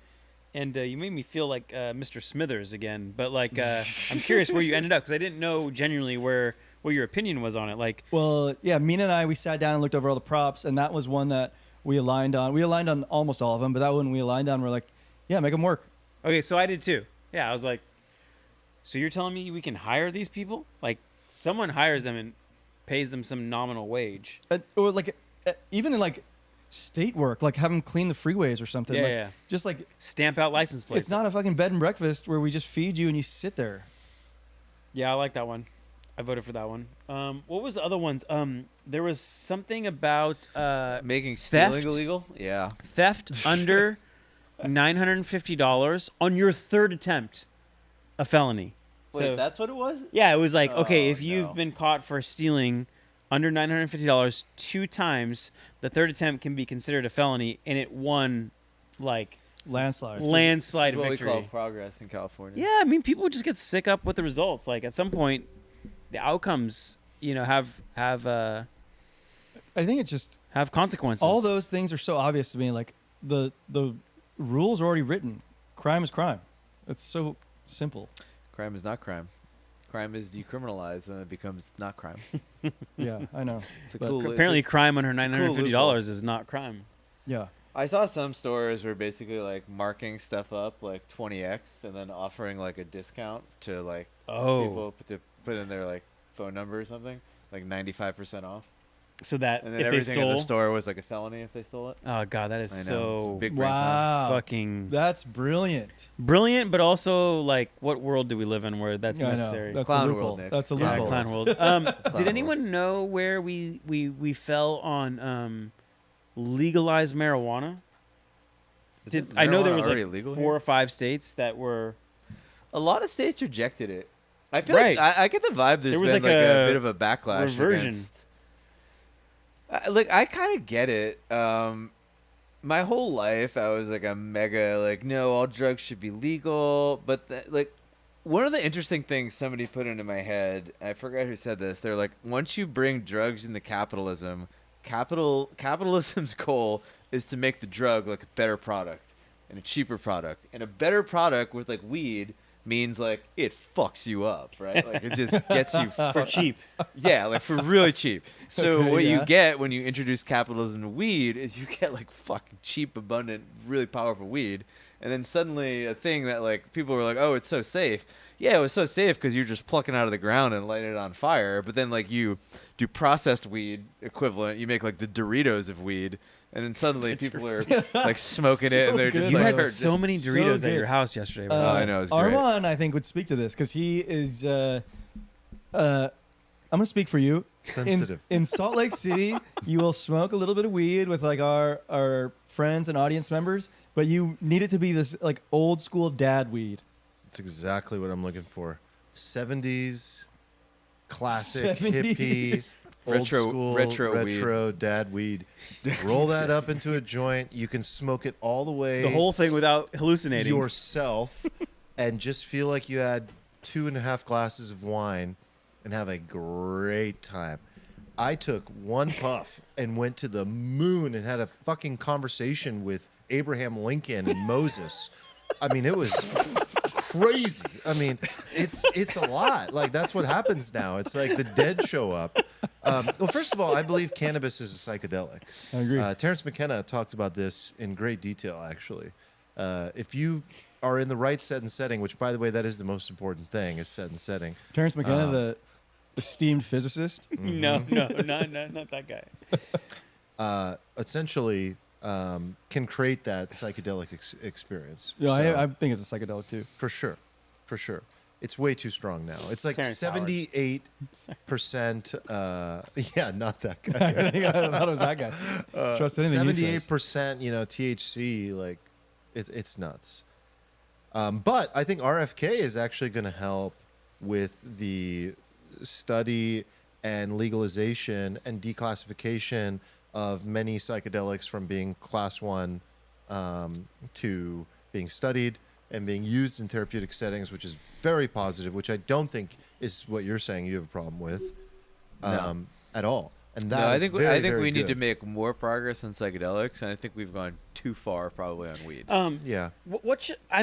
and you made me feel like Mr. Smithers again. But like, I'm curious where you ended up because I didn't know genuinely what your opinion was on it. Like, Well, yeah, Mina and I, we sat down and looked over all the props, and that was one that we aligned on. We aligned on almost all of them, but that one we aligned on. We're like, yeah, make them work. okay, so I did too. Yeah, I was like, so you're telling me we can hire these people? Like, someone hires them and pays them some nominal wage. Or like, even in like state work, like have them clean the freeways or something. Yeah, like, yeah. Just like, Stamp out license plates. it's not a fucking bed and breakfast where we just feed you and you sit there. Yeah, I like that one. I voted for that one. What was the other ones? There was something about Making theft? stealing illegal? Yeah. theft under $950 on your third attempt, a felony. Wait, So that's what it was? yeah, it was like, okay, Oh, if you've no. been caught for stealing under $950 two times, the third attempt can be considered a felony, and it won like Landslide. landslide This is what victory. we call progress in California. Yeah, I mean, people just get sick up with the results. Like at some point, the outcomes, have I think it's just consequences. all those things are so obvious to me. Like the rules are already written. Crime is crime. It's so simple. Crime is not crime. crime is decriminalized, then it becomes not crime. Yeah, I know. It's a But cool. Apparently, crime under it's a cool $950 is not crime. Yeah. I saw some stores were basically like marking stuff up like 20x and then offering like a discount to like people to put in their like phone number or something, like 95% off. So that And then if they everything in the stole, store was like a felony if they stole it. oh god, that is I know. It's a so big brain time. Wow. fucking That's brilliant. brilliant, but also like, what world do we live in where that's Yeah, I know. necessary? That's Clown the world, loophole. Nick. That's the Yeah, loophole. clown world. Did world. anyone know where we fell on legalized marijuana? I know there was already like legal 4 here? or 5 states that were. A lot of states rejected it. I feel Right. like I get the vibe there's There was been like a a bit of a backlash reversion. against. Like I kind of get it. My whole life I was like a mega like no, all drugs should be legal, but like one of the interesting things somebody put into my head, I forgot who said this. They're like, once you bring drugs into capitalism's goal is to make the drug like a better product and a cheaper product, and a better product with like weed means like it fucks you up, right? Like it just gets you For cheap. Yeah, like for really cheap. So Okay, what you yeah. get when you introduce capitalism to weed is you get like fucking cheap, abundant, really powerful weed, and then suddenly a thing that like people were like, oh, it's so safe. Yeah, it was so safe because you're just plucking out of the ground and lighting it on fire. But then like you do processed weed equivalent, you make like the Doritos of weed, and then suddenly people are like smoking it, and they're good, just You like, had though. so many So Doritos at good. your house yesterday. by the Oh, way. I know, it was great. Armand, I think, would speak to this because he is. I'm gonna speak for you. Sensitive. In Salt Lake City, you will smoke a little bit of weed with like our friends and audience members, but you need it to be this like old school dad weed. That's exactly what I'm looking for. 70s, classic 70s. hippie, old Retro- school, retro weed. dad weed. Roll that up into a joint. You can smoke it all the way The whole thing without hallucinating. yourself and just feel like you had 2.5 glasses of wine and have a great time. I took one puff and went to the moon and had a fucking conversation with Abraham Lincoln and Moses. I mean, it was crazy. I mean, it's a lot. Like, that's what happens now. It's like the dead show up. Well, first of all, I believe cannabis is a psychedelic. I agree. Terrence McKenna talked about this in great detail, actually. If you are in the right set and setting, which, by the way, that is the most important thing, is set and setting. Terrence McKenna, the esteemed physicist. No, not that guy. Essentially can create that psychedelic experience. Yeah, So, I think it's a psychedelic too. for sure. It's way too strong now. It's like Terrence Howard. 78%. Yeah, not that I guy. thought it was that guy. Trust anything he says. 78%, THC, like it's nuts. But I think RFK is actually going to help with the study and legalization and declassification of many psychedelics from being class 1 to being studied and being used in therapeutic settings, which is very positive, which I don't think is what you're saying you have a problem with at all. And that No, I is think very, very we need to good. make more progress in psychedelics, and I think we've gone too far probably on weed. Yeah. What should I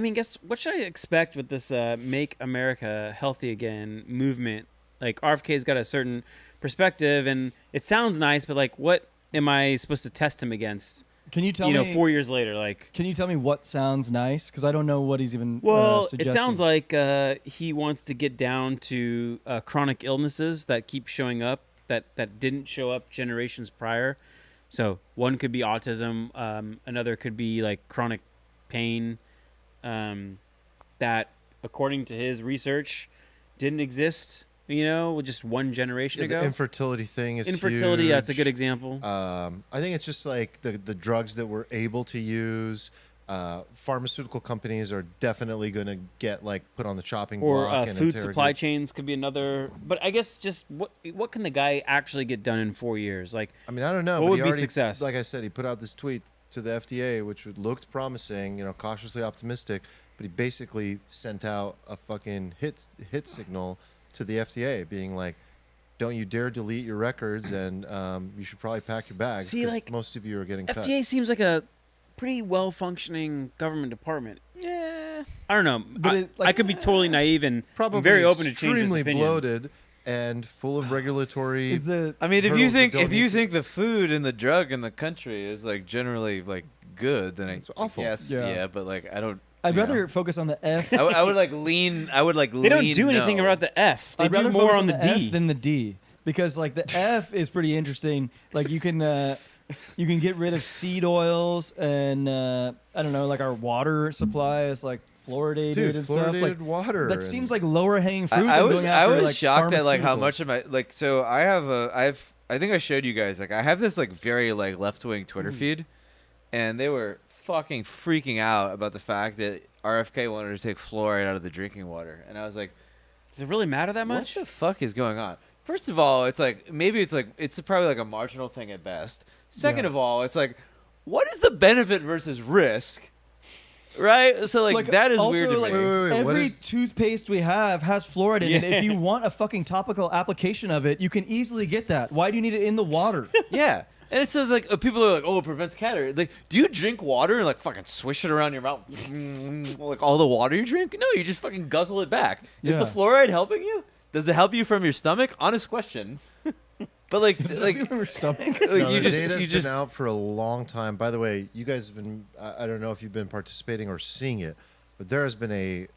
expect with this "Make America Healthy Again" movement? Like RFK's got a certain perspective, and it sounds nice, but like, what am I supposed to test him against? Can you tell me? 4 years later, like. Can you tell me what sounds nice? Because I don't know what he's even. Well, suggesting. it sounds like he wants to get down to chronic illnesses that keep showing up that didn't show up generations prior. So one could be autism, another could be like chronic pain that, according to his research, didn't exist. Just one generation ago. The infertility thing is Infertility, huge. that's a good example. I think it's just like the drugs that we're able to use. Pharmaceutical companies are definitely going to get like put on the chopping Or block. And food supply interrogate. chains could be another. But I guess just what can the guy actually get done in 4 years? Like, I mean, I don't know. What but would he be already, success? Like I said, he put out this tweet to the FDA, which looked promising, cautiously optimistic, but he basically sent out a fucking hit signal to the FDA, being like, "Don't you dare delete your records, and you should probably pack your bags. See, 'cause like, most of you are getting cut." FDA seems like a pretty well-functioning government department. Yeah. I don't know. But I could be totally naive and Probably I'm very open to change this extremely opinion. bloated and full of regulatory. is the I mean, if you hurdles that think don't need to- the food and the drug in the country is like generally like good, then It's awful. Yes, Yeah. yeah, but like I don't. I'd you rather know. focus on the F. I would like lean. I would like. They don't lean do anything no. about the F. They I'd do rather more focus on the D. F than the D, because like the F is pretty interesting. Like you can get rid of seed oils, and I don't know, like our water supply is like fluoridated Dude, and stuff. Like water. that and- seems like lower hanging fruit. I than was going after, like, shocked at like how pharmaceuticals. much of my like. So I think I showed you guys like I have this like very like left wing Twitter feed, and they were fucking freaking out about the fact that RFK wanted to take fluoride out of the drinking water, and I was like, Does it really matter that much? what the fuck is going on? First of all, it's like maybe it's probably like a marginal thing at best. Second Yeah. of all, it's like what is the benefit versus risk, right? So like that is also, weird to like, me. Wait, what every is- toothpaste we have has fluoride in it. Yeah. If you want a fucking topical application of it, you can easily get that. Why do you need it in the water? Yeah. And it says like people are like, oh, it prevents cat hair. Like, do you drink water and like fucking swish it around your mouth, like all the water you drink? No, you just fucking guzzle it back. Is the Yeah. fluoride helping you? Does it help you from your stomach? Honest question. But like, Like your stomach. like No, you the just data's you just been out for a long time. By the way, you guys have been, I don't know if you've been participating or seeing it, but there has been a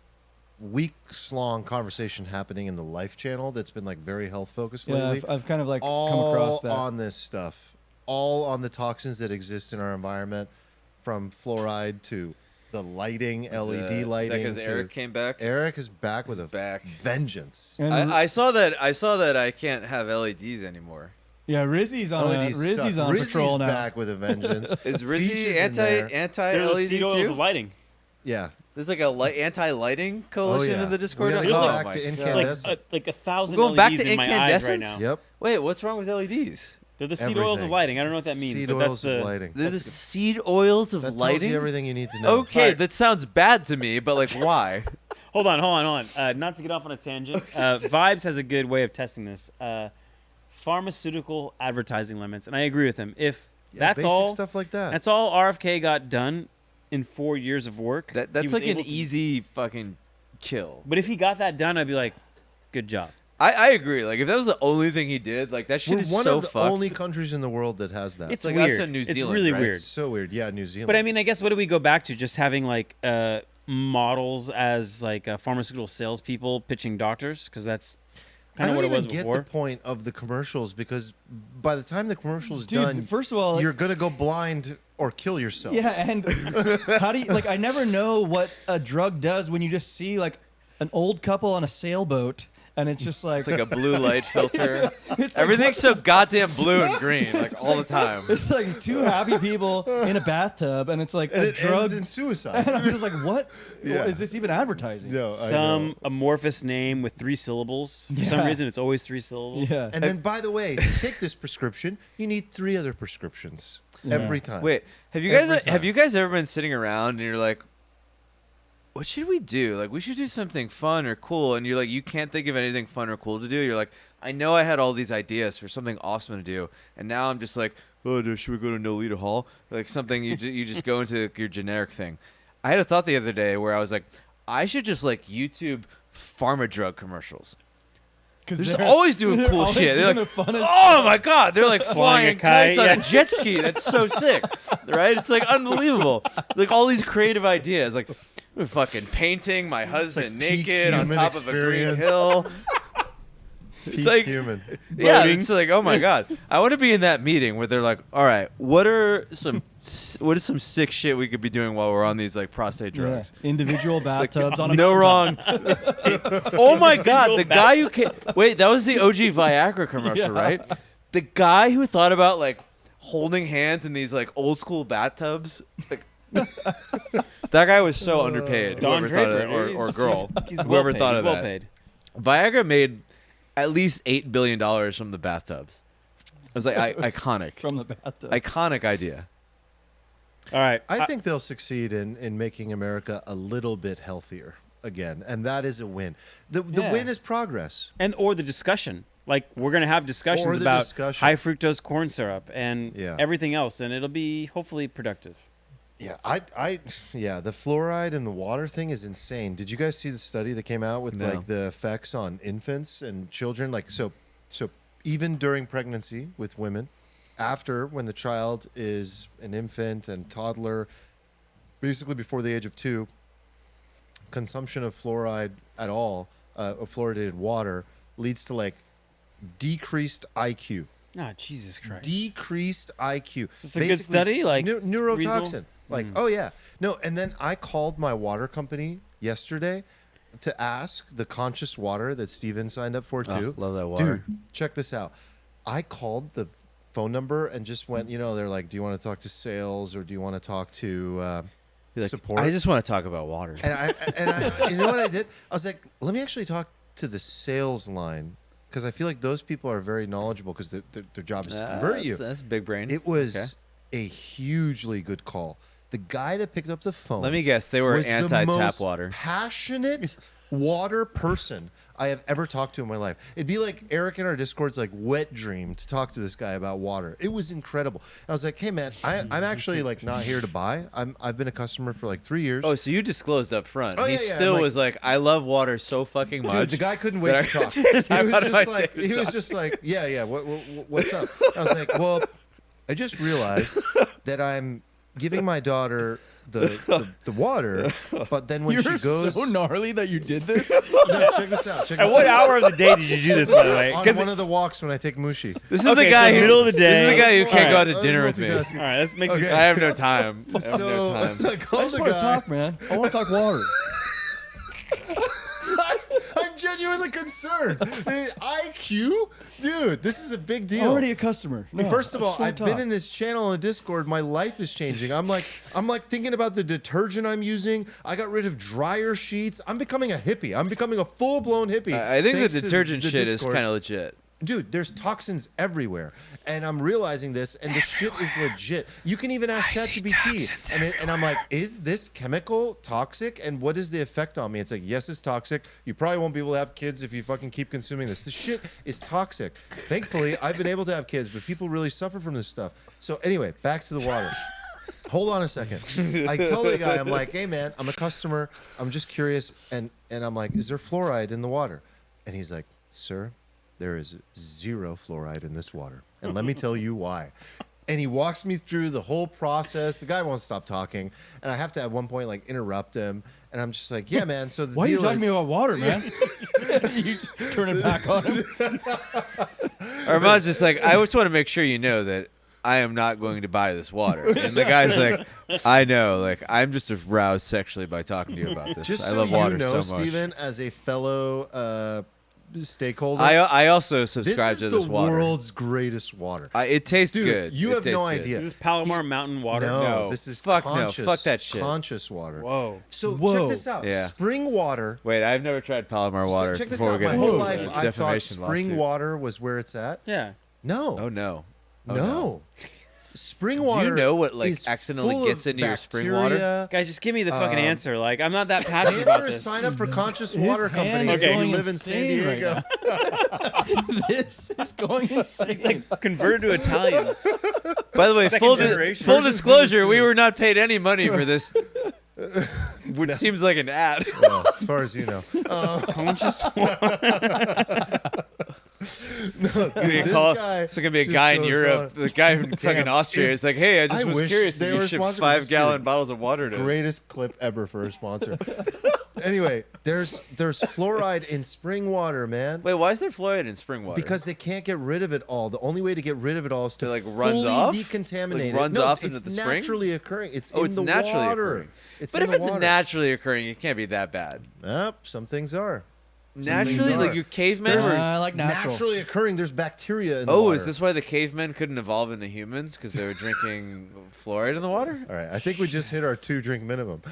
weeks-long conversation happening in the Life channel that's been like very health-focused Yeah, lately. I've kind of like come all across that. on this stuff, all on the toxins that exist in our environment, from fluoride to the lighting, LED lighting. because to- Eric came back. Eric is back with He's a back. vengeance. And I saw that. I saw that I can't have LEDs anymore. yeah, Rizzy's on LEDs Rizzy's suck. on Rizzy's patrol now. back with a vengeance. Is Features Rizzy in there. anti There's the LED seed oils of too? lighting. Yeah. There's like a anti-lighting coalition yeah. in the Discord. We gotta go Oh back my to God. incandescent. Like 1,000 We're going back LEDs to in my eyes right incandescents? now. Yep. Wait, what's wrong with LEDs? They're the seed oils of Everything. lighting. I don't know what that means, Seed but oils that's the of lighting. They're the seed oils of That tells lighting. you everything you need to know. Okay, Alright. that sounds bad to me, but like, why? Hold on. Not to get off on a tangent. Vibes has a good way of testing this. Pharmaceutical advertising limits, and I agree with him. If Yeah, that's basic all, stuff like that. that's all RFK got done in 4 years of work. he That's was like an able to- easy fucking kill. But if he got that done, I'd be like, good job. I agree. Like, if that was the only thing he did, like that shit We're is one so of the fucked. only countries in the world that has that. It's like weird. us in New It's Zealand, really right? weird. It's so weird. Yeah, New Zealand. But I mean, I guess what do we go back to? Just having like models as like pharmaceutical salespeople pitching doctors, because that's I kind of don't what it even was get before. the point of the commercials, because by the time the commercial's Dude, done, first of all, like, you're gonna go blind or kill yourself. yeah, and how do you like? I never know what a drug does when you just see like an old couple on a sailboat, and it's just like, Like a blue light filter. it's like, Everything's so goddamn blue and green, like all the time. it's like two happy people in a bathtub, and it's like And a it drug. ends in suicide. And I'm just like, what? Yeah. Is this even advertising? No, I Some know. amorphous name with 3 syllables. For some Yeah. reason, it's always 3 syllables. Yeah. And then, by the way, to take this prescription, you need 3 other prescriptions every time. Wait, have you Every guys have time. you guys ever been sitting around and you're like, what should we do? Like, we should do something fun or cool, and you're like, you can't think of anything fun or cool to do. You're like, I know I had all these ideas for something awesome to do, and now I'm just like, oh, should we go to Nolita Hall? Like something you you just go into your generic thing. I had a thought the other day where I was like, I should just like YouTube pharma drug commercials. Because They're just always doing cool shit. They're like, the funnest oh my god, they're like Flying a flying kites kite, on yeah. a jet ski. That's so sick, right? It's like unbelievable. Like all these creative ideas, like fucking painting my husband like peak naked on human top of a green experience. hill. Peak like- human. Yeah, Boating. it's like, oh my god, I want to be in that meeting where they're like, all right, what is some sick shit we could be doing while we're on these like prostate drugs? individual bathtubs on a No wrong. Oh my god, the guy who wait, that was the OG Viagra commercial, right? The guy who thought about like holding hands in these like old school bathtubs. Like, that guy was so underpaid. Don Whoever thought of Draper, that, or he's- girl, He's well whoever paid. thought He's of well that. paid. Viagra made at least $8 billion from the bathtubs. It was like iconic, from the bathtub. iconic idea. All right. I think they'll succeed in making America a little bit healthier again, and that is a win. The Yeah. win is progress. or the discussion. Like we're gonna have discussions Or the about discussion. high fructose corn syrup and Yeah. everything else, and it'll be hopefully productive. Yeah, yeah, the fluoride in the water thing is insane. Did you guys see the study that came out with No. like the effects on infants and children? Like, so even during pregnancy with women, after when the child is an infant and toddler, basically before the age of 2, consumption of fluoride at all, of fluoridated water, leads to like decreased IQ. Oh, Jesus Christ. Decreased IQ. Is this a good study? Like, neurotoxin. reasonable? Like, oh yeah. No, and then I called my water company yesterday to ask the conscious water that Steven signed up for too. love that water. Dude, check this out. I called the phone number and just went, they're like, do you want to talk to sales or do you want to talk to You're like, support? I just want to talk about water. And I you know what I did? I was like, let me actually talk to the sales line because I feel like those people are very knowledgeable because their job is to convert you. That's big brain. It was Okay. a hugely good call. The guy that picked up the phone. Let me guess, they were was the anti-tap most water. Passionate water person I have ever talked to in my life. It'd be like Eric in our Discord's like wet dream to talk to this guy about water. It was incredible. I was like, hey man, I'm actually like not here to buy. I've been a customer for like 3 years. Oh, so you disclosed up front. Oh, He yeah, yeah, still I'm was like, I love water so fucking much. Dude, the guy couldn't wait that to I talk. take He time was out of just my like, day to he was talk. just like, yeah. What's up? I was like, well, I just realized that I'm giving my daughter the water, but then when You're she goes, so gnarly that you did this. no, check this out. Check At this what out. hour of the day did you do this, by the way? On 'Cause one of the walks when I take Mushi. This is Okay, the guy so who middle of the This is the day. guy who can't go out Alright, to dinner with me. multitasking. all right, that makes me. Okay. I have no time. I have So no time. I I called just the want to guy. talk, man. I want to talk water. I'm genuinely concerned. The IQ, dude, this is a big deal. Already a customer. No, First of I all, just wanna I've been talk. in this channel on the Discord. My life is changing. I'm like thinking about the detergent I'm using. I got rid of dryer sheets. I'm becoming a hippie. I'm becoming a full blown hippie. I think the thanks to detergent the shit Discord. is kind of legit. Dude, there's toxins everywhere, and I'm realizing this, and the shit is legit. You can even ask ChatGPT, and I'm like, is this chemical toxic, and what is the effect on me? It's like, yes, it's toxic. You probably won't be able to have kids if you fucking keep consuming this. This shit is toxic. Thankfully, I've been able to have kids, but people really suffer from this stuff. So anyway, back to the water. Hold on a second. I tell the guy, I'm like, hey man, I'm a customer. I'm just curious, and I'm like, is there fluoride in the water? And he's like, sir, there is 0 fluoride in this water. And let me tell you why. And he walks me through the whole process. The guy won't stop talking. And I have to at one point like interrupt him. And I'm just like, yeah, man. So the Why are you deal talking is, to me about water, man? You just turn it back on him. Armand's just like, I just want to make sure you know that I am not going to buy this water. And the guy's like, I know, like I'm just aroused sexually by talking to you about this. just I so love water you know, so much. Steven, as a fellow stakeholder, I also this subscribe is to the this water. world's greatest water. It tastes Dude, good. you It have no tastes good. idea. Is this Palomar Mountain water? No, No. this is Fuck no. conscious. Fuck that shit. Conscious water. Whoa. So Whoa. check this out. Yeah. Spring water. Wait, I've never tried Palomar water. So check this before out. we My get whole into life, the I thought defamation spring lawsuit. water was where it's at. Yeah. No. Oh no. Oh, no. Spring Do water. you know what like is accidentally full gets of into your spring water? bacteria. Guys, just give me the fucking answer. Like, I'm not that The passionate answer about is this. sign up for Conscious His Water hand Company is if going you live in San insane right Diego. This is going insane. It's like converted to Italian. By the way, Second full, generation. full Versions disclosure, of we this were not paid any money for this. Which seems like an ad. Well, as far as you know. Conscious This guy It's gonna be a just guy in goes Europe, on. the guy from fucking Damn, Austria. if- It's like, hey, I just I was wish curious they if you were ship sponsored with this 5-gallon dude. bottles of water to. Greatest clip ever for a sponsor. Anyway, there's fluoride in spring water, man. Wait, why is there fluoride in spring water? Because they can't get rid of it all. The only way to get rid of it all is to It, like, runs fully off? decontaminate Like, it. runs No, off it's into the spring? naturally occurring. It's Oh, in it's the naturally water. occurring. It's but in if the it's water. naturally occurring, it can't be that bad. Some things are. Naturally, are. like your cavemen were. I like natural. Naturally occurring. There's bacteria in the Oh, water. is this why the cavemen couldn't evolve into humans because they were drinking fluoride in the water? All right, I think we just hit our 2-drink minimum.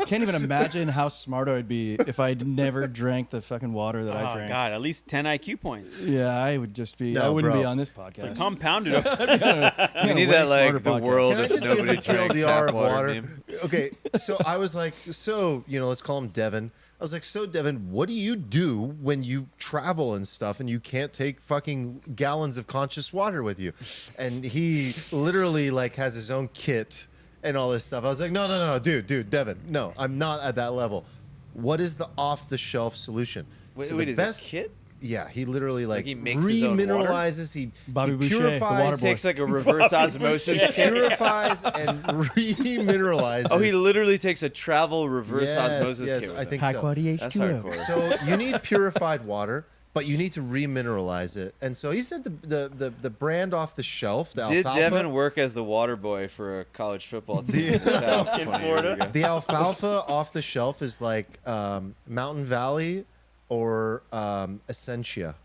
Can't even imagine how smart I'd be if I never drank the fucking water that I Oh, drank. God. At least 10 IQ points. Yeah, I would just be. No, I wouldn't bro. be on this podcast. Compounded up. We need that like the world Can I if just give nobody the drank TLDR tap of water. water? meme. Okay, so I was like, let's call him Devin. I was like, so Devin, what do you do when you travel and stuff and you can't take fucking gallons of conscious water with you? And he literally like has his own kit and all this stuff. I was like, no, dude, Devin, no, I'm not at that level. What is the off-the-shelf solution? Wait, So the is best it kit? Yeah, he literally like he makes his own water? remineralizes. He Bobby he Boucher, the purifies, water boy. Takes like a reverse osmosis kit. purifies and remineralizes. Oh, he literally takes a travel reverse Yes, osmosis yes, kit. with I him. think High so. quality That's H2O. hardcore. So you need purified water, but you need to remineralize it. And so he said the brand off the shelf, the Did alfalfa, Devin work as the water boy for a college football team in the South 20 years Florida? ago? the alfalfa off the shelf is like Mountain Valley or Essentia.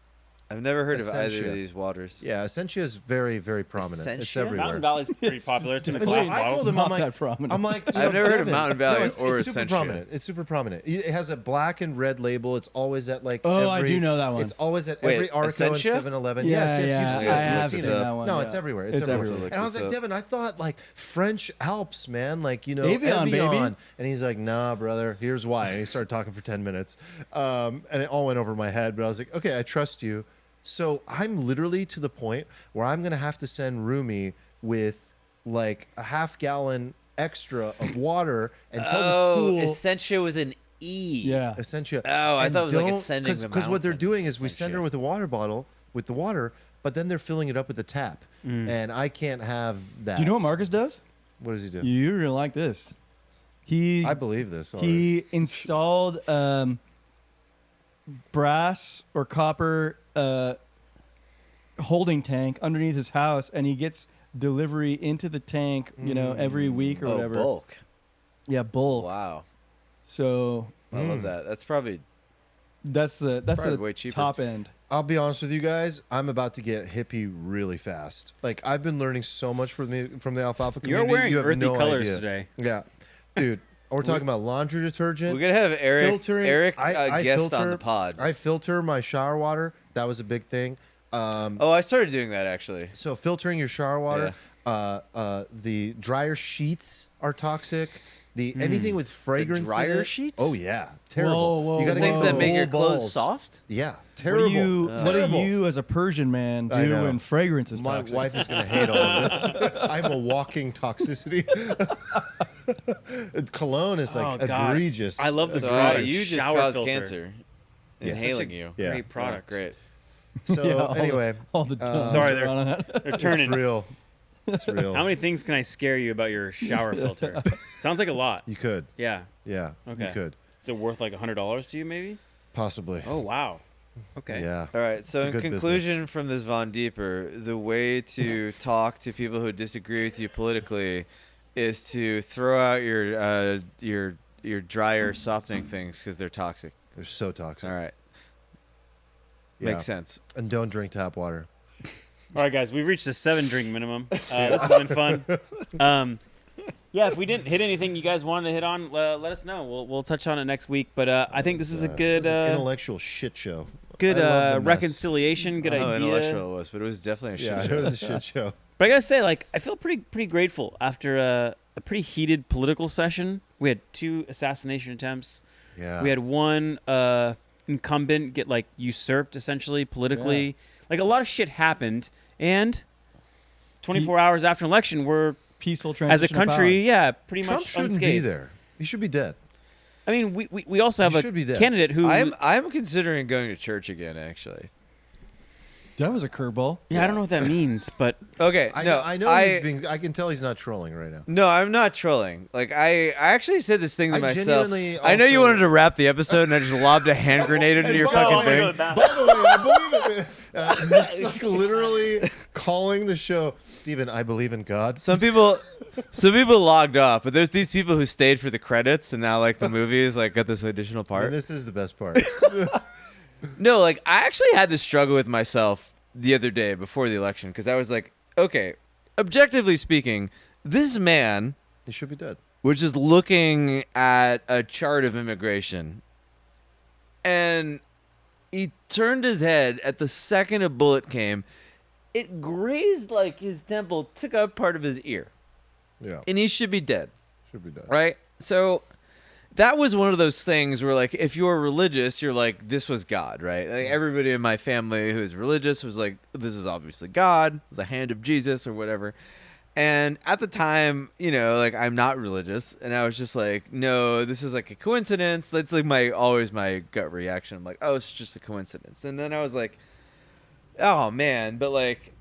I've never heard of either Essentia. of these waters. Yeah, Essentia is very, very prominent. It's Essentia? everywhere. Mountain Valley's pretty popular. It's in the And so glass I bottle. told him, Not I'm like, that prominent. I'm like, I've never heard of Devin, Mountain Valley no, it's or super Essentia. prominent. It's super prominent. It has a black and red label. It's always at like. Oh, I every, do know that one. It's always at Wait, every Arco and Essentia? 7-Eleven. Yeah, yes, yeah, you've seen I it. have You've seen that one, No, yeah. it's everywhere. It's everywhere. everywhere. And I was like, Look this up. Devin, I thought like French Alps, man, like Evian, baby. Evian. And he's like, nah, brother. Here's why. And he started talking for 10 minutes, and it all went over my head. But I was like, okay, I trust you. So I'm literally to the point where I'm going to have to send Rumi with like a half-gallon extra of water and tell the school Essentia with an E. Yeah. Essentia. Oh, I and thought it was like don't- ascending the Because what they're mountain. doing is we send Essentia. her with a water bottle with the water, but then they're filling it up with the tap. And I can't have that. Do you know what Marcus does? What does he do? You're gonna like this. He I believe this. Already. he installed brass or copper holding tank underneath his house, and he gets delivery into the tank, every week or Oh, whatever. bulk. Yeah, bulk. Wow. So I love that. That's probably that's Probably the way cheaper. top end. I'll be honest with you guys. I'm about to get hippie really fast. Like I've been learning so much from the alfalfa You're community. wearing you have earthy no colors idea. today. Yeah, dude. We're talking about laundry detergent. we're gonna have Eric filtering. I guest on filter- the pod. I filter my shower water. That was a big thing. Oh, I started doing that actually. So filtering your shower water. The dryer sheets are toxic. Anything with fragrance. dryer in it, sheets? Oh yeah, terrible. Whoa, you gotta Things get that the make your whole clothes balls. soft. Yeah, What terrible. do Terrible. you as a Persian man I do know. when fragrance is My toxic? wife is gonna hate all of this. I'm a walking toxicity. Cologne is like Oh, God. egregious. I love this So product. you just Shower caused filter. cancer. Yeah. Inhaling Such a you. Yeah. Great product. Oh, great. So Yeah, all the- anyway, all the germs Sorry, are they're- on it. They're it's turning. real. It's real. How many things can I scare you about your shower filter? Sounds like a lot. You could. Yeah. Yeah. Okay. You could. Is it worth like $100 to you, maybe? Possibly. Oh wow. Okay. Yeah. All right. So It's a in good conclusion from this Von Deeper, the way to talk to people who disagree with you politically is to throw out your dryer softening things because they're toxic. They're so toxic. All right. Yeah. Makes sense. And don't drink tap water. All right, guys, we've reached the 7-drink minimum. This has been fun. Yeah, if we didn't hit anything you guys wanted to hit on, let us know. We'll touch on it next week. But I think this is a good It's an intellectual shit show. good I love the mess. reconciliation. Good How idea. intellectual it was, but it was definitely a shit Yeah, show. it was a shit show. But I gotta say, like, I feel pretty grateful after a pretty heated political session. We had 2 assassination attempts. Yeah. We had one incumbent get like usurped essentially politically. Like a lot of shit happened, and 24 hours after an election, we're Peaceful as transition. a of country, yeah, pretty Trump much shouldn't unscathed. be there. He should be dead. I mean, we also have He a should be dead. candidate who I'm considering going to church again. Actually. That was a curveball. I don't know what that means, but Okay. I no, know. I know. He's being. I can tell he's not trolling right now. No, I'm not trolling. Like I actually said this thing to I myself. genuinely I know you also- wanted to wrap the episode, and I just lobbed a hand grenade into your fucking thing. By the way, I believe it. Nick's like literally calling the show, Steven, I believe in God. Some people logged off, but there's these people who stayed for the credits, and now like the movies like got this additional And part. this is the best part. No, like I actually had this struggle with myself the other day before the election because I was like, okay, objectively speaking, this man He should be dead. was just looking at a chart of immigration, and he turned his head at the second a bullet came. It grazed like his temple, took out part of his ear, Yeah, and he should be dead, should be dead. right? So that was one of those things where, like, if you're religious, you're like, this was God, right? Like, everybody in my family who is religious was like, this is obviously God. It was the hand of Jesus or whatever. And at the time, like I'm not religious, and I was just like, no, this is like a coincidence. That's like always my gut reaction. I'm like, oh, it's just a coincidence. And then I was like, oh man, but like,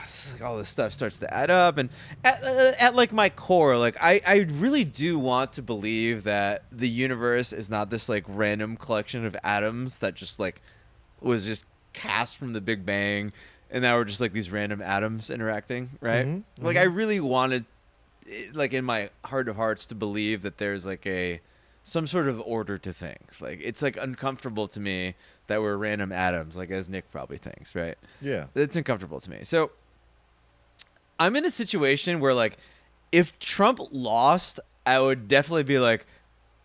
it's like all this stuff starts to add up. And at like my core, like I really do want to believe that the universe is not this like random collection of atoms that just like was just cast from the Big Bang. And now we're just like these random atoms interacting, right? Mm-hmm, Like I really wanted, like in my heart of hearts, to believe that there's like some sort of order to things. Like it's like uncomfortable to me that we're random atoms, like as Nick probably thinks, right? Yeah. It's uncomfortable to me. So I'm in a situation where like if Trump lost, I would definitely be like,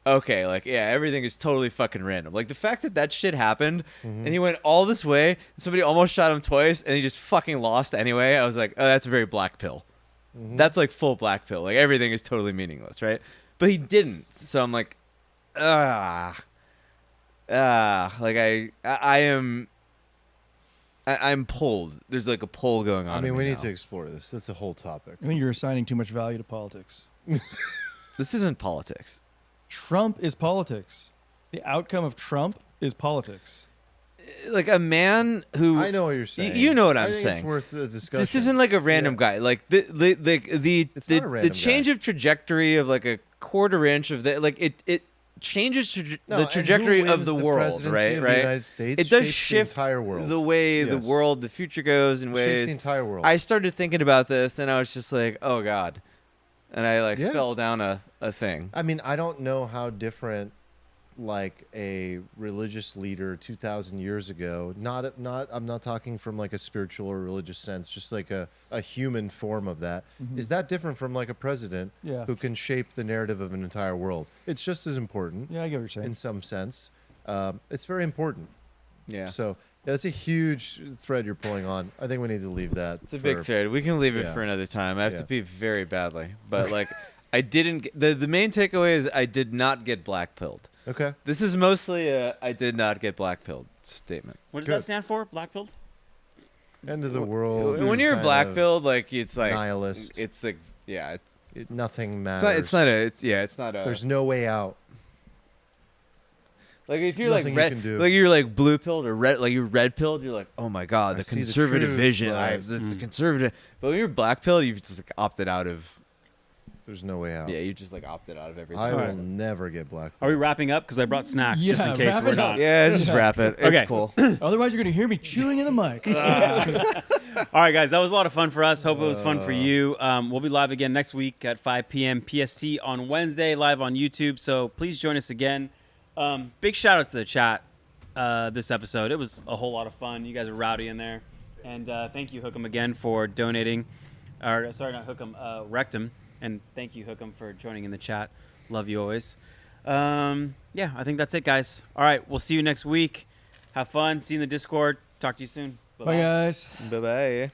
okay, like, yeah, everything is totally fucking random. Like, the fact that shit happened, and he went all this way, and somebody almost shot him twice, and he just fucking lost anyway, I was like, oh, that's a very black pill. That's, like, full black pill. Like, everything is totally meaningless, right? But he didn't. So I'm like, like, I'm pulled. There's, like, a pull going on. I mean, in we me need now. to explore this. That's a whole topic. I mean, you're assigning too much value to politics. This isn't politics. Trump is politics. The outcome of Trump is politics. Like a man who I know what you're saying. You know what I'm I think saying. It's worth a discussion. This isn't like a random guy. Like It's not a the random change guy. of trajectory of like a quarter inch of the like it changes No, the and trajectory who of wins the the world, presidency right? of the Right. United States It does shapes the shift entire world. the way the Yes. world, the future goes in Shapes ways. the entire world. I started thinking about this, and I was just like, oh god, and I like Yeah. fell down a thing. I mean, I don't know how different, like a religious leader 2,000 years ago. I'm not talking from like a spiritual or religious sense. Just like a human form of that. Is that different from like a president Yeah. who can shape the narrative of an entire world? It's just as important Yeah, I get what you're saying. in some sense. It's very important. Yeah, So that's a huge thread you're pulling on. I think we need to leave that. it's a big thread. We can leave it yeah. for another time. I have Yeah. to pee very badly, but like. I didn't get, the main takeaway is I did not get black pilled. Okay. This is mostly a I did not get black pilled statement. What does Good. that stand for? Black pilled? End of the world. When you're kind black of pilled, like it's like nihilist. It's like yeah, Nothing matters. it's not a. There's no way out. like if you're nothing you like can do. red, like you're like blue pilled or red, like you're red pilled, you're like oh my god, I the see the conservative truth, vision. but- That's the conservative. But when you're black pilled, you've just like opted out of. There's no way out. Yeah, you just like opted out of everything. I will Alright. never get black. Are we wrapping up? Because I brought snacks just in Yeah, case wrap we're it up. not. Yeah, let's just wrap it. It's Okay. cool. Otherwise, you're going to hear me chewing in the mic. All right, guys, that was a lot of fun for us. Hope it was fun for you. We'll be live again next week at 5 p.m. PST on Wednesday, live on YouTube. So please join us again. Big shout out to the chat this episode. It was a whole lot of fun. You guys are rowdy in there. And thank you, Hookem, again for donating. Or sorry, not Hookem, Rectum. And thank you, Hookem, for joining in the chat. Love you always. Yeah, I think that's it, guys. All right, we'll see you next week. Have fun. See you in the Discord. Talk to you soon. Bye, guys. Bye bye.